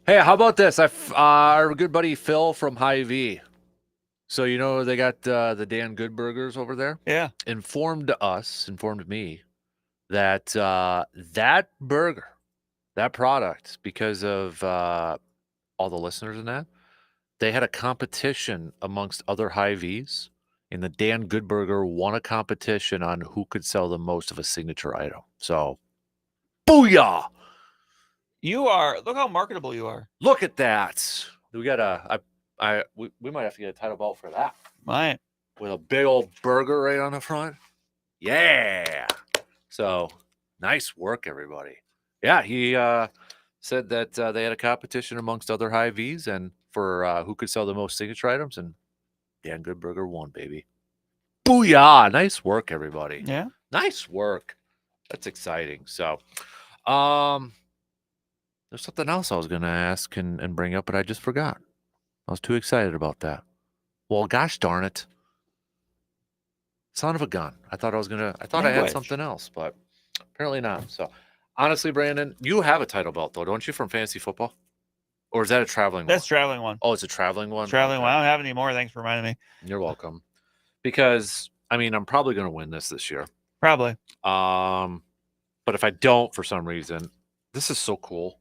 Hey, how about this? Our good buddy Phil from Hy-Vee. So they got the Dan Good Burgers over there. Yeah. Informed me that that burger, that product, because of all the listeners in that, they had a competition amongst other Hy-Vees, and the Dan Good Burger won a competition on who could sell the most of a signature item. So, booyah! Look how marketable you are. Look at that. We got we might have to get a title belt for that. Might. With a big old burger right on the front. Yeah. So, nice work, everybody. Yeah, he said that they had a competition amongst other Hy-Vees and for who could sell the most signature items, and Dan Good Burger won, baby. Booyah! Nice work, everybody. Yeah. Nice work. That's exciting. So, there's something else I was going to ask and bring up, but I just forgot. I was too excited about that. Well, gosh darn it. Son of a gun. I thought I had something else, but apparently not. So, honestly, Brandon, you have a title belt, though, don't you, from fantasy football? Or is that a traveling one? That's traveling one. Oh, it's a traveling one? Traveling one. I don't have any more. Thanks for reminding me. You're welcome. Because, I'm probably going to win this year. Probably. But if I don't, for some reason, this is so cool.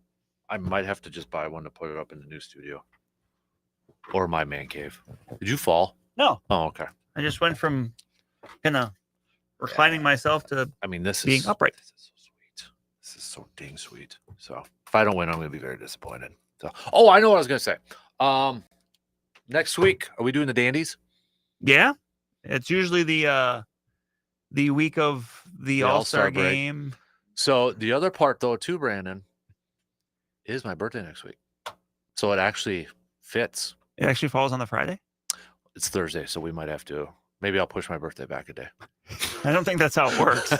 I might have to just buy one to put it up in the new studio. Or my man cave. Did you fall? No. Oh, okay. I just went from kind of reclining myself to this being is upright. This is so sweet. This is so dang sweet. So if I don't win, I'm going to be very disappointed. So, I know what I was going to say. Next week, are we doing the Dandies? Yeah. It's usually the week of the All-Star game. Break. So the other part, though, too, Brandon, is my birthday next week. So it actually fits. It actually falls on the Friday? It's Thursday, so we might have to. Maybe I'll push my birthday back a day. I don't think that's how it works.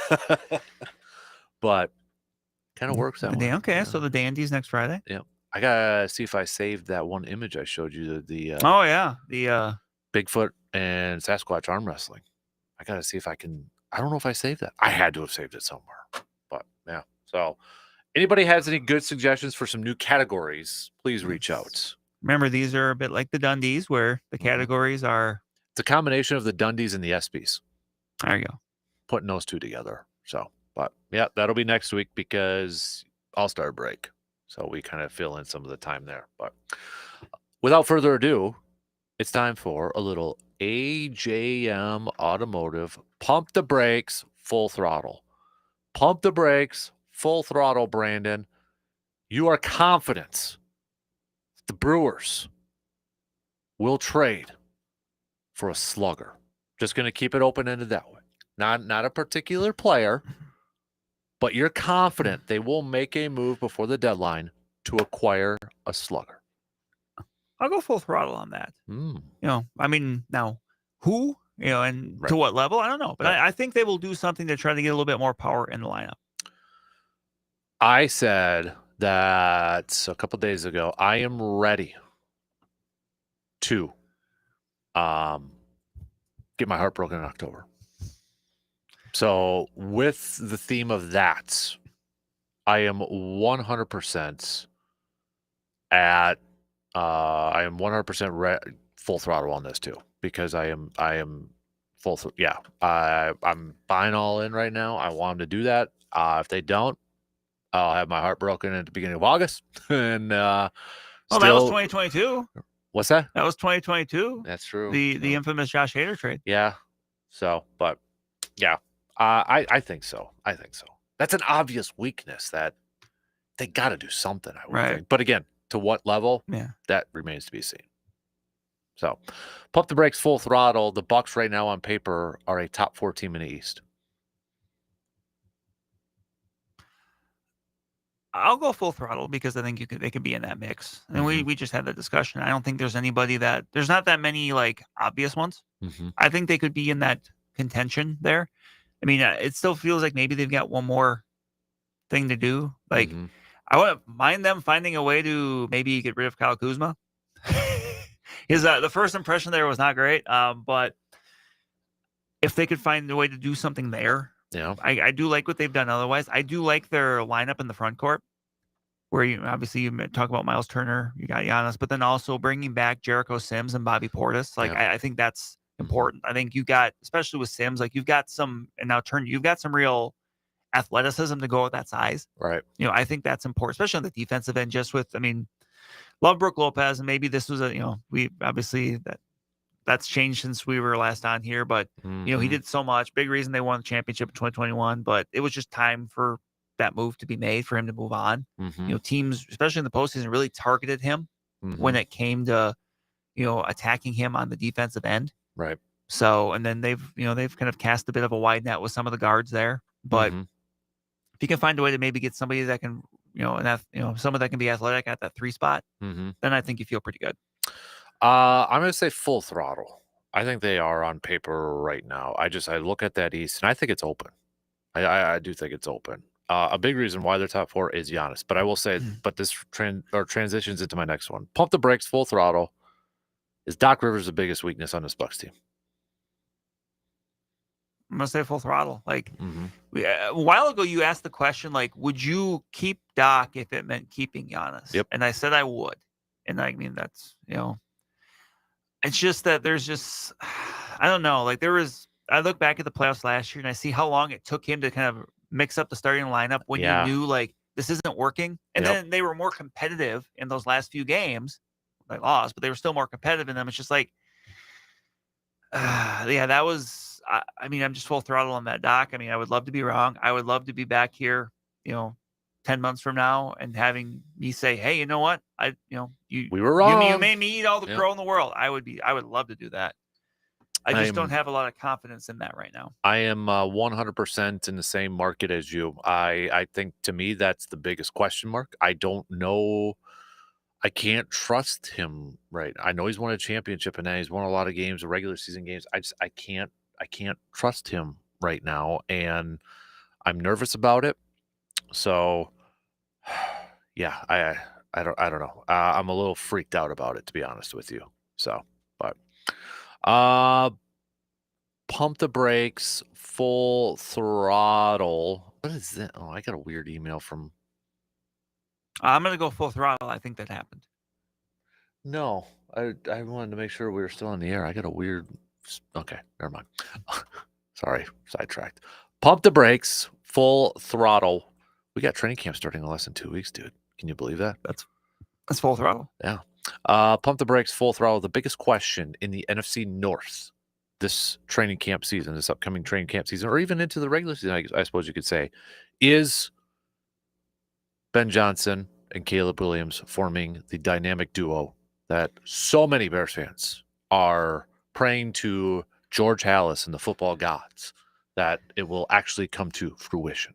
But kind of works that way. Okay, so the Dandies next Friday? Yeah. I got to see if I saved that one image I showed you. The oh, yeah. The Bigfoot and Sasquatch arm wrestling. I got to see if I can. I don't know if I saved that. I had to have saved it somewhere. But, yeah. So, anybody has any good suggestions for some new categories, please reach out. Remember, these are a bit like the Dundies, where the categories are... It's a combination of the Dundies and the ESPYs. There you go. Putting those two together. So, but, yeah, that'll be next week because All-Star break. So, we kind of fill in some of the time there. But, without further ado, it's time for a little AJM Automotive Pump the Brakes, Full Throttle. Pump the brakes, full throttle, Brandon. You are confident the Brewers will trade for a slugger. Just going to keep it open-ended that way. Not a particular player, but you're confident they will make a move before the deadline to acquire a slugger. I'll go full throttle on that. Now, who? And to what level? I don't know. But I think they will do something to try to get a little bit more power in the lineup. I said that a couple days ago. I am ready to get my heart broken in October. So with the theme of that, I am 100% at I am 100% full throttle on this too. Because I am full. I'm buying all in right now. I want them to do that. If they don't, I'll have my heart broken at the beginning of August. And that was 2022. What's that? That was 2022. That's true. The infamous Josh Hader trade. Yeah. So, but yeah, I think so. I think so. That's an obvious weakness that they got to do something. I would think. But again, to what level? Yeah, that remains to be seen. So, pump the brakes, full throttle. The Bucks right now on paper are a top 4 team in the East. I'll go full throttle because I think they could be in that mix. And we just had that discussion. I don't think there's anybody there's not that many obvious ones. I think they could be in that contention there. It still feels like maybe they've got one more thing to do. I wouldn't mind them finding a way to maybe get rid of Kyle Kuzma. The first impression there was not great, but if they could find a way to do something there, I do like what they've done otherwise. I do like their lineup in the front court, where you obviously you talk about Miles Turner, you got Giannis, but then also bringing back Jericho Sims and Bobby Portis. Like I think that's important. I think you got, especially with Sims, like you've got some, and now Turner, you've got some real athleticism to go with that size. Right. I think that's important, especially on the defensive end. Just with, love Brook Lopez, and maybe this was we obviously that's changed since we were last on here, but he did so much. Big reason they won the championship in 2021, but it was just time for that move to be made for him to move on. Teams, especially in the postseason, really targeted him when it came to attacking him on the defensive end. Right. So, and then they've kind of cast a bit of a wide net with some of the guards there, but if you can find a way to maybe get somebody that can, someone that can be athletic at that 3 spot, then I think you feel pretty good. I'm going to say Full Throttle. I think they are on paper right now. I look at that East, and I think it's open. I do think it's open. A big reason why they're top 4 is Giannis. But I will say, but this transitions into my next one. Pump the brakes, Full Throttle. Is Doc Rivers the biggest weakness on this Bucks team? I'm going to say Full Throttle. Like, a while ago, you asked the question, like, would you keep Doc if it meant keeping Giannis? Yep. And I said I would. And that's, it's just that there's just, I don't know. Like, I look back at the playoffs last year and I see how long it took him to kind of mix up the starting lineup when you knew, like, this isn't working. And then they were more competitive in those last few games. They lost, but they were still more competitive in them. It's just like, that was, I'm just Full Throttle on that, Doc. I would love to be wrong. I would love to be back here, 10 months from now and having me say, hey, you know what? We were wrong. You made me eat all the crow in the world. I would love to do that. I just don't have a lot of confidence in that right now. I am 100% in the same market as you. I think, to me, that's the biggest question mark. I don't know. I can't trust him, right? I know he's won a championship and he's won a lot of games, regular season games. I can't trust him right now, and I'm nervous about it. So, yeah, I don't know. I'm a little freaked out about it, to be honest with you. So, but Pump the brakes, Full Throttle. What is that? Oh, I got a weird email from. I'm going to go Full Throttle. I think that happened. No, I wanted to make sure we were still on the air. I got a weird. Okay, never mind. Sorry, sidetracked. Pump the brakes, Full Throttle. We got training camp starting in less than 2 weeks, dude. Can you believe that? That's Full Throttle. Yeah. Pump the brakes, Full Throttle. The biggest question in the NFC North this training camp season, this upcoming training camp season, or even into the regular season, I suppose you could say, is Ben Johnson and Caleb Williams forming the dynamic duo that so many Bears fans are praying to George Halas and the football gods that it will actually come to fruition.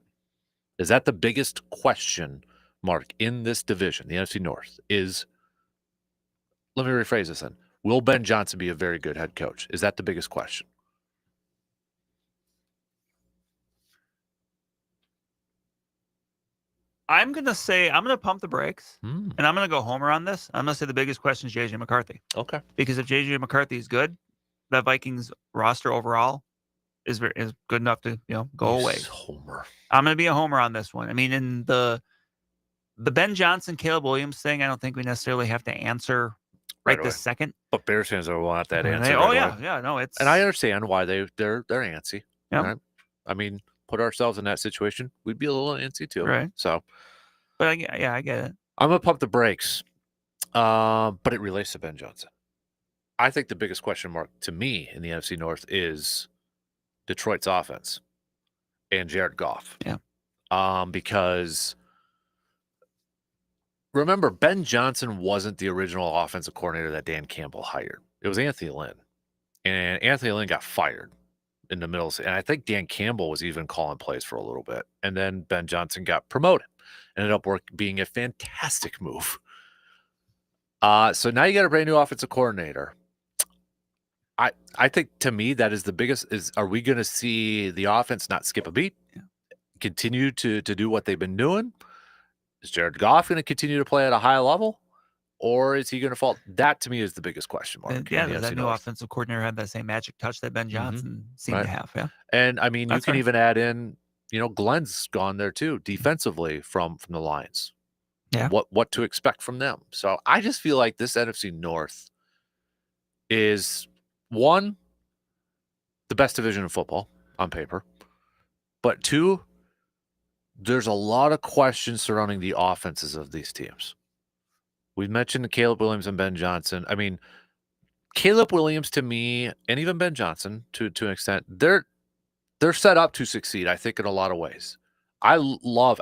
Is that the biggest question mark in this division, the NFC North? Let me rephrase this then. Will Ben Johnson be a very good head coach? Is that the biggest question? I'm going to pump the brakes, and I'm going to go homer on this. I'm going to say the biggest question is J.J. McCarthy. Okay. Because if J.J. McCarthy is good, that Vikings roster overall is good enough to go away. Homer. I'm going to be a homer on this one. In the Ben Johnson, Caleb Williams thing, I don't think we necessarily have to answer right this second. But Bears fans will want that answer. It's. And I understand why they're antsy. Yeah. Right? Put ourselves in that situation, we'd be a little antsy too. Right. So, but I get it. I'm gonna pump the brakes, but it relates to Ben Johnson. I think the biggest question mark to me in the NFC North is Detroit's offense and Jared Goff. Yeah. Because remember, Ben Johnson wasn't the original offensive coordinator that Dan Campbell hired. It was Anthony Lynn, and Anthony Lynn got fired in the middle. And I think Dan Campbell was even calling plays for a little bit. And then Ben Johnson got promoted. Ended up being a fantastic move. So now you got a brand new offensive coordinator. I think, to me, that is the biggest are we going to see the offense not skip a beat? Yeah. Continue to do what they've been doing? Is Jared Goff going to continue to play at a high level? Or is he going to fall? That, to me, is the biggest question mark. That new offensive coordinator had that same magic touch that Ben Johnson seemed to have. Yeah. And, you can even add in, Glenn's gone there too, defensively from the Lions. what to expect from them. So I just feel like this NFC North is, one, the best division in football on paper, but two, there's a lot of questions surrounding the offenses of these teams. We've mentioned Caleb Williams and Ben Johnson. I mean, Caleb Williams to me, and even Ben Johnson to an extent, they're set up to succeed, I think, in a lot of ways. I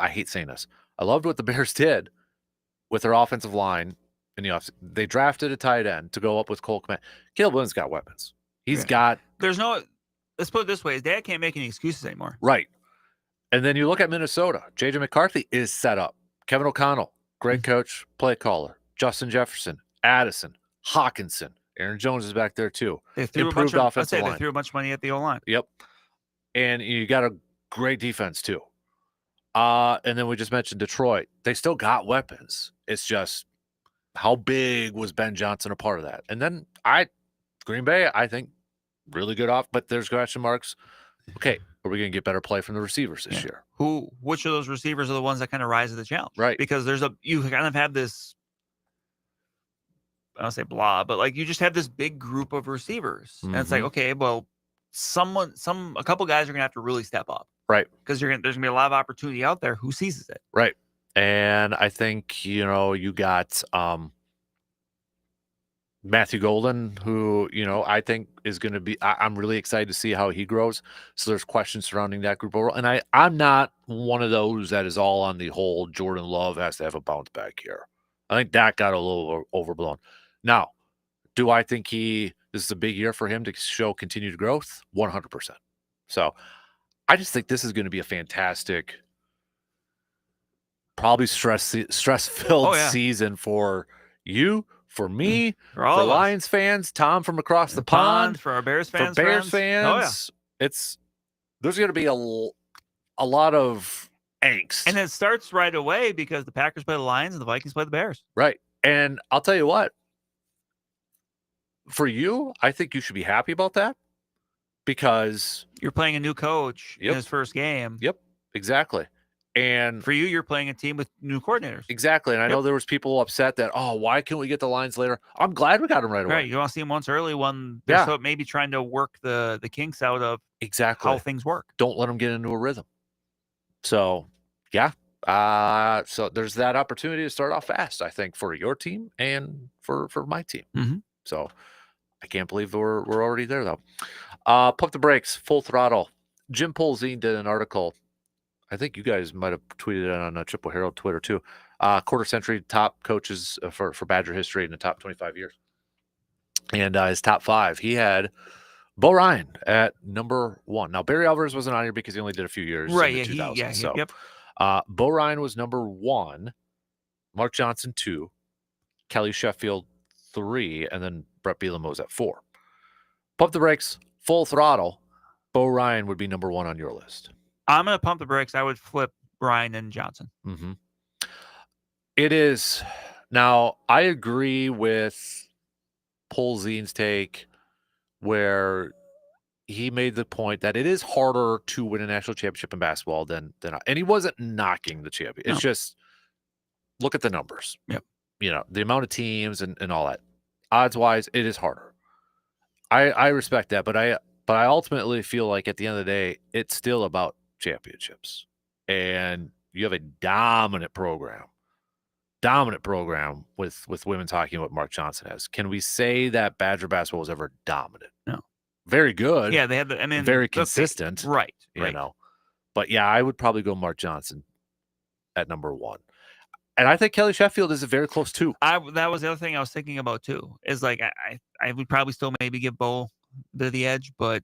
hate saying this, I loved what the Bears did with their offensive line in the offseason. They drafted a tight end to go up with Cole Kmet. Caleb Williams got weapons. He's got. There's no. Let's put it this way: his dad can't make any excuses anymore. Right. And then you look at Minnesota. J.J. McCarthy is set up. Kevin O'Connell, great coach, play caller. Justin Jefferson, Addison, Hawkinson, Aaron Jones is back there too. They threw Improved offensive line. They threw a bunch of money at the O-line. Yep. And you got a great defense too. And then we just mentioned Detroit. They still got weapons. It's just, how big was Ben Johnson a part of that? And then Green Bay, I think, really good off, but there's question marks. Okay, are we going to get better play from the receivers this year? Which of those receivers are the ones that kind of rise to the challenge? Right. Because you kind of have this, I don't say blah, but like you just have this big group of receivers. And it's like, okay, well, a couple guys are going to have to really step up. Right. Because there's going to be a lot of opportunity out there. Who seizes it? Right. And I think, you got Matthew Golden, who, I think is going to be, I'm really excited to see how he grows. So there's questions surrounding that group overall. And I'm not one of those that is all on the whole Jordan Love has to have a bounce back here. I think that got a little overblown. Now, do I think this is a big year for him to show continued growth? 100%. So I just think this is going to be a fantastic, probably stress-filled season for you, for me, for Lions fans, Tom from across the pond, for our Bears fans. For Bears fans. Oh, yeah. There's going to be a lot of angst. And it starts right away because the Packers play the Lions and the Vikings play the Bears. Right. And I'll tell you what, for you, I think you should be happy about that because you're playing a new coach in his first game. Yep, exactly. And for you, you're playing a team with new coordinators. Exactly. And I know there was people upset that, why can't we get the Lions later? I'm glad we got them right away. Right. You want to see them once early when they're so maybe trying to work the kinks out of how things work. Don't let them get into a rhythm. So, yeah. So there's that opportunity to start off fast, I think, for your team and for my team. Mm-hmm. So I can't believe we're already there, though. Pump the brakes, full throttle. Jim Polzine did an article. I think you guys might have tweeted it on Triple Herald Twitter, too. Quarter century top coaches for Badger history in the top 25 years. And his top 5, he had Bo Ryan at number 1. Now, Barry Alvarez wasn't on here because he only did a few years. Right. In the 2000s. Yep. Bo Ryan was number 1, Mark Johnson 2, Kelly Sheffield 3, and then Brett Bielema was at 4. Pump the brakes, full throttle. Bo Ryan would be number 1 on your list. I'm going to pump the brakes. I would flip Ryan and Johnson. Mm-hmm. It is. Now, I agree with Polzine's take where he made the point that it is harder to win a national championship in basketball than and he wasn't knocking the champion. It's just, look at the numbers. Yep. The amount of teams and all that. Odds-wise, it is harder. I respect that, but I ultimately feel like at the end of the day, it's still about championships. And you have a dominant program with women's hockey and what Mark Johnson has. Can we say that Badger basketball was ever dominant? No. Very good. Yeah, they had very consistent. Right. But yeah, I would probably go Mark Johnson at number 1. And I think Kelly Sheffield is very close too. That was the other thing I was thinking about too. Is like I would probably still maybe give Bo a bit of the edge, but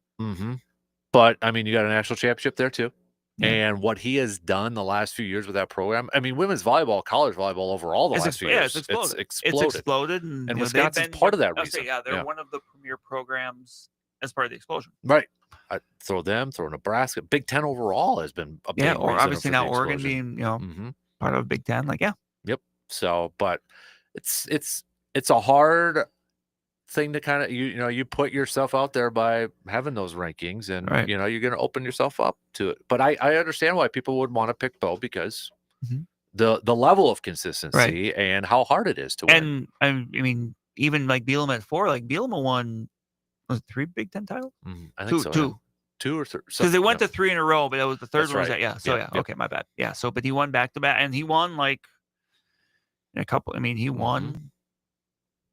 But I mean, you got a national championship there too. Yeah. And what he has done the last few years with that program, I mean, women's volleyball, college volleyball overall the last few years, it's exploded. It's exploded. And Wisconsin's part of that reason. They're one of the premier programs as part of the explosion. Right. I throw Nebraska. Big Ten overall has been a big or reason obviously for now the Oregon explosion. being part of Big Ten. Yep. So, but it's a hard thing to kind of you put yourself out there by having those rankings, and you're going to open yourself up to it. But I understand why people would want to pick Bo because the level of consistency and how hard it is to win. And I mean, even like Bielema at 4, like Bielema won, was it 3 Big Ten titles? I think so. Two. 2 or 3. Because they went to 3 in a row, but it was the third one. Right. Yeah. So okay, my bad. Yeah. So, but he won back to back, and he won like a couple. I mean, he won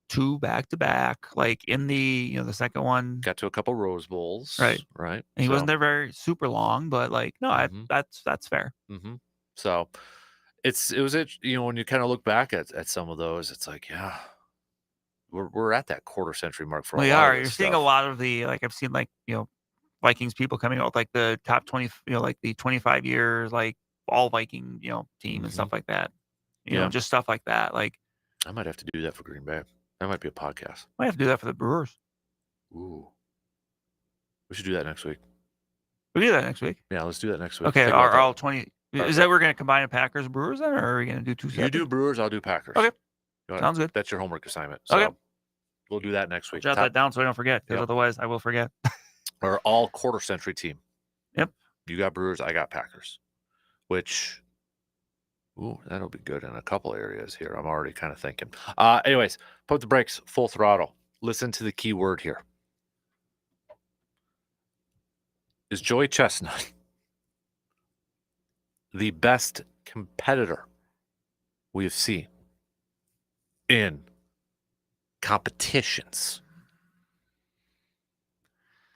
2 back to back, like in the the second one. Got to a couple Rose Bowls. Right. And he wasn't there very super long, but like no, that's fair. So it was when you kind of look back at some of those, it's like we're at that quarter century mark for a lot of You're this seeing stuff. a lot of the I've seen Vikings people coming out with like the top 20, like the 25 years, like all Viking, team and stuff like that. Just stuff like that. Like I might have to do that for Green Bay. That might be a podcast. Might have to do that for the Brewers. Ooh. We should do that next week. We'll do that next week. Yeah, let's do that next week. Okay, are all 20 is that we're gonna combine a Packers Brewers then, or are we gonna do 2 separate? You do Brewers, I'll do Packers. Okay. Sounds good. That's your homework assignment. So okay. We'll do that next week. Jot that down so I don't forget, because otherwise I will forget. Our all quarter century team. Yep. You got Brewers, I got Packers. Which, that'll be good in a couple areas here. I'm already kind of thinking. Anyways, put the brakes, full throttle. Listen to the key word here. Is Joey Chestnut the best competitor we have seen in competitions?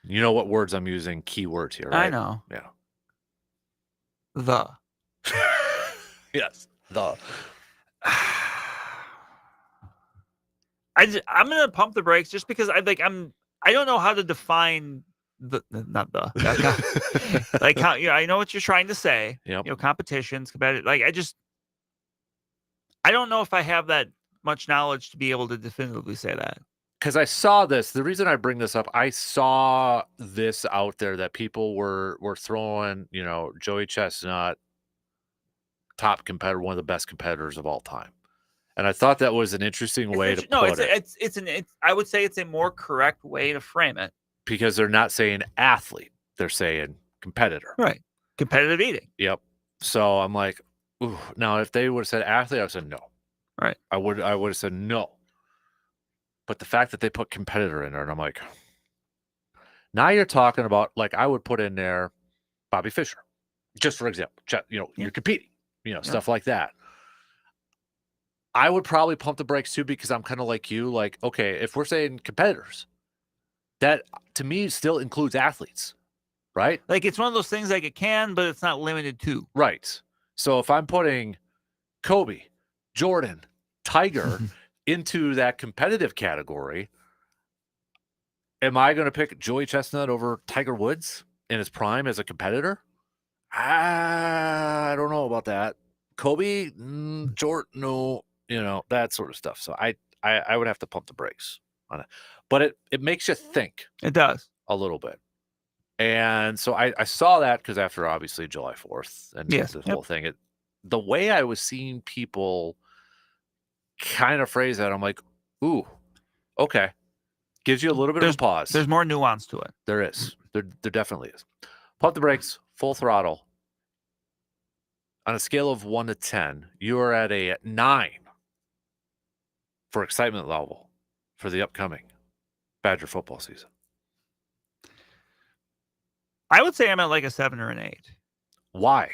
You know what words I'm using, key words here, right? I know. Yeah. The. Yes. The. I'm gonna pump the brakes just because I don't know how to define not the like how I know what you're trying to say. Yep. Competitions, competitive. Like I don't know if I have that much knowledge to be able to definitively say that. Because I saw this. The reason I bring this up, I saw this out there that people were throwing, Joey Chestnut, top competitor, one of the best competitors of all time. And I thought that was an interesting way to put it. I would say it's a more correct way to frame it. Because they're not saying athlete, they're saying competitor. Right. Competitive eating. Yep. So I'm like, ooh. Now if they would have said athlete, I would have said no. Right. I would have said no. But the fact that they put competitor in there, and I'm like, now you're talking about, like, I would put in there Bobby Fischer, just for example. You're competing, stuff like that. I would probably pump the brakes too, because I'm kind of like you. Like, okay, if we're saying competitors, that to me still includes athletes, right? Like, it's one of those things like it can, but it's not limited to. Right. So if I'm putting Kobe, Jordan, Tiger into that competitive category, am I going to pick Joey Chestnut over Tiger Woods in his prime as a competitor? I don't know about that. Kobe, Jordan, no, that sort of stuff. So I would have to pump the brakes on it. But it makes you think. It does. A little bit. And so I saw that because after, obviously, July 4th and this whole thing, the way I was seeing people kind of phrase that, I'm like, ooh, okay. Gives you a little bit of a pause. There's more nuance to it. There is. There definitely is. Pump the brakes, full throttle. On a scale of 1 to 10, you are at a 9 for excitement level for the upcoming Badger football season. I would say I'm at like a 7 or an 8. Why?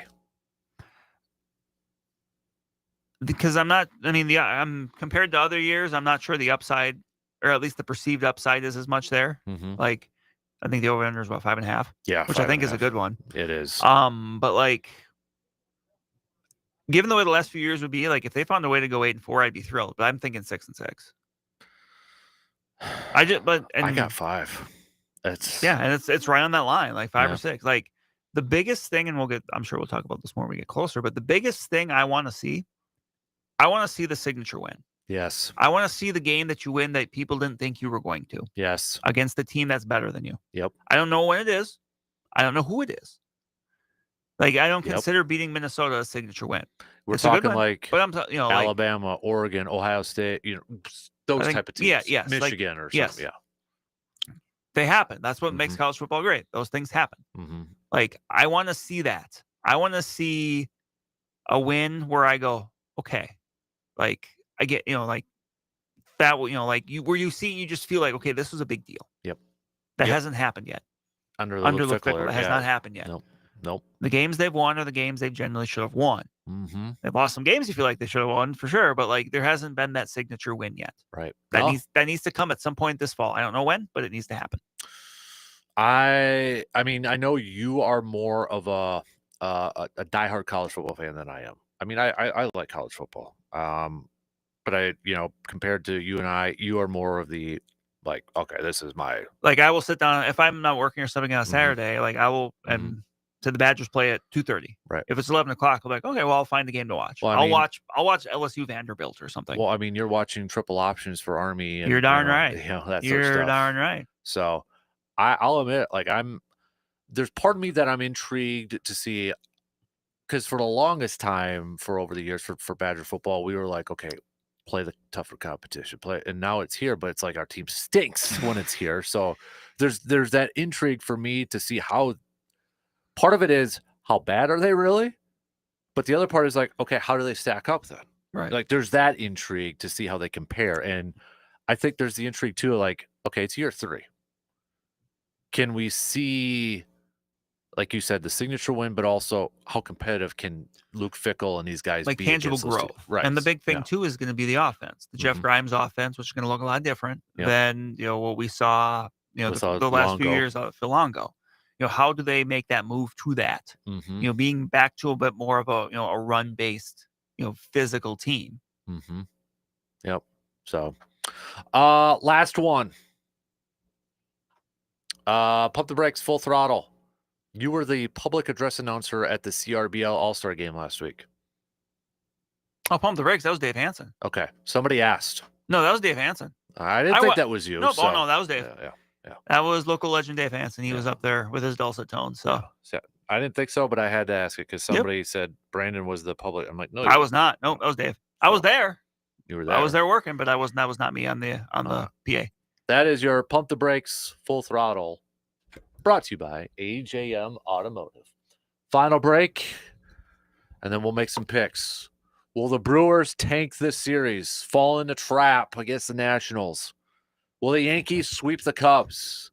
Because I'm compared to other years, I'm not sure the upside, or at least the perceived upside, is as much there. Mm-hmm. Like, I think the over-under is about 5.5. Yeah, which I think is a good one. It is. But like, given the way the last few years would be, like, if they found a way to go 8-4, I'd be thrilled. But I'm thinking 6-6. I got 5. And it's right on that line, like 5 or 6. Like, the biggest thing, and I'm sure we'll talk about this more when we get closer, but the biggest thing I want to see the signature win. Yes. I want to see the game that you win that people didn't think you were going to. Yes. Against the team that's better than you. Yep. I don't know when it is. I don't know who it is. Like, I don't consider beating Minnesota a signature win. We're talking like, but I'm Alabama, Oregon, Ohio State, those type of teams. Yeah, Michigan or something. Yeah. They happen. That's what makes college football great. Those things happen. Mm-hmm. Like, I want to see that. I want to see a win where I go, okay, like I get, like that, like where you just feel like, okay, this was a big deal. Yep. That hasn't happened yet. Under Under Luke Fickle, that has not happened yet. Nope. The games they've won are the games they generally should have won. Mm-hmm. They've lost some games you feel like they should have won for sure, but like there hasn't been that signature win yet. Right. That needs to come at some point this fall. I don't know when, but it needs to happen. I mean, I know you are more of a diehard college football fan than I am. I mean, I like college football. But compared to you and I, you are more of the like, okay, this is my like. I will sit down if I'm not working or something on a Saturday. Like I will, and so the Badgers play at 2:30. Right. If it's 11 o'clock, I'm like, okay, well, I'll find a game to watch. Well, I'll watch LSU Vanderbilt or something. Well, I mean, you're watching triple options for Army. And, you're darn right. That sort of you're stuff. darn right. So, I'll admit, like there's part of me that I'm intrigued to see, because for the longest time, for over the years for Badger football, we were like, okay, play the tougher competition, and now it's here, but it's like our team stinks when it's here. So there's that intrigue for me to see how. Part of it is how bad are they really, but the other part is like, okay, how do they stack up then? Right. Like there's that intrigue to see how they compare, and I think there's the intrigue too. Like, okay, it's year 3. Can we see, like you said, the signature win, but also how competitive can Luke Fickle and these guys like be? Tangible growth. Right. And the big thing too is going to be the offense, the Jeff Grimes offense, which is going to look a lot different than what we saw, the last few years of Phil Longo. How do they make that move to that? Being back to a bit more of a run based, physical team. Yep. So, last one. Pump the Brakes, Full Throttle. You were the public address announcer at the CRBL All-Star game last week. Oh, Pump the Brakes. That was Dave Hansen. Okay. Somebody asked. No, that was Dave Hansen. I didn't think that was you. No, so. no, that was Dave. Yeah. That was local legend Dave Hansen. He was up there with his dulcet tones. So I didn't think so, but I had to ask it because somebody said Brandon was the public. I'm like, no, I was not. No, that was Dave. I was there. You were there. I was there working, but that was not me on the PA. That is your Pump the Brakes, Full Throttle, brought to you by AJM Automotive. Final break, and then we'll make some picks. Will the Brewers tank this series, fall in the trap against the Nationals? Will the Yankees sweep the Cubs?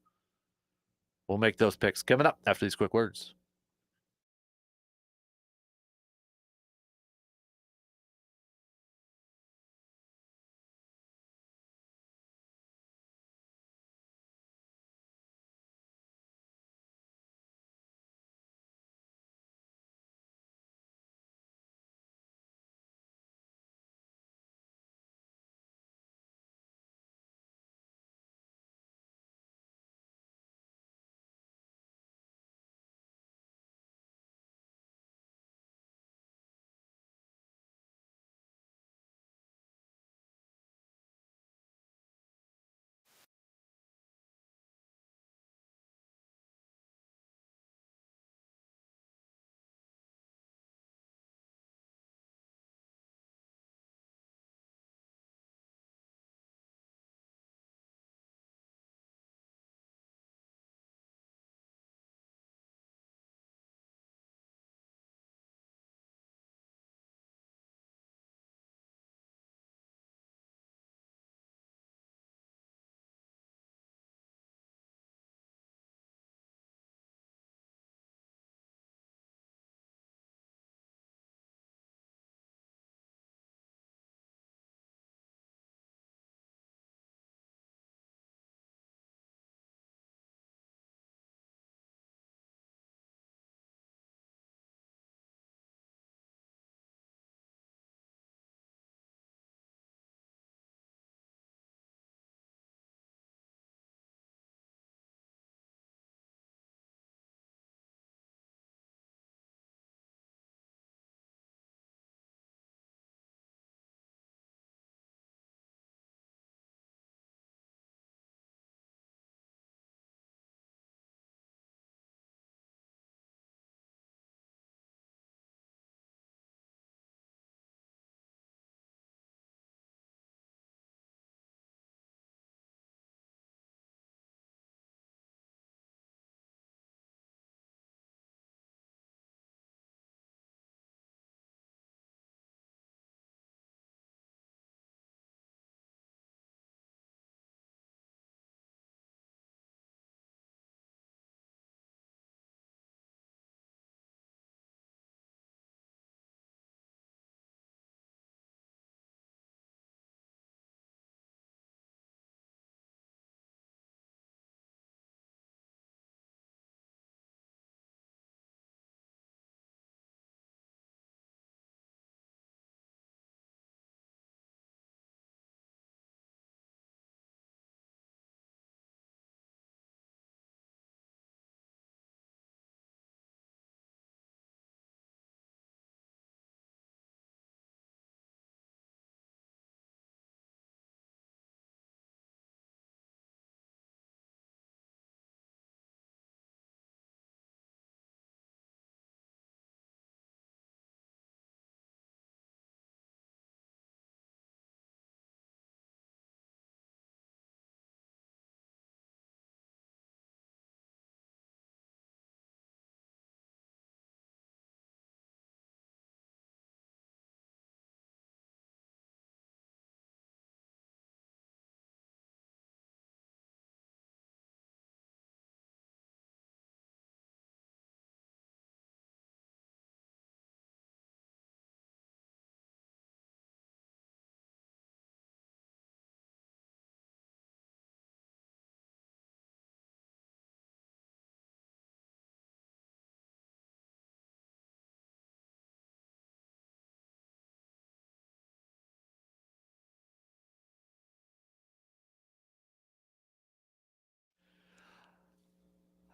We'll make those picks coming up after these quick words.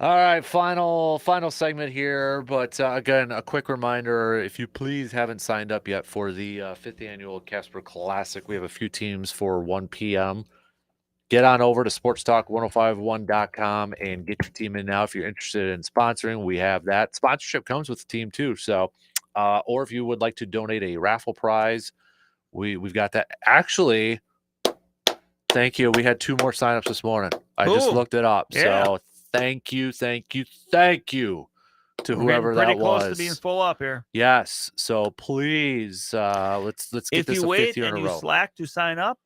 All right, final segment here. But again, a quick reminder: if you please haven't signed up yet for the 5th annual Casper Classic, we have a few teams for 1 p.m. Get on over to sportstalk1051.com and get your team in now if you're interested in sponsoring. We have that. Sponsorship comes with the team too. So, or if you would like to donate a raffle prize, we've got that. Actually, thank you. We had 2 more signups this morning. I just looked it up. Yeah. So thank you to whoever that was. Pretty close to being full up here. Yes. So please, let's get if this you a wait 5th year and in a you row. slack to sign up,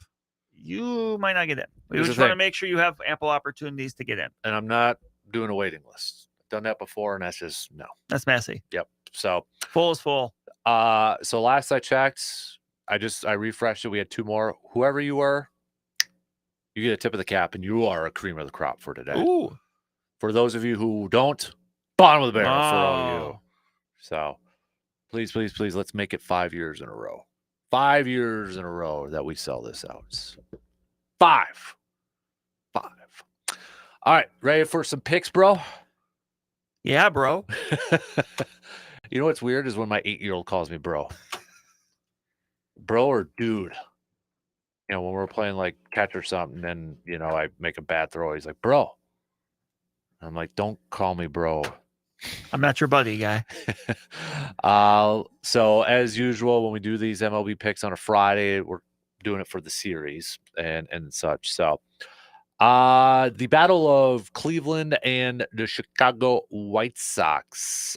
you might not get in. We Here's just the want to thing. make sure you have ample opportunities to get in. And I'm not doing a waiting list. I've done that before, and that's just no. That's messy. Yep. So full is full. So last I checked, I refreshed it. We had 2 more. Whoever you were, you get a tip of the cap, and you are a cream of the crop for today. Ooh. For those of you who don't, bottom of the barrel for all you. So please, let's make it 5 years in a row. 5 years in a row that we sell this out. 5. All right, ready for some picks, bro? Yeah, bro. You know what's weird is when my 8-year-old calls me bro. Bro or dude. You know, when we're playing like catch or something, and I make a bad throw, he's like, bro. I'm like, don't call me bro. I'm not your buddy, guy. So as usual, when we do these MLB picks on a Friday, we're doing it for the series and such. So the Battle of Cleveland and the Chicago White Sox.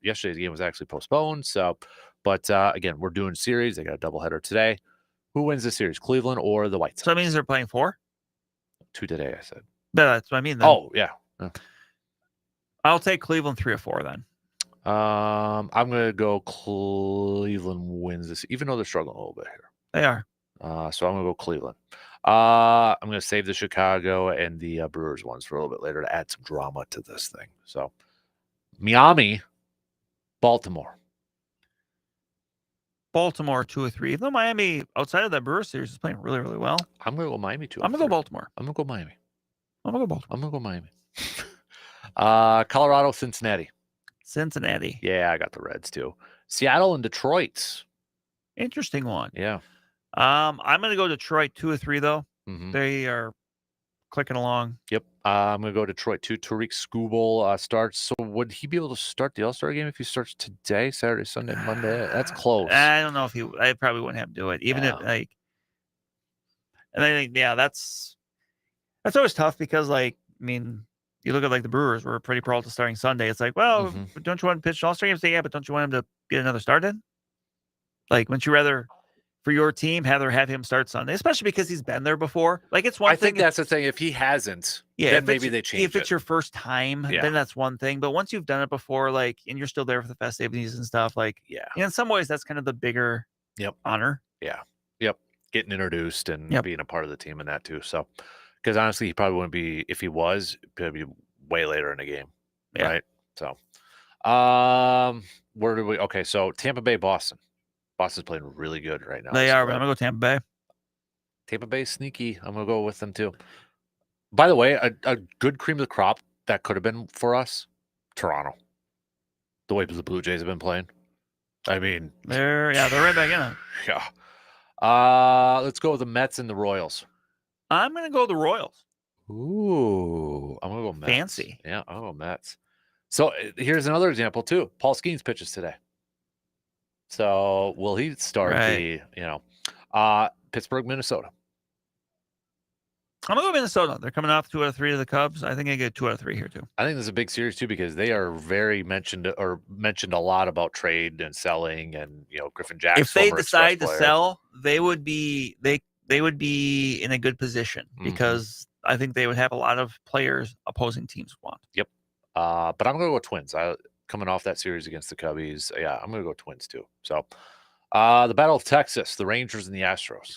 Yesterday's game was actually postponed. So, but again, we're doing series. They got a doubleheader today. Who wins the series, Cleveland or the White Sox? So that means they're playing 4? 2 today, I said. That's what I mean. Then. Oh, yeah. I'll take Cleveland 3 or 4 then. I'm going to go Cleveland wins this, even though they're struggling a little bit here. They are. So I'm going to go Cleveland. I'm going to save the Chicago and the Brewers ones for a little bit later to add some drama to this thing. So Miami, Baltimore. Baltimore 2 or 3. Even though Miami, outside of that Brewers series, is playing really, really well. I'm going to go Miami 2. I'm going to go Baltimore. I'm going to go Miami. I'm going to go Baltimore. I'm going to go Miami. Colorado, Cincinnati. Cincinnati. Yeah, I got the Reds too. Seattle and Detroit. Interesting one. Yeah. I'm going to go Detroit 2 or 3 though. Mm-hmm. They are clicking along. Yep. I'm going to go Detroit too. Tariq Skubal starts. So would he be able to start the All-Star game if he starts today, Saturday, Sunday, Monday? That's close. I don't know if I probably wouldn't have to do it. Even if and I think, that's always tough because you look at the Brewers were pretty pro to starting Sunday. It's like, well, don't you want to pitch an All-Star game? Say, yeah, but don't you want him to get another start in? Wouldn't you rather for your team have him start Sunday, especially because he's been there before? It's one thing. I think that's the thing. If he hasn't, then maybe they change it. If it's your first time, then that's one thing. But once you've done it before, and you're still there for the festivities and stuff, in some ways, that's kind of the bigger honor. Yeah. Yep. Getting introduced and being a part of the team in that too. So, because honestly, he probably wouldn't be, if he was, it'd be way later in the game. Yeah. Right. So, where did we? Okay. So Tampa Bay, Boston. Boston's playing really good right now. They are. But I'm going to go Tampa Bay. Tampa Bay sneaky. I'm going to go with them too. By the way, a good cream of the crop that could have been for us, Toronto. The way the Blue Jays have been playing. I mean. They're right back in it. Yeah. Let's go with the Mets and the Royals. I'm going to go the Royals. Ooh. I'm going to go Mets. Fancy. Yeah, I'll go Mets. So here's another example too. Paul Skeens pitches today. So will he start Pittsburgh, Minnesota? I'm going to go Minnesota. They're coming off 2 out of 3 to the Cubs. I think I get 2 out of 3 here too. I think this is a big series too because they are very mentioned a lot about trade and selling and Griffin Jackson. If they decide to sell, they would be in a good position because I think they would have a lot of players opposing teams want. Yep. But I'm going to go Twins. Coming off that series against the Cubbies, I'm going to go Twins too. So, the Battle of Texas, the Rangers and the Astros.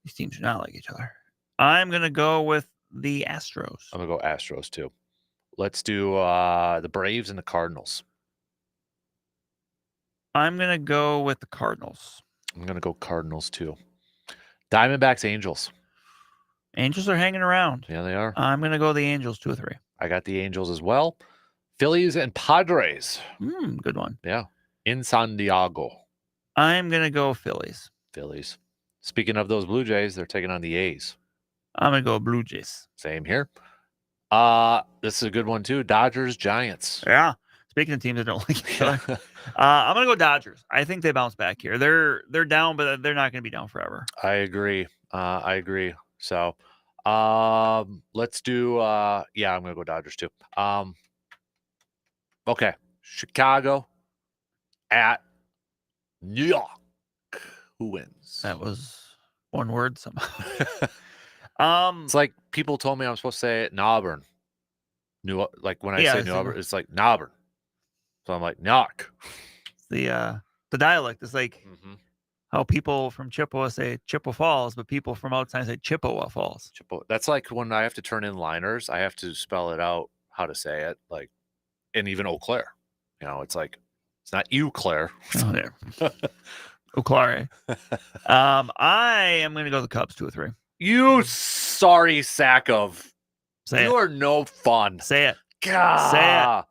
These teams do not like each other. I'm going to go with the Astros. I'm going to go Astros too. Let's do the Braves and the Cardinals. I'm going to go with the Cardinals. I'm going to go Cardinals too. Diamondbacks, Angels. Angels are hanging around. Yeah, they are. I'm going to go the Angels 2 or 3. I got the Angels as well. Phillies and Padres. Good one. Yeah. In San Diego. I'm going to go Phillies. Phillies. Speaking of those Blue Jays, they're taking on the A's. I'm going to go Blue Jays. Same here. This is a good one too. Dodgers, Giants. Yeah. Speaking of teams that don't like each other, I'm going to go Dodgers. I think they bounce back here. They're down, but they're not going to be down forever. I agree. So, let's do. I'm going to go Dodgers too. Okay, Chicago at New York. Who wins? That was one word somehow. It's like people told me I'm supposed to say it in Auburn. Like when I say New Auburn, it's like Auburn. So I'm like Knock. The dialect is like how people from Chippewa say Chippewa Falls, but people from outside say Chippewa Falls. That's like when I have to turn in liners, I have to spell it out how to say it. Like, and even Eau Claire. It's like it's not Eau Claire. Oh, there. Eau Claire. I am going to go the Cubs 2-3. You sorry sack of. You are no fun. Say it. God. Say it.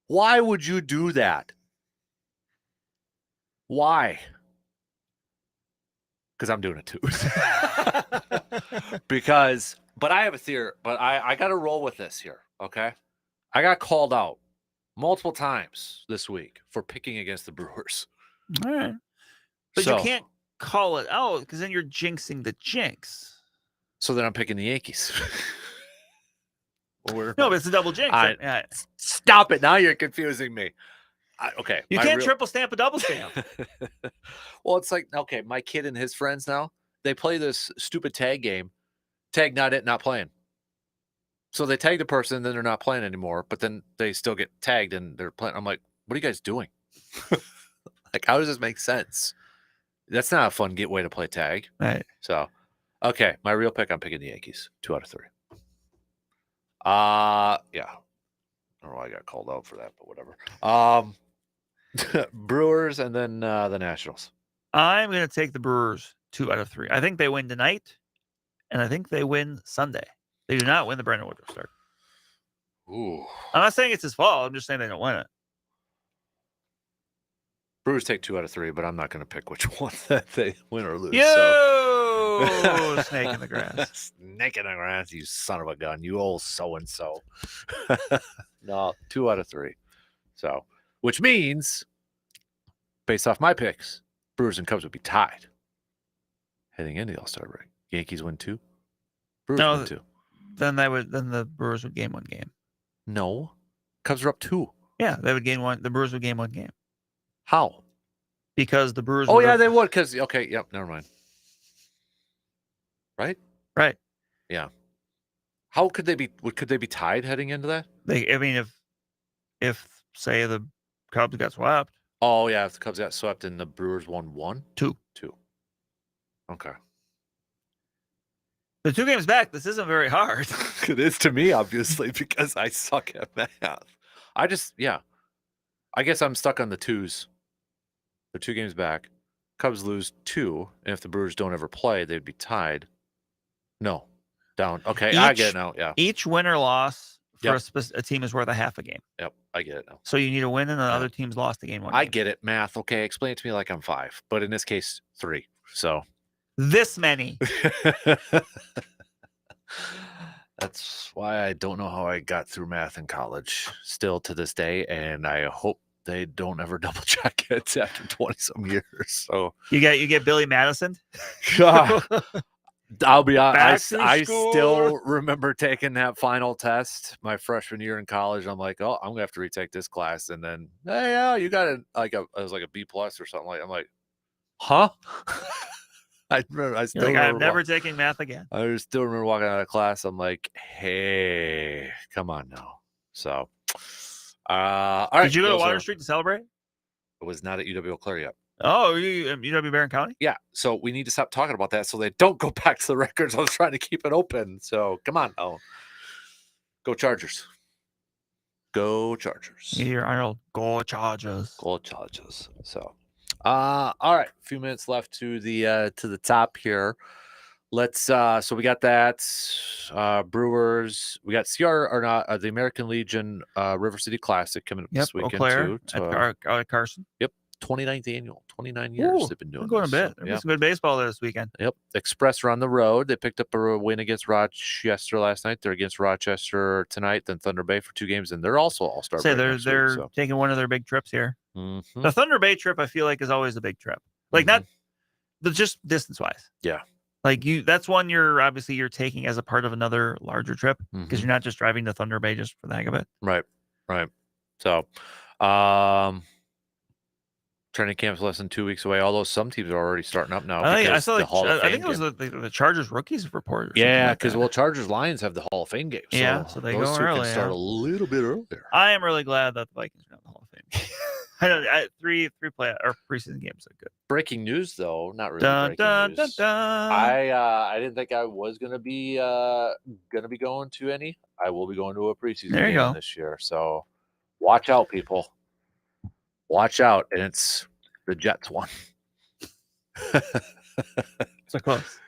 Why would you do that? Why? Because I'm doing it too. But I have a theory. But I got to roll with this here. Okay. I got called out multiple times this week for picking against the Brewers. All right. But you can't call it out because then you're jinxing the jinx. So then I'm picking the Yankees. No, but it's a double jinx. Stop it. Now you're confusing me. Okay. You can't triple stamp a double stamp. Well, it's like, okay, my kid and his friends now, they play this stupid tag game. Tag not it, not playing. So they tag the person, then they're not playing anymore, but then they still get tagged and they're playing. I'm like, what are you guys doing? Like, how does this make sense? That's not a fun way to play tag. Right. So, okay, my real pick, I'm picking the Yankees. 2 out of 3. Yeah. I don't know why I got called out for that, but whatever. Brewers and then the Nationals. I'm going to take the Brewers 2 out of 3. I think they win tonight, and I think they win Sunday. They do not win the Brandon Woodruff start. Ooh. I'm not saying it's his fault. I'm just saying they don't win it. Brewers take 2 out of 3, but I'm not going to pick which one that they win or lose. Yo! Snake in the grass. Snake in the grass, you son of a gun. You old so-and-so. No, 2 out of 3. So, which means, based off my picks, Brewers and Cubs would be tied heading into the All-Star break. Yankees win 2. Brewers win 2. Then the Brewers would gain 1 game. No. Cubs are up 2. Yeah, they would gain 1. The Brewers would gain 1 game. How? Because the Brewers. Oh, yeah, they would. Because, okay, yep, never mind. Right? Right. Yeah. How could they be? Could they be tied heading into that? If say the Cubs got swept. Oh yeah, if the Cubs got swept and the Brewers won 1, 2. Okay. The 2 games back. This isn't very hard. It is to me, obviously, because I suck at math. I guess I'm stuck on the 2s. They're 2 games back. Cubs lose 2, and if the Brewers don't ever play, they'd be tied. No, down. Okay, I get it now. Yeah. Each win or loss for a team is worth a half a game. Yep, I get it now. So you need a win, and the other team's lost the game 1 game. I get it, math. Okay, explain it to me like I'm 5, but in this case, 3. So this many. That's why I don't know how I got through math in college, still to this day, and I hope they don't ever double check it after 20-some years. So you get Billy Madison. I'll be honest. I still remember taking that final test my freshman year in college. I'm like, oh, I'm gonna have to retake this class, and then, hey, yeah, you got it was like a B+ or something like. I'm like, huh? I remember. I still. I'm never taking math again. I still remember walking out of class. I'm like, hey, come on now. So, all right. Did you go to Water Street to celebrate? It was not at UW Eau Claire yet. Oh, UW Barron County? Yeah. So we need to stop talking about that so they don't go back to the records. I was trying to keep it open. So come on now. Go Chargers. Go Chargers. Here, Arnold. Go Chargers. Go Chargers. So, all right. A few minutes left to the top here. So we got that. Brewers. We got the American Legion River City Classic coming up this weekend too. At Carson. Yep. 29th annual. 29 years they've been doing going this. a bit. There'll be some good baseball there this weekend. Yep. Express are on the road. They picked up a win against Rochester last night. They're against Rochester tonight, then Thunder Bay for 2 games, and they're also all-star. They're taking one of their big trips here. Mm-hmm. The Thunder Bay trip, I feel like, is always a big trip. Like not just distance-wise. Yeah. Like that's one you're taking as a part of another larger trip because you're not just driving to Thunder Bay just for the heck of it. Right. So, training camp's less than 2 weeks away. Although some teams are already starting up now. I saw I think it was the Chargers rookies report. Yeah, because Chargers Lions have the Hall of Fame game. So so they those go two early. Can start a little bit earlier. I am really glad that the Vikings are in the Hall of Fame. I know three preseason games are good. Breaking news, though, not really breaking news. I didn't think I was gonna be going to any. I will be going to a preseason game this year. So watch out, people. Watch out, and it's the Jets one. So close.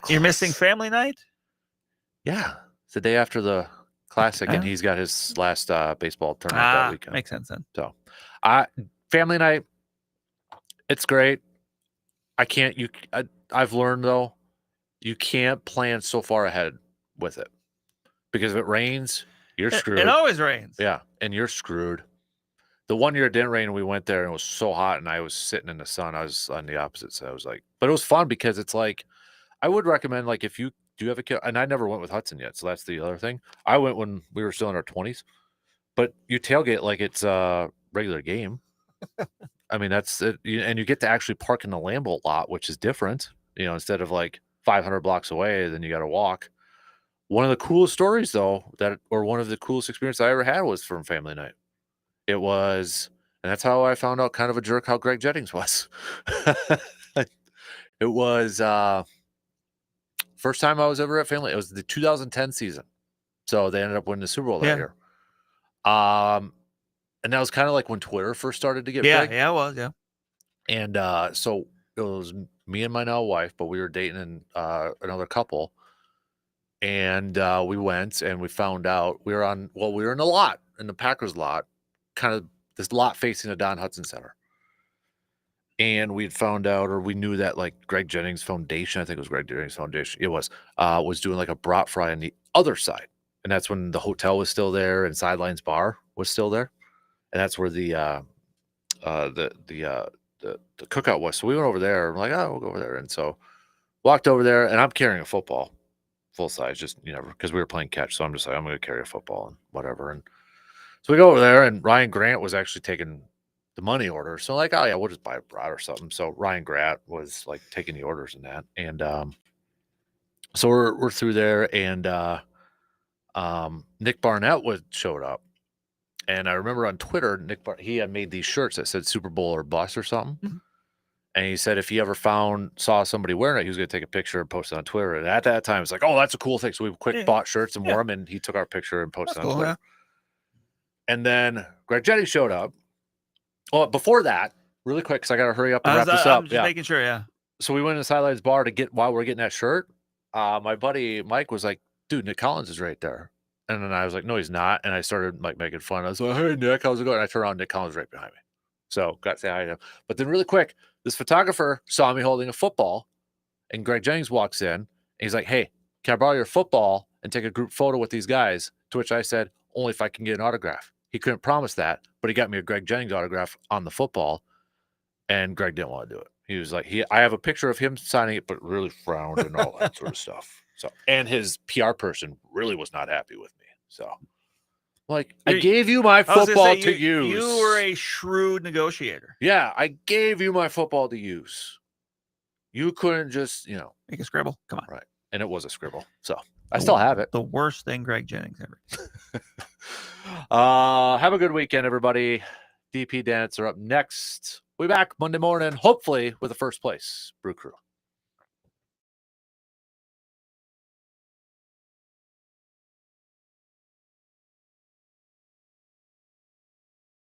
You're missing family night? Yeah, it's the day after the Classic, and he's got his last baseball tournament that weekend. Makes sense then. So, family night, it's great. I've learned though, you can't plan so far ahead with it because if it rains, you're screwed. It always rains. Yeah, and you're screwed. The one year it didn't rain, and we went there, and it was so hot, and I was sitting in the sun. I was on the opposite side. I was like, but it was fun because it's like, I would recommend like if you do have a kid, and I never went with Hudson yet, so that's the other thing. I went when we were still in our 20s, but you tailgate like it's a regular game. I mean, that's it, and you get to actually park in the Lambeau lot, which is different. Instead of like 500 blocks away, then you got to walk. One of the coolest stories, though, one of the coolest experiences I ever had was from family night. It was, and that's how I found out kind of a jerk how Greg Jennings was. It was first time I was ever at family. It was the 2010 season. So they ended up winning the Super Bowl that year. And that was kind of like when Twitter first started to get big. Yeah, it was, yeah. And so it was me and my now wife, but we were dating another couple. And we went and we found out we were in the lot, in the Packers lot, kind of this lot facing the Don Hudson Center. And we'd found out, or we knew that like Greg Jennings Foundation, I think it was Greg Jennings Foundation, it was doing like a brat fry on the other side. And that's when the hotel was still there and Sidelines Bar was still there. And that's where the cookout was. So we went over there. We're like, we'll go over there. And so walked over there, and I'm carrying a football, full size, just because we were playing catch. So I'm just like, I'm going to carry a football and whatever. And so we go over there, and Ryan Grant was actually taking the money order. So like, oh yeah, we'll just buy a brat or something. So Ryan Grant was like taking the orders and that. And so we're through there, and Nick Barnett showed up. And I remember on Twitter, he had made these shirts that said Super Bowl or bust or something. Mm-hmm. And he said if he ever saw somebody wearing it, he was going to take a picture and post it on Twitter. And at that time, it's like, oh, that's a cool thing. So we bought shirts and wore them, and he took our picture and posted on Twitter. Yeah. And then Greg Jennings showed up. Well, before that, really quick, because I got to hurry up and wrap this up. I'm just making sure, yeah. So we went to the Sidelines Bar while we're getting that shirt. My buddy Mike was like, dude, Nick Collins is right there. And then I was like, no, he's not. And I started like making fun. I was like, hey, Nick, how's it going? And I turned around, Nick Collins right behind me. So got to say hi to him. But then really quick, this photographer saw me holding a football, and Greg Jennings walks in, and he's like, hey, can I borrow your football and take a group photo with these guys? To which I said, only if I can get an autograph. He couldn't promise that, but he got me a Greg Jennings autograph on the football, and Greg didn't want to do it. He was like, I have a picture of him signing it, but really frowned and all that sort of stuff. So, and his PR person really was not happy with me. So, like, I gave you my football to use. You were a shrewd negotiator. Yeah, I gave you my football to use. You couldn't just, make a scribble. Come on. Right. And it was a scribble. So, I still have it. The worst thing Greg Jennings ever did. Have a good weekend, everybody. DP Dance are up next. We'll be back Monday morning, hopefully with the first place Brew Crew.